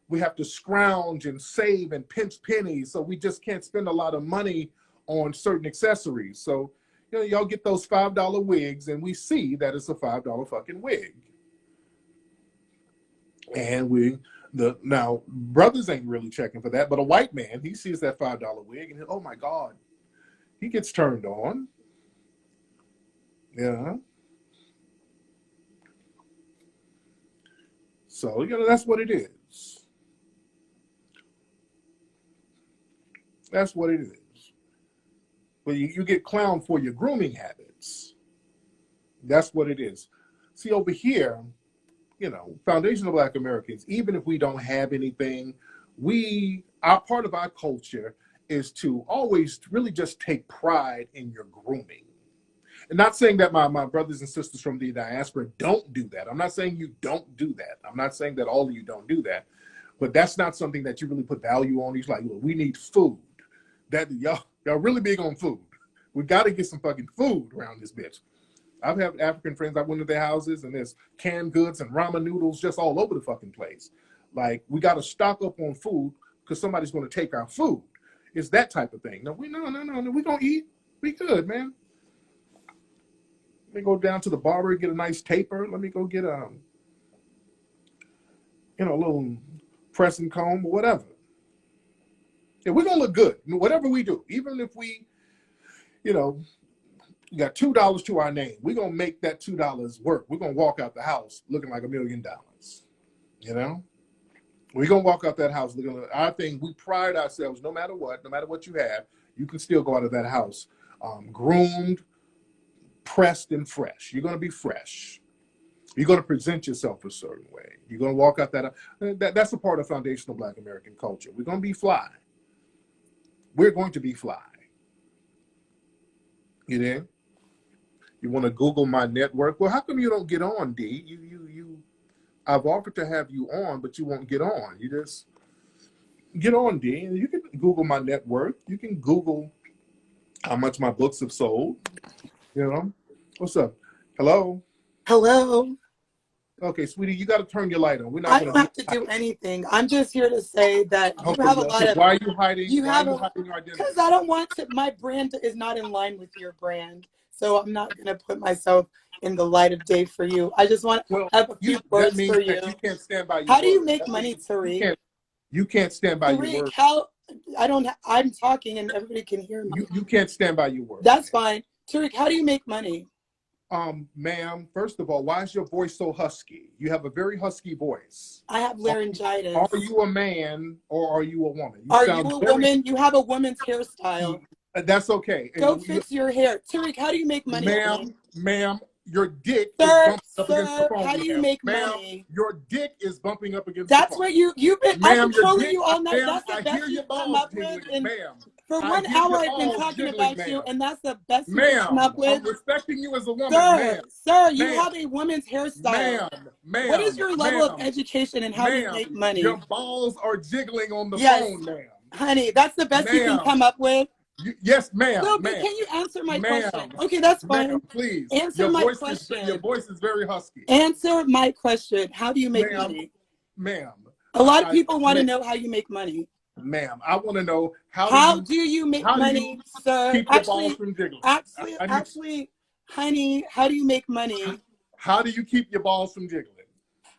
we have to scrounge and save and pinch pennies, so we just can't spend a lot of money on certain accessories. So, you know, y'all get those $5 wigs, and we see that it's a $5 fucking wig. And now brothers ain't really checking for that, but a white man, he sees that $5 wig, and oh my God, he gets turned on. Yeah. So, you know, that's what it is. That's what it is. But you get clowned for your grooming habits. That's what it is. See, over here, you know, foundational Black Americans, even if we don't have anything, our part of our culture is to always really just take pride in your grooming. And not saying that my brothers and sisters from the diaspora don't do that. I'm not saying you don't do that. I'm not saying that all of you don't do that. But that's not something that you really put value on. It's like, well, we need food. That y'all really big on food. We got to get some fucking food around this bitch. I've had African friends, I went to their houses, and there's canned goods and ramen noodles just all over the fucking place. Like, we got to stock up on food because somebody's going to take our food. It's that type of thing. No, we going to eat. We good, man. Let me go down to the barber, get a nice taper. Let me go get a little press and comb or whatever. Yeah, we're going to look good. Whatever we do, even if we, you know, we got $2 to our name. We're going to make that $2 work. We're going to walk out the house looking like $1 million. You know? We're going to walk out that house looking like, I think we pride ourselves, no matter what you have, you can still go out of that house groomed, pressed, and fresh. You're going to be fresh. You're going to present yourself a certain way. You're going to walk out that's a part of foundational Black American culture. We're going to be fly. We're going to be fly. You know? You want to Google my network? Well, how come you don't get on, D? I've offered to have you on, but you won't get on. You just get on, D, and you can Google my net worth. You can Google how much my books have sold. You know? What's up? Hello? Hello. Okay, sweetie, you got to turn your light on. We're not I going don't to have to do anything. I'm just here to say that you Okay, have a okay. lot of, Why are you hiding? you Why are have you a, hiding your because identity? I don't want to, my brand is not in line with your brand. So I'm not going to put myself in the light of day for you. I just want Well, to have a you few that words means for that you. you can't stand by your How do you word. make That money, means Tariq? you can't stand by your Tariq, word. how, I don't, I'm talking and everybody can hear me. You can't stand by your word. That's fine. Tariq, how do you make money? Ma'am, first of all, why is your voice so husky? You have a very husky voice. I have Are laryngitis. you a man or are you a woman? You Are you sound a very. woman? You have a woman's hairstyle. That's okay. Go fix your hair. Tariq, how do you make money, honey? Ma'am, your dick is Sir, bumping up against the phone, how do you ma'am. make Ma'am, money? your dick is bumping up against the That's phone. what you've been, I've Ma'am, been your trolling dick, you all night. ma'am, That's the I best hear you've your come balls up with. jiggling, And ma'am. for I 1 hear hour your I've been balls talking jiggling, about you, ma'am. and that's the best you can come Ma'am, up with. I'm respecting you as a woman, ma'am. Sir, you Ma'am, have a woman's hairstyle. What is your level of ma'am, education and how do you ma'am, make money? your balls are jiggling on the Yes, phone, ma'am. honey, that's the best you can Ma'am, come up with. yes, ma'am, So, but ma'am, can you answer my question? ma'am, Okay, that's ma'am, fine. please. Answer my question. Your voice is very husky. Answer my question. How do you make Ma'am, money? ma'am, A lot of people want to know how you make money. ma'am, I want to know How do you make how do you money, sir? keep your balls from jiggling? Actually, honey, how do you make money? How do you keep your balls from jiggling?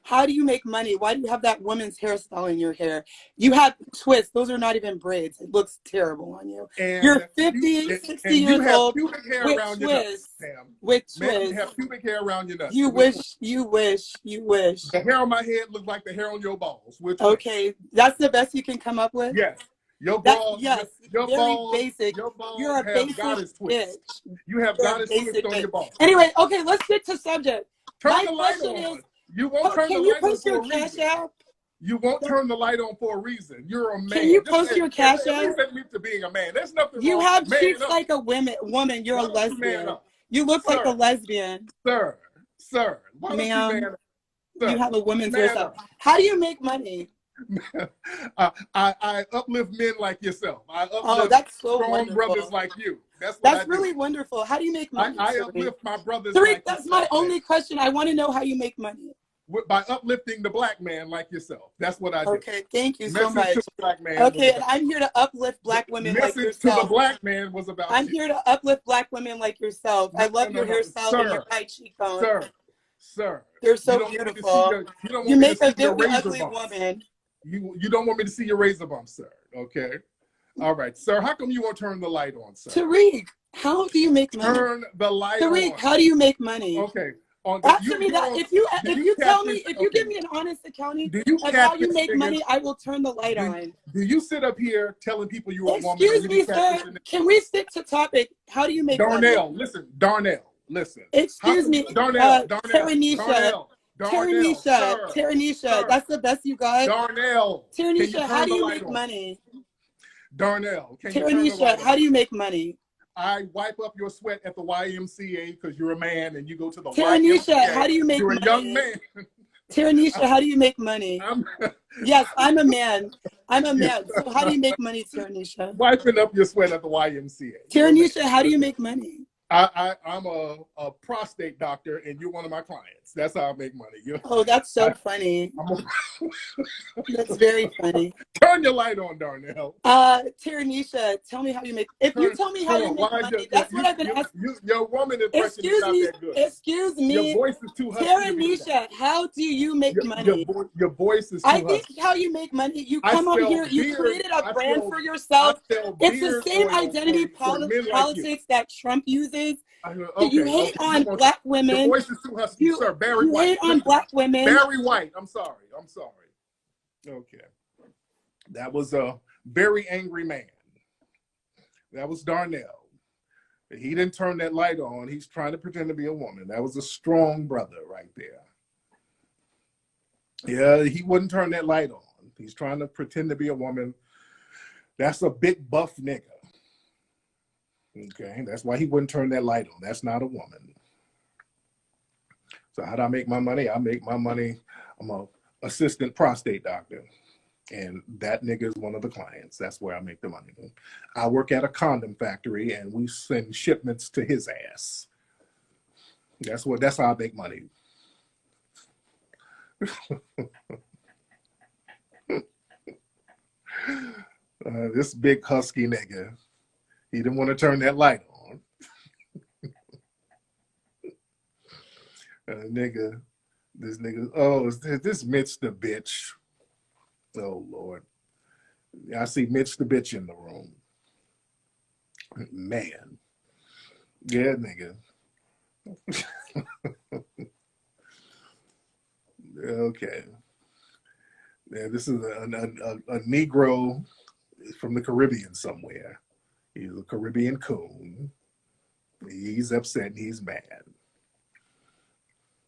How do you make money? Why do you have that woman's hairstyle in your hair? You have twists. Those are not even braids. It looks terrible on you. And You're 50, 60 you years have old pubic hair with around your nuts, twists. ma'am. With Ma'am, you twists. have pubic hair around your nuts. You So which one? wish, you wish, you wish. The hair on my head looks like the hair on your balls. Which one? Okay, that's the best you can come up with? Yes. Your That's, balls, yes, your very balls, basic. your balls You're a have basic goddess bitch. twists. You have You're a goddess basic twists on bitch. your balls. Anyway, okay, let's get to subject. Turn My the light question on. is, You won't turn the can you light on post for your a cash reason. app? You won't turn the light on for a reason. You're a man. Can you post your cash at app? least admit to being a man. There's nothing You wrong. have Man cheeks up. like a woman. You're Why a don't you man lesbian. up? You look like a Sir, lesbian, sir, why don't you man ma'am. up? You Sir, have a woman's man hairstyle. up. How do you make money? I uplift men like yourself. I Oh, uplift that's so strong brothers wonderful. like you. That's what That's I do. really wonderful. How do you make money, I Tariq? uplift my brothers Tariq, like that's yourself, my only question. I want to know how you make money. by uplifting the black man like yourself. That's what I do. Okay, thank you so Message much. to the black man. Okay, and I'm here to uplift black The women like message to the yourself. black man was about I'm you. here to uplift black women like yourself. I love your hairstyle and your high cheekbones. Sir, You're so you don't beautiful. Want me to see you don't want You me make to a see your very razor ugly bumps. woman. You don't want me to see your razor bumps, sir. Okay. All right, sir. How come you won't turn the light on, sir? Tariq, how do you make money? Turn the light on. Tariq, how do you make money? Okay. Answer me that. If you tell me, if you give me an honest accounting of how you make money, I will turn the light on. Do you sit up here telling people you're a woman? Excuse me, sir. Can we stick to topic? How do you make money? Darnell, listen. Darnell, listen. Excuse me, Darnell. Taranisha. That's the best you got. Darnell, Taranisha, how do you make money? Darnell, can you turn the light Taranisha, on? how do you make money? I wipe up your sweat at the YMCA because you're a man and you go to the Taranisha, YMCA. how do you make money? You're a young man. Taranisha, how do you make money? Yes, I'm a man. I'm a man. So how do you make money, Taranisha? Wiping up your sweat at the YMCA. Taranisha, how do you make money? I'm a prostate doctor and you're one of my clients. That's how I make money. Oh, that's so funny. That's very funny. Turn your light on, Darnell. Taranisha, tell me how you make. If you tell me how you make money, that's what I've been asking. Your woman impression is not that good. Excuse me. Your voice is too husky. Taranisha, how do you make money? Your voice is too husky. I think how you make money, you come on here, you created a brand for yourself. It's the same identity politics that Trump uses. You hate on black women. Your voice is too husky, sir. Barry White. You hate on black women. Barry White. I'm sorry. Okay. That was a very angry man. That was Darnell. He didn't turn that light on. He's trying to pretend to be a woman. That was a strong brother right there. Yeah, he wouldn't turn that light on. He's trying to pretend to be a woman. That's a big buff nigga. Okay, that's why he wouldn't turn that light on. That's not a woman. So how do I make my money? I make my money. I'm a assistant prostate doctor. And that nigga is one of the clients. That's where I make the money. I work at a condom factory and we send shipments to his ass. That's how I make money. This big husky nigga, he didn't want to turn that light on. Nigga, this nigga, oh, this Mitch the bitch. Oh, Lord. I see Mitch the bitch in the room. Man. Yeah, nigga. Okay. Yeah, this is a Negro from the Caribbean somewhere. He's a Caribbean coon. He's upset and he's mad.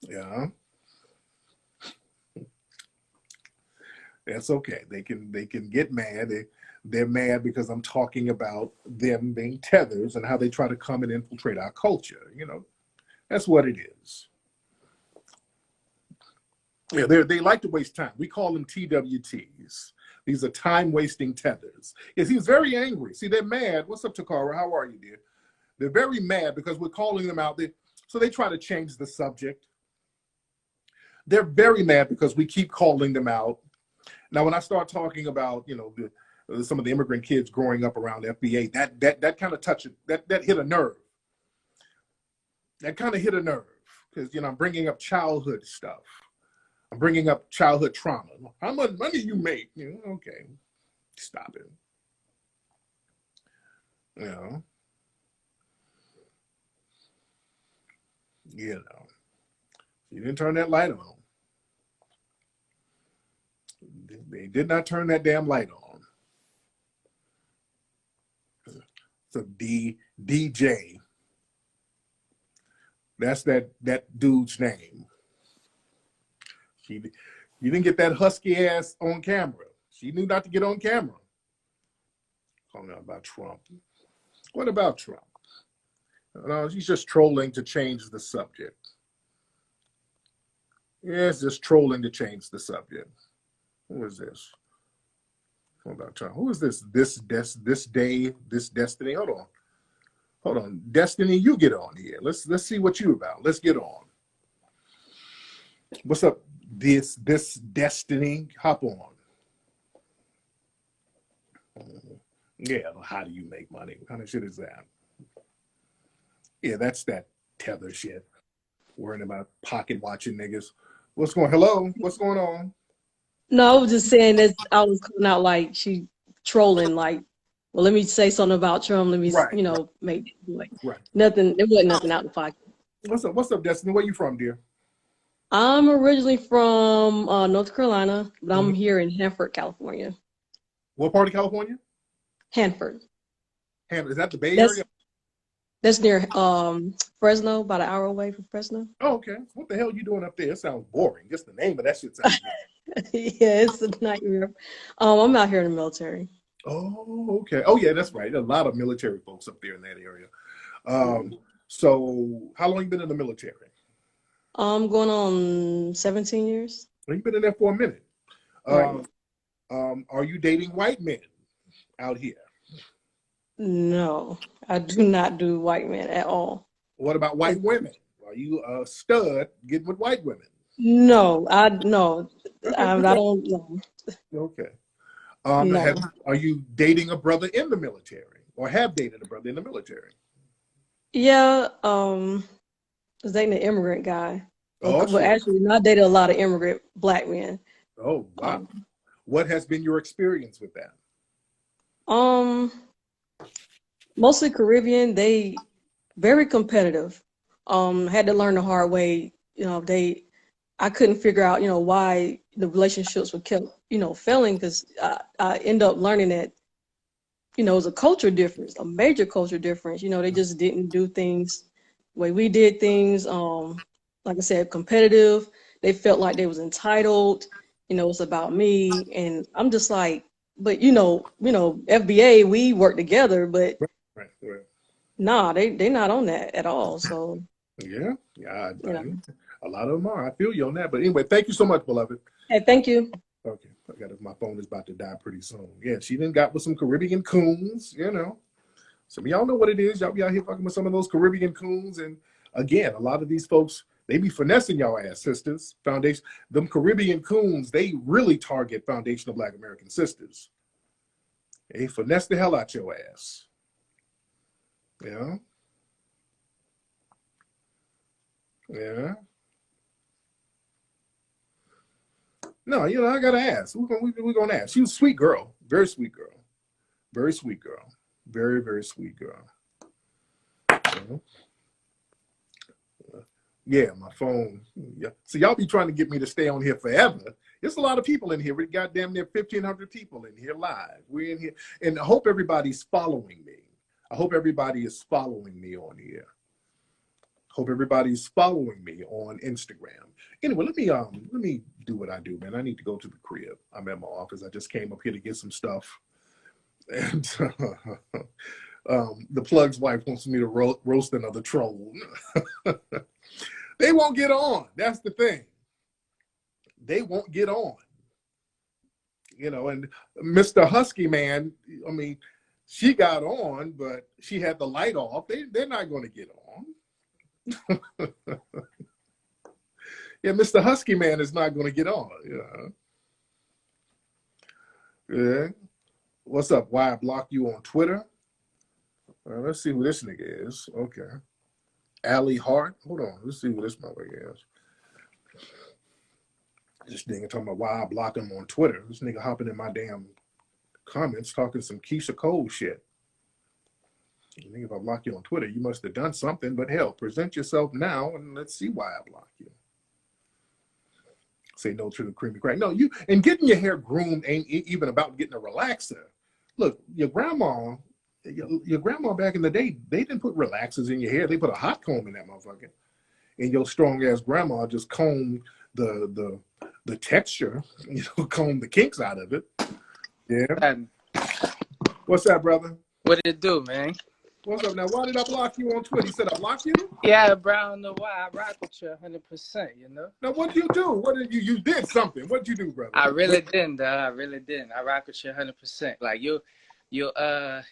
Yeah. That's okay. They can get mad. They're mad because I'm talking about them being tethers and how they try to come and infiltrate our culture. You know, that's what it is. Yeah, they like to waste time. We call them TWTs. These are time-wasting tethers. Yes, he was very angry. See, they're mad. What's up, Takara? How are you, dear? They're very mad because we're calling them out. So they try to change the subject. They're very mad because we keep calling them out. Now, when I start talking about, you know, some of the immigrant kids growing up around FBA, that kind of touched it. That hit a nerve. That kind of hit a nerve because, you know, I'm bringing up childhood stuff. I'm bringing up childhood trauma. How much money you make? You know, okay, stop it. You know, you didn't turn that light on. They did not turn that damn light on. So DJ. That's that dude's name. You didn't get that husky ass on camera. She knew not to get on camera. Talking about Trump. What about Trump? No, she's just trolling to change the subject. Yes, just trolling to change the subject. Who is this? What about Trump? Who is this? This day, this Destiny. Hold on. Destiny, you get on here. Let's see what you about. Let's get on. What's up? This Destiny. Hop on. Yeah, how do you make money? What kind of shit is that? Yeah, that's that tether shit. Worrying about pocket watching niggas. Hello? What's going on? No, I was just saying that I was coming out like she trolling, like, well, let me say something about Trump. Let me, Right, you know, make like right. nothing. There wasn't nothing out the pocket. What's up, Destiny? Where you from, dear? I'm originally from North Carolina, but I'm here in Hanford, California. What part of California? Hanford. Hanford. Is that the Bay Area? That's near Fresno, about an hour away from Fresno. Oh, okay. What the hell are you doing up there? It sounds boring. Just the name of that shit sounds Yeah, it's a nightmare. I'm out here in the military. Oh, okay. Oh, yeah, that's right. There's a lot of military folks up there in that area. So how long you been in the military? I'm going on 17 years. Well, you've been in there for a minute. Right. Are you dating white men out here? No, I do not do white men at all. What about white women? Are you a stud getting with white women? No, I don't know. Okay. No. Are you dating a brother in the military or have dated a brother in the military? Yeah, I was dating an immigrant guy. Oh, Well, actually, not dated a lot of immigrant black men. Oh, wow. What has been your experience with that? Mostly Caribbean. They very competitive. Had to learn the hard way. You know, I couldn't figure out, you know, why the relationships were kept, you know, failing, because I end up learning that, you know, it was a culture difference, a major culture difference. You know, they just didn't do things the way we did things. Like I said, competitive. They felt like they was entitled. You know, it's about me, and I'm just like, but you know, FBA, we work together, but Right. nah, they not on that at all. So Yeah, you know. a lot of them are. I feel you on that. But anyway, thank you so much, beloved. Hey, thank you. Okay, my phone is about to die pretty soon. Yeah, she done got with some Caribbean coons, you know. Some of y'all know what it is. Y'all be out here fucking with some of those Caribbean coons. And again, a lot of these folks, They be finessing y'all ass, sisters. Foundation, them Caribbean coons, they really target foundational Black American sisters. They finesse the hell out your ass. Yeah. Yeah. No, I gotta ask. We're gonna ask. She was a sweet girl. Very sweet girl. Very sweet girl. Very, very sweet girl. Yeah, my phone. Yeah. So y'all be trying to get me to stay on here forever. There's a lot of people in here. We got damn near 1,500 people in here live. We're in here. And I hope everybody's following me. I hope everybody is following me on here. Hope everybody's following me on Instagram. Anyway, let me do what I do, man. I need to go to the crib. I'm at my office. I just came up here to get some stuff. And the plug's wife wants me to roast another troll. They won't get on. That's the thing. They won't get on. And Mr. Husky Man, I mean, she got on, but she had the light off. They're not going to get on. Yeah, Mr. Husky Man is not going to get on. Yeah. What's up? Why I blocked you on Twitter? Let's see who this nigga is. Okay. Allie Hart. Hold on. Let's see who this motherfucker is. This nigga talking about why I block him on Twitter. This nigga hopping in my damn comments talking some Keisha Cole shit. Nigga, if I block you on Twitter, you must have done something. But hell, present yourself now and let's see why I block you. Say no to the creamy crack. No, and getting your hair groomed ain't even about getting a relaxer. Look, your grandma back in the day, they didn't put relaxers in your hair. They put a hot comb in that motherfucker. And your strong ass grandma just combed the texture, comb the kinks out of it. Yeah. What's that, brother? What did it do, man? What's up now? Why did I block you on Twitter? You said I blocked you? Yeah, bro, I don't know why. I rock with you 100%, Now, what did you do? What did you did something. What did you do, brother? I really didn't, dog. I really didn't. I rock with you 100%. Like, your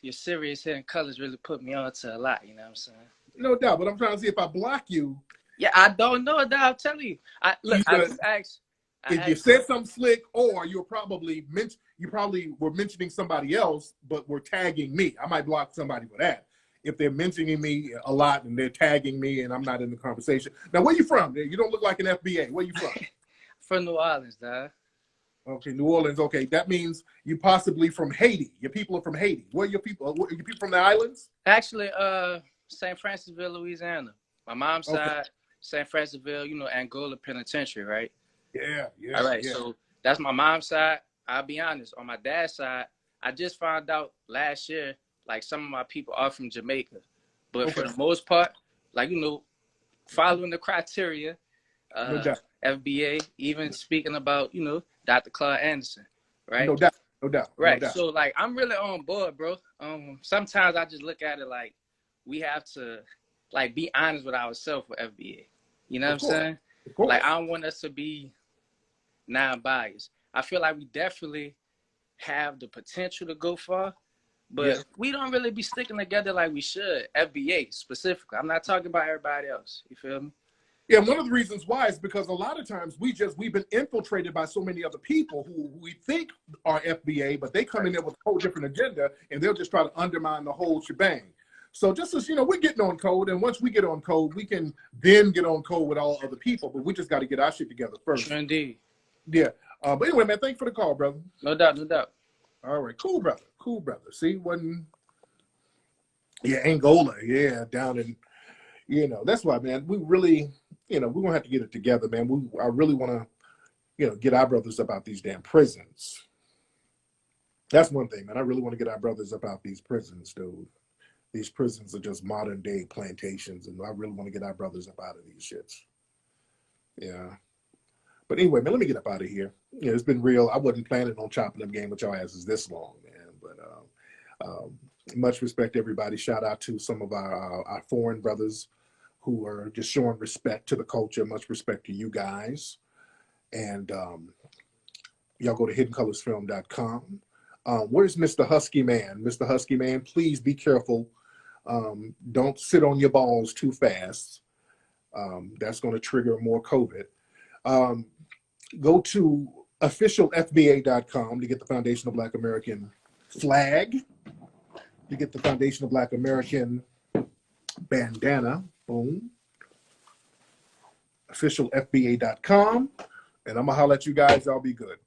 serious hidden colors really put me on to a lot, you know what I'm saying? No doubt, but I'm trying to see if I block you. Yeah, I don't know, dog. I'm telling you. I just asked. If you said something slick, or you probably were mentioning somebody else, but were tagging me. I might block somebody for that. If they're mentioning me a lot and they're tagging me and I'm not in the conversation. Now, where you from? You don't look like an FBA. Where you from? From New Orleans, dog. Okay, New Orleans. Okay, that means you possibly from Haiti. Your people are from Haiti. Where are your people? Are your people from the islands? Actually, St. Francisville, Louisiana. My mom's side, St. Francisville, Angola Penitentiary, right? Yeah. All right, yeah. So that's my mom's side. I'll be honest. On my dad's side, I just found out last year, like some of my people are from Jamaica. But for the most part, like, following the criteria, No doubt. FBA, even speaking about, Dr. Claude Anderson, right? No doubt. Right. No doubt. So, like, I'm really on board, bro. Sometimes I just look at it like we have to, like, be honest with ourselves with FBA. You know what I'm saying? Of course. Like, I don't want us to be non-biased. I feel like we definitely have the potential to go far, but we don't really be sticking together like we should. FBA specifically. I'm not talking about everybody else. You feel me? Yeah, one of the reasons why is because a lot of times we've been infiltrated by so many other people who we think are FBA, but they come in there with a whole different agenda and they'll just try to undermine the whole shebang. So just as, we're getting on code, and once we get on code, we can then get on code with all other people, but we just got to get our shit together first. Sure indeed. Yeah. But anyway, man, thanks for the call, brother. No doubt. All right. Cool, brother. See, Angola. Yeah, down in, that's why, man, we really, we're going to have to get it together, man. I really want to, get our brothers about these damn prisons. That's one thing, man. I really want to get our brothers about these prisons, dude. These prisons are just modern day plantations, and I really want to get our brothers up out of these shits. Yeah. But anyway, man, let me get up out of here. It's been real. I wasn't planning on chopping up game with y'all asses this long, man. But much respect to everybody. Shout out to some of our foreign brothers who are just showing respect to the culture. Much respect to you guys. And y'all go to hiddencolorsfilm.com. Where's Mr. Husky Man? Mr. Husky Man, please be careful. Don't sit on your balls too fast. That's going to trigger more COVID. Go to officialfba.com to get the Foundation of Black American flag, to get the Foundation of Black American bandana. Boom. Officialfba.com. And I'm going to holler at you guys. Y'all be good.